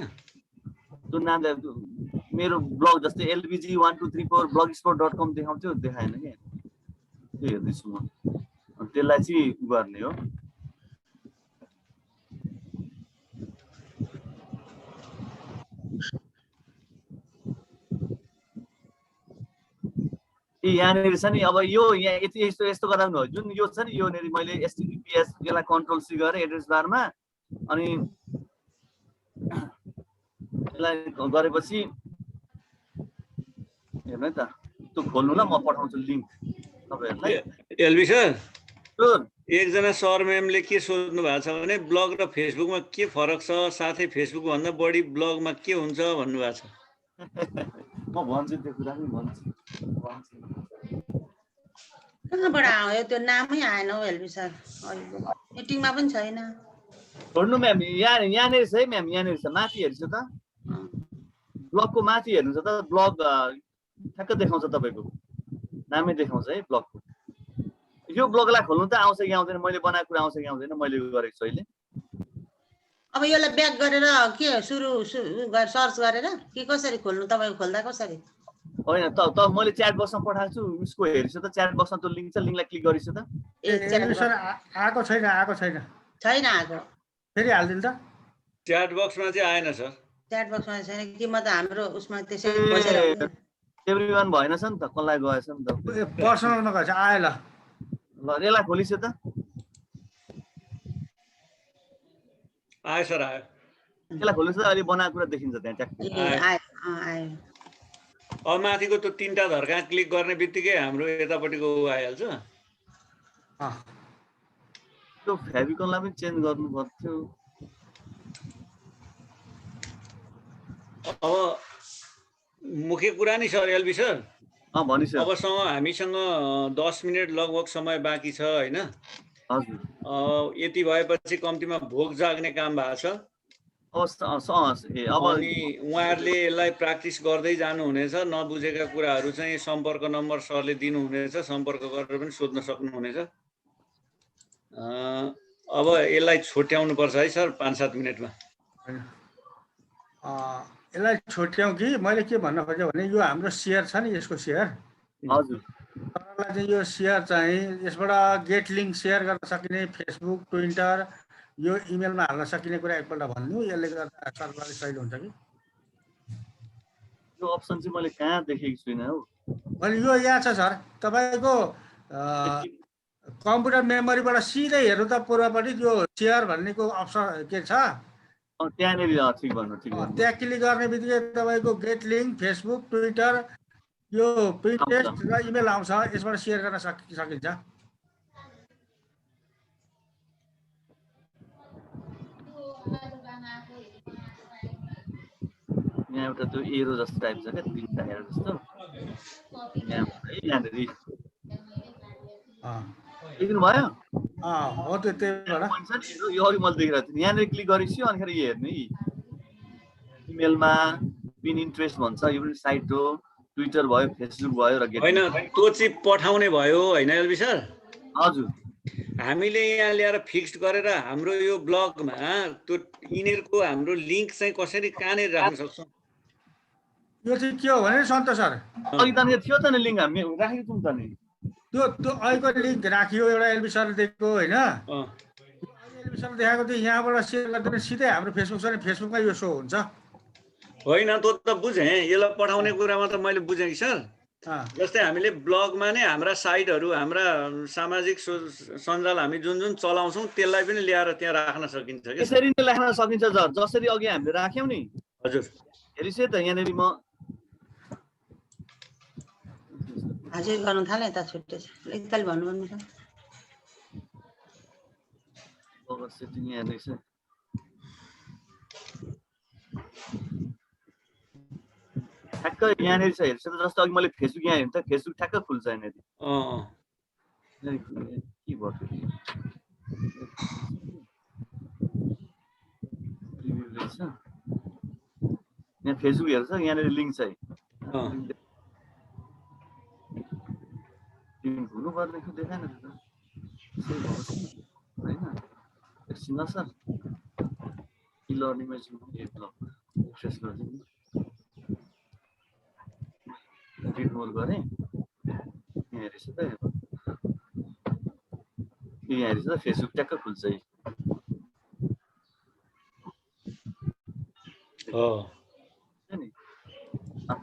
त्यो नाम मेरो ब्लग जस्तै lbg1234 blogspot.com देखाउँथ्यो, देखाएन के त्यो हेर्दैछु म। त्यसलाई चाहिँ गर्ने हो। यहाँनिर छ नि अब यो यहाँ यस्तो यस्तो गर्दा पनि हो। जुन यो छ नि यो मैले https यसलाई कन्ट्रोल सी गरेर एड्रेस बारमा अनि यसलाई गरेपछि हेर्नु है त त्यो खोल्नु ल, म पठाउँछु लिंक तपाईहरुलाई। एलबी सर सर एकजना सर म्यामले के सोध्नु भएको छ भने ब्लग र फेसबुकमा के फरक छ, साथै फेसबुक भन्दा बढी ब्लगमा के हुन्छ भन्नु भएको छ। म भन्छु त्यो कुरा पनि भन्छु। कहाँबाट आयो त्यो नामै आएन हौ एलबी सर, मिटिङमा पनि छैन। छोड्नु म्याम, यहाँनिर छ है म्याम, यहाँनिर छ माथि हेर्छ त, ब्लगको माथि हेर्नु छ त, ब्लग ठ्याक्क देखाउँछ तपाईको नामै देखाउँछ है ब्लगको। यो ब्लगलाई खोल्नु त आउँछ कि आउँदैन, मैले बनाएको कुरा आउँछ कि आउँदैन, मैले गरेको छु अहिले। अब यसलाई ब्याक गरेर के सुरु सर्च गरेर के कसरी खोल्नु, तपाईको खोल्दा कसरी? होइन त मैले च्याट बक्समा पठाएको छु, उसको हेर्छु त, च्याट बक्समा त्यो लिंक छ, लिंकलाई क्लिक गरिस् त। सर आएको छैन, आएको छैन, छैन आएको, फेरि हाल्दिनु त। च्याट बक्समा चाहिँ आएन सर, च्याट बक्समा छैन कि म त हाम्रो उसमा त्यसै बसेर एभ्रीवान भएन छ नि त, कसलाई गएछ नि त। पर्सनलमा गएछ, आयो ल। ल यसलाई खोलिस् त। आयो सर आयो। यसलाई खोलिस् त, अहिले बनाएको कुरा देखिन्छ त्यहाँ ट्याक्कै। आयो। अब माथिको त्यो तीनटा धर्का क्लिक गर्ने बित्तिकै हाम्रो यतापट्टिको आइहाल्छ। त्यो फेभिकनलाई पनि चेन्ज गर्नु पर्थ्यो। अब मुख्य कुरा नि सर एलबी सर, भनिस् अबसँग हामीसँग 10 मिनट लगभग समय बाँकी छ हैन। हजुर यति भएपछि कम्तीमा भोक जाग्ने काम भएको छ। अब अनि उहाँहरूले यसलाई प्र्याक्टिस गर्दै जानुहुनेछ। नबुझेका कुराहरू चाहिँ सम्पर्क नम्बर सरले दिनुहुनेछ, सम्पर्क गरेर पनि सोध्न सक्नुहुनेछ। अब यसलाई छुट्याउनु पर्छ है सर 5-7 मिनेटमा। यसलाई छुट्याउँ कि मैले के भन्न खोजेँ भने यो हाम्रो सेयर छ नि, यसको सेयर हजुर तपाईँलाई चाहिँ यो सेयर चाहिँ यसबाट गेट लिङ्क सेयर गर्न सकिने, फेसबुक ट्विटर यो इमेलमा हाल्न सकिने कुरा एकपल्ट भन्नु, यसले गर्दा सरकारले सजिलो हुन्छ कि। यो अप्सन चाहिँ मैले कहाँ देखेको छुइनँ हौ। मैले यो यहाँ छ सर, तपाईँको कम्प्युटर मेमोरीबाट सिधै हेर्नु त पूर्वपट्टि यो सेयर भन्नेको अप्सन के छ त्यहाँनिर। ठिक भन्नु, ठिक भन्नु। त्यहाँ क्लिक गर्ने बित्तिकै तपाईँको गेट लिङ्क फेसबुक ट्विटर यो पिन्ट्रेस्ट र इमेल आउँछ, यसबाट सेयर गर्न सकिन्छ। यहाँ एउटा त्यो एरो जस्तो टाइप छ क्या, तीनटा एरो जस्तो यहाँनिर देख्नु भयो। हो त्यो त्यहीबाट यो अघि मैले देखिरहेको थिएँ। यहाँनिर क्लिक गरिसक्यो, अनिखेर यो हेर्नु इमेलमा पिन इन्ट्रेस्ट भन्छ, यो पनि साइट हो। ट्विटर भयो, फेसबुक भयो र होइन त्यो चाहिँ पठाउने भयो होइन एलबी सर। हजुर हामीले यहाँ ल्याएर फिक्स्ड गरेर हाम्रो यो ब्लगमा त्यो यिनीहरूको हाम्रो लिङ्क चाहिँ कसरी कहाँनिर राख्न सक्छौँ? यो चाहिँ के हो भने सन्तोष सर, अघि त थियो त नि लिङ्क, हामी राखेको छौँ त नि। त्यो अहिलेको लिङ्क राखियो एउटा एलबी सरले दिएको होइन, एलबी सरले देखाएको थियो। यहाँबाट सेयर गर्दा सिधै हाम्रो फेसबुक छ नि, फेसबुकमा यो सो हुन्छ। होइन त्यो त बुझेँ, यसलाई पठाउने कुरामा त मैले बुझेँ कि सर। जस्तै हामीले ब्लगमा नै हाम्रा साइटहरू, हाम्रा सामाजिक सञ्जाल हामी जुन जुन चलाउँछौँ त्यसलाई पनि ल्याएर त्यहाँ राख्न सकिन्छ कि? यसरी नै राख्न सकिन्छ सर, जसरी अघि हामीले राख्यौँ नि। हजुर हेरिस् है त, यहाँनिर म हजुर गर्नु थाले त छुट्टेछ, एकतालि भन्नु सर। सेटिङ यहाँ रहेछ। ठ्याक्क यहाँनिर छ, हेर्छ त। जस्तो अघि मैले फेसबुक यहाँ हेर्नु त, फेसबुक ठ्याक्क खुल्छ यहाँनिर। के भयो यहाँ फेसबुक हेर्छ, यहाँनिर लिङ्क छ है। हुनु पर्ने देखाएन त होइन। एकछिन ल सर, लर्निङ एक्सेस गर्छु। इग्नोर गरेँ यहाँ रहेछ त यहाँ रहेछ त फेसबुक ट्याक्क खुल्छ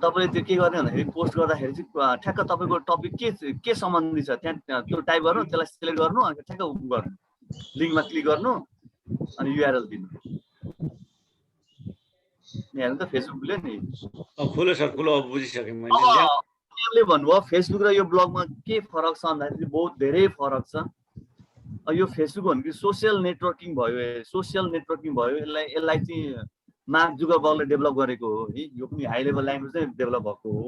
तपाईँले त्यो के गर्ने भन्दाखेरि पोस्ट गर्दाखेरि चाहिँ ठ्याक्क तपाईँको टपिक के सम्बन्धी छ त्यहाँ त्यो टाइप गर्नु त्यसलाई सिलेक्ट गर्नु अनि ठ्याक्क गर्नु लिङ्कमा क्लिक गर्नु अनि युआरएल दिनु यहाँ त फेसबुकले नि खुलो सर खुलो अब बुझिसकेँ मैले यसले भन्नुभयो फेसबुक र यो ब्लगमा के फरक छ भन्दाखेरि बहुत धेरै फरक छ यो फेसबुक भनेको सोसियल नेटवर्किङ भयो यसलाई चाहिँ मार्क जुकरबर्गले डेभलप गरेको हो है यो पनि हाई लेभल ल्याङ्ग्वेज नै डेभलप भएको हो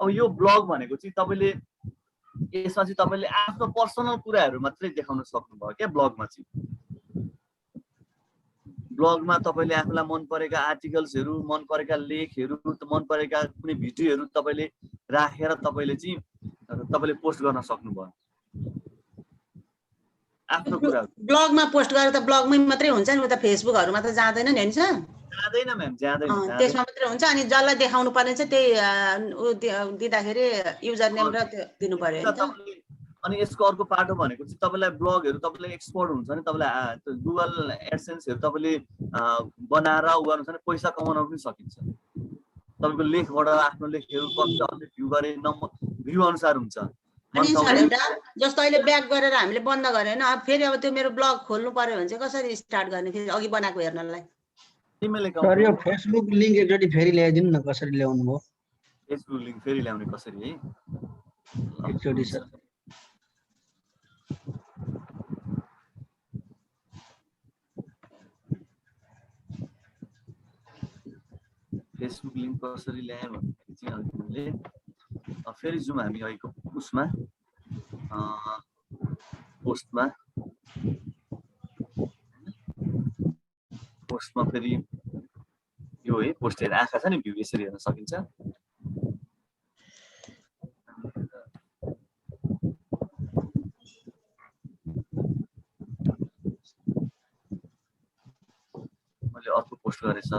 अब यो ब्लग भनेको चाहिँ तपाईँले यसमा चाहिँ तपाईँले आफ्नो पर्सनल कुराहरू मात्रै देखाउन सक्नुभयो क्या ब्लगमा तपाईँले आफूलाई मन परेका आर्टिकल्सहरू मन परेका लेखहरू मन परेका कुनै भिडियोहरू तपाईँले राखेर तपाईँले पोस्ट गर्न सक्नुभयो आफ्नो कुरा ब्लगमा पोस्ट गरेर त ब्लगमै मात्रै हुन्छ नि उता फेसबुकहरुमा त जाँदैन नि हैन सर जाँदैन म्याम जाँदैन त्यसमा मात्रै हुन्छ अनि जसलाई देखाउनु पर्ने चाहिँ त्यही दिँदाखेरि युजर नेम र त्यो दिनु पर्यो हैन अनि यसको अर्को पाटो भनेको चाहिँ तपाईलाई ब्लगहरु तपाईलाई एक्सपोर्ट हुन्छ नि तपाईलाई गुगल एडसेन्सहरु तपाईले बनाएर उ गर्नु छ भने पैसा कमाउन पनि सकिन्छ तपाईको लेखबाट आफ्नो लेखहरु कति भ्यू गरे भ्यू अनुसार हुन्छ अनि जस्तो अहिले ब्याक गरेर हामीले बन्द गरे हैन अब फेरि अब त्यो मेरो ब्लग खोल्नु पर्यो भने चाहिँ कसरी स्टार्ट गर्ने फेरि अघि बनाएको हेर्नलाई सर यो फेसबुक लिंक एकचोटी फेरि ल्याइदिनु न कसरी ल्याउनु भो फेसबुक लिंक फेरि ल्याउने कसरी है एकचोटी सर फेसबुक लिंक कसरी ल्याए भन्दाखेरि चाहिँ अहिले फेरि जाउँ हामी अहिलेको उसमा पोस्टमा फेरि यो है पोस्ट हेरेर आँखा छ नि भ्यू यसरी हेर्न सकिन्छ मैले अर्को पोस्ट गरेछ ल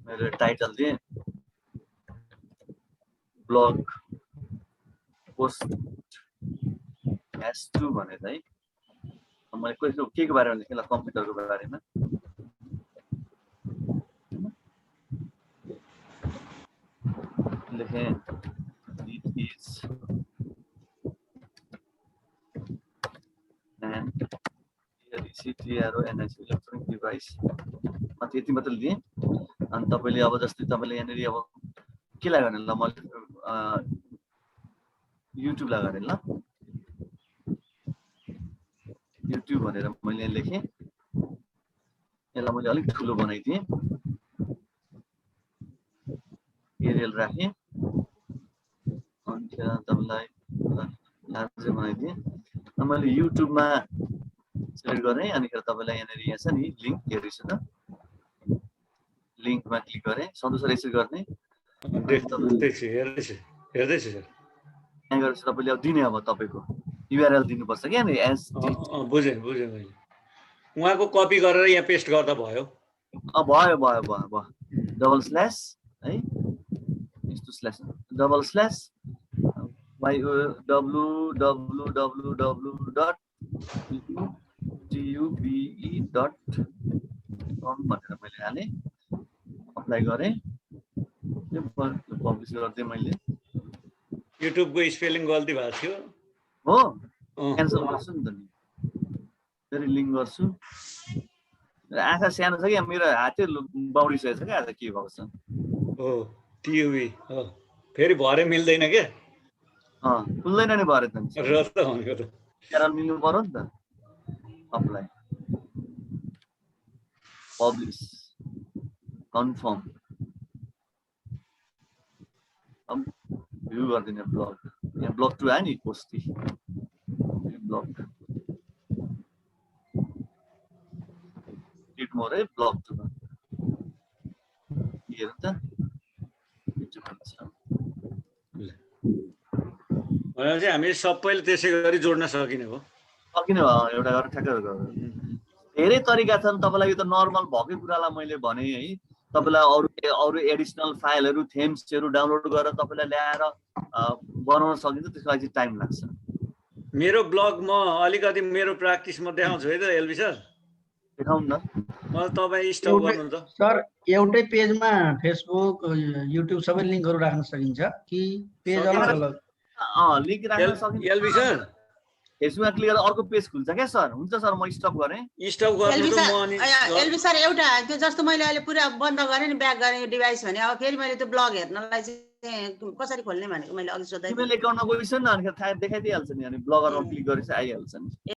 मेरो टाइटल दिएँ ब्लग पोस्ट #2 भनेर है मैले के को बारेमा लेखेँ ल कम्प्युटरको बारेमा लेखेँ it is an ELECTRONIC electronic device मात्र यति मात्र दिएँ अनि तपाईले अब जस्तै तपाईले यहाँनेरि अब के लाग्यो भने ल मैले युट्युब लाग्यो भने ल युट्युब भनेर मैले लेखेँ यसलाई मैले अलिक ठुलो बनाइदिएँ एरियल राखेँ अनि तपाईलाई लार्ज बनाइदिएँ मैले युट्युबमा सेलेक्ट गरेँ अनि तपाईलाई यहाँनेरि यहाँ छ नि लिंक हेर्दैछ त लिंकमा क्लिक गरेँ सधैँ यसरी गर्ने हेर्दैछु सर यहाँ गरेर तपाईले अब दिने अब तपाईको युआरएल दिनुपर्छ क्या नि एस बुझेँ मैले उहाँको कपी गरेर यहाँ पेस्ट गर्दा भयो भयो डबल स्ल्यास है यस्तो स्ल्यास डबल स्ल्यास www.tube.com भनेर मैले हालेँ अप्लाई गरेँ पब्लिस गर्दै मैले युट्युबको स्पेलिङ गल्ती भएको थियो हो क्यान्सल गर्छु नि त नि फेरि लिङ्क गर्छु आँखा सानो छ कि मेरो हातै बाउडिसकेको छ क्या आज के भएको छ हो टियुबी हो फेरि भरे मिल्दैन क्या खुल्दैन नि भरे त क्यारल मिल्नु पर्यो नि त अप्लाई पब्लिस कन्फर्म भ्यू गरिदिने ब्लग यहाँ ब्लग 2 आयो नि पोस्टी ब्लग हिट मोर है ब्लग 2 मा हेर्नु त भनेपछि हामीले सबैले त्यसै गरी जोड्न सकिने हो एउटा गरेर ठ्याक्कै धेरै तरिका छन् तपाईलाई यो त नर्मल भएकै कुरालाई मैले भने है तपाईँलाई अरू एडिसनल फाइलहरू थेम्सहरू डाउनलोड गरेर तपाईँलाई ल्याएर बनाउन सकिन्छ, त्यसको लागि टाइम लाग्छ। मेरो ब्लग म अलिकति मेरो प्र्याक्टिसमा देखाउँछु है त एलबी सर। देखाउनु न। मलाई तपाईँ स्टप गर्नु त सर एउटै पेजमा फेसबुक युट्युब सबै लिङ्कहरू राख्न सकिन्छ कि पेज अलग अलग? लिङ्क राख्न सकिन्छ। एलबी सर फेसबुकमा क्लिक गरेर अर्को पेज खुल्छ क्या सर? हुन्छ सर, म स्टप गरेँ। स्टप गर्नु त म अनि एलबी सर एउटा त्यो जस्तो मैले अहिले पुरा बन्द गरेँ नि, ब्याक गरेँ डिभाइस भने, अब फेरि मैले त्यो ब्लग हेर्नलाई चाहिँ कसरी खोल्ने भनेको मैले अघि सोध्दै। इमेल एकाउन्टमा गइसक्यो नि, अनि देखाइदिइहाल्छ नि, अनि ब्लगरमा क्लिक गरेपछि आइहाल्छ नि।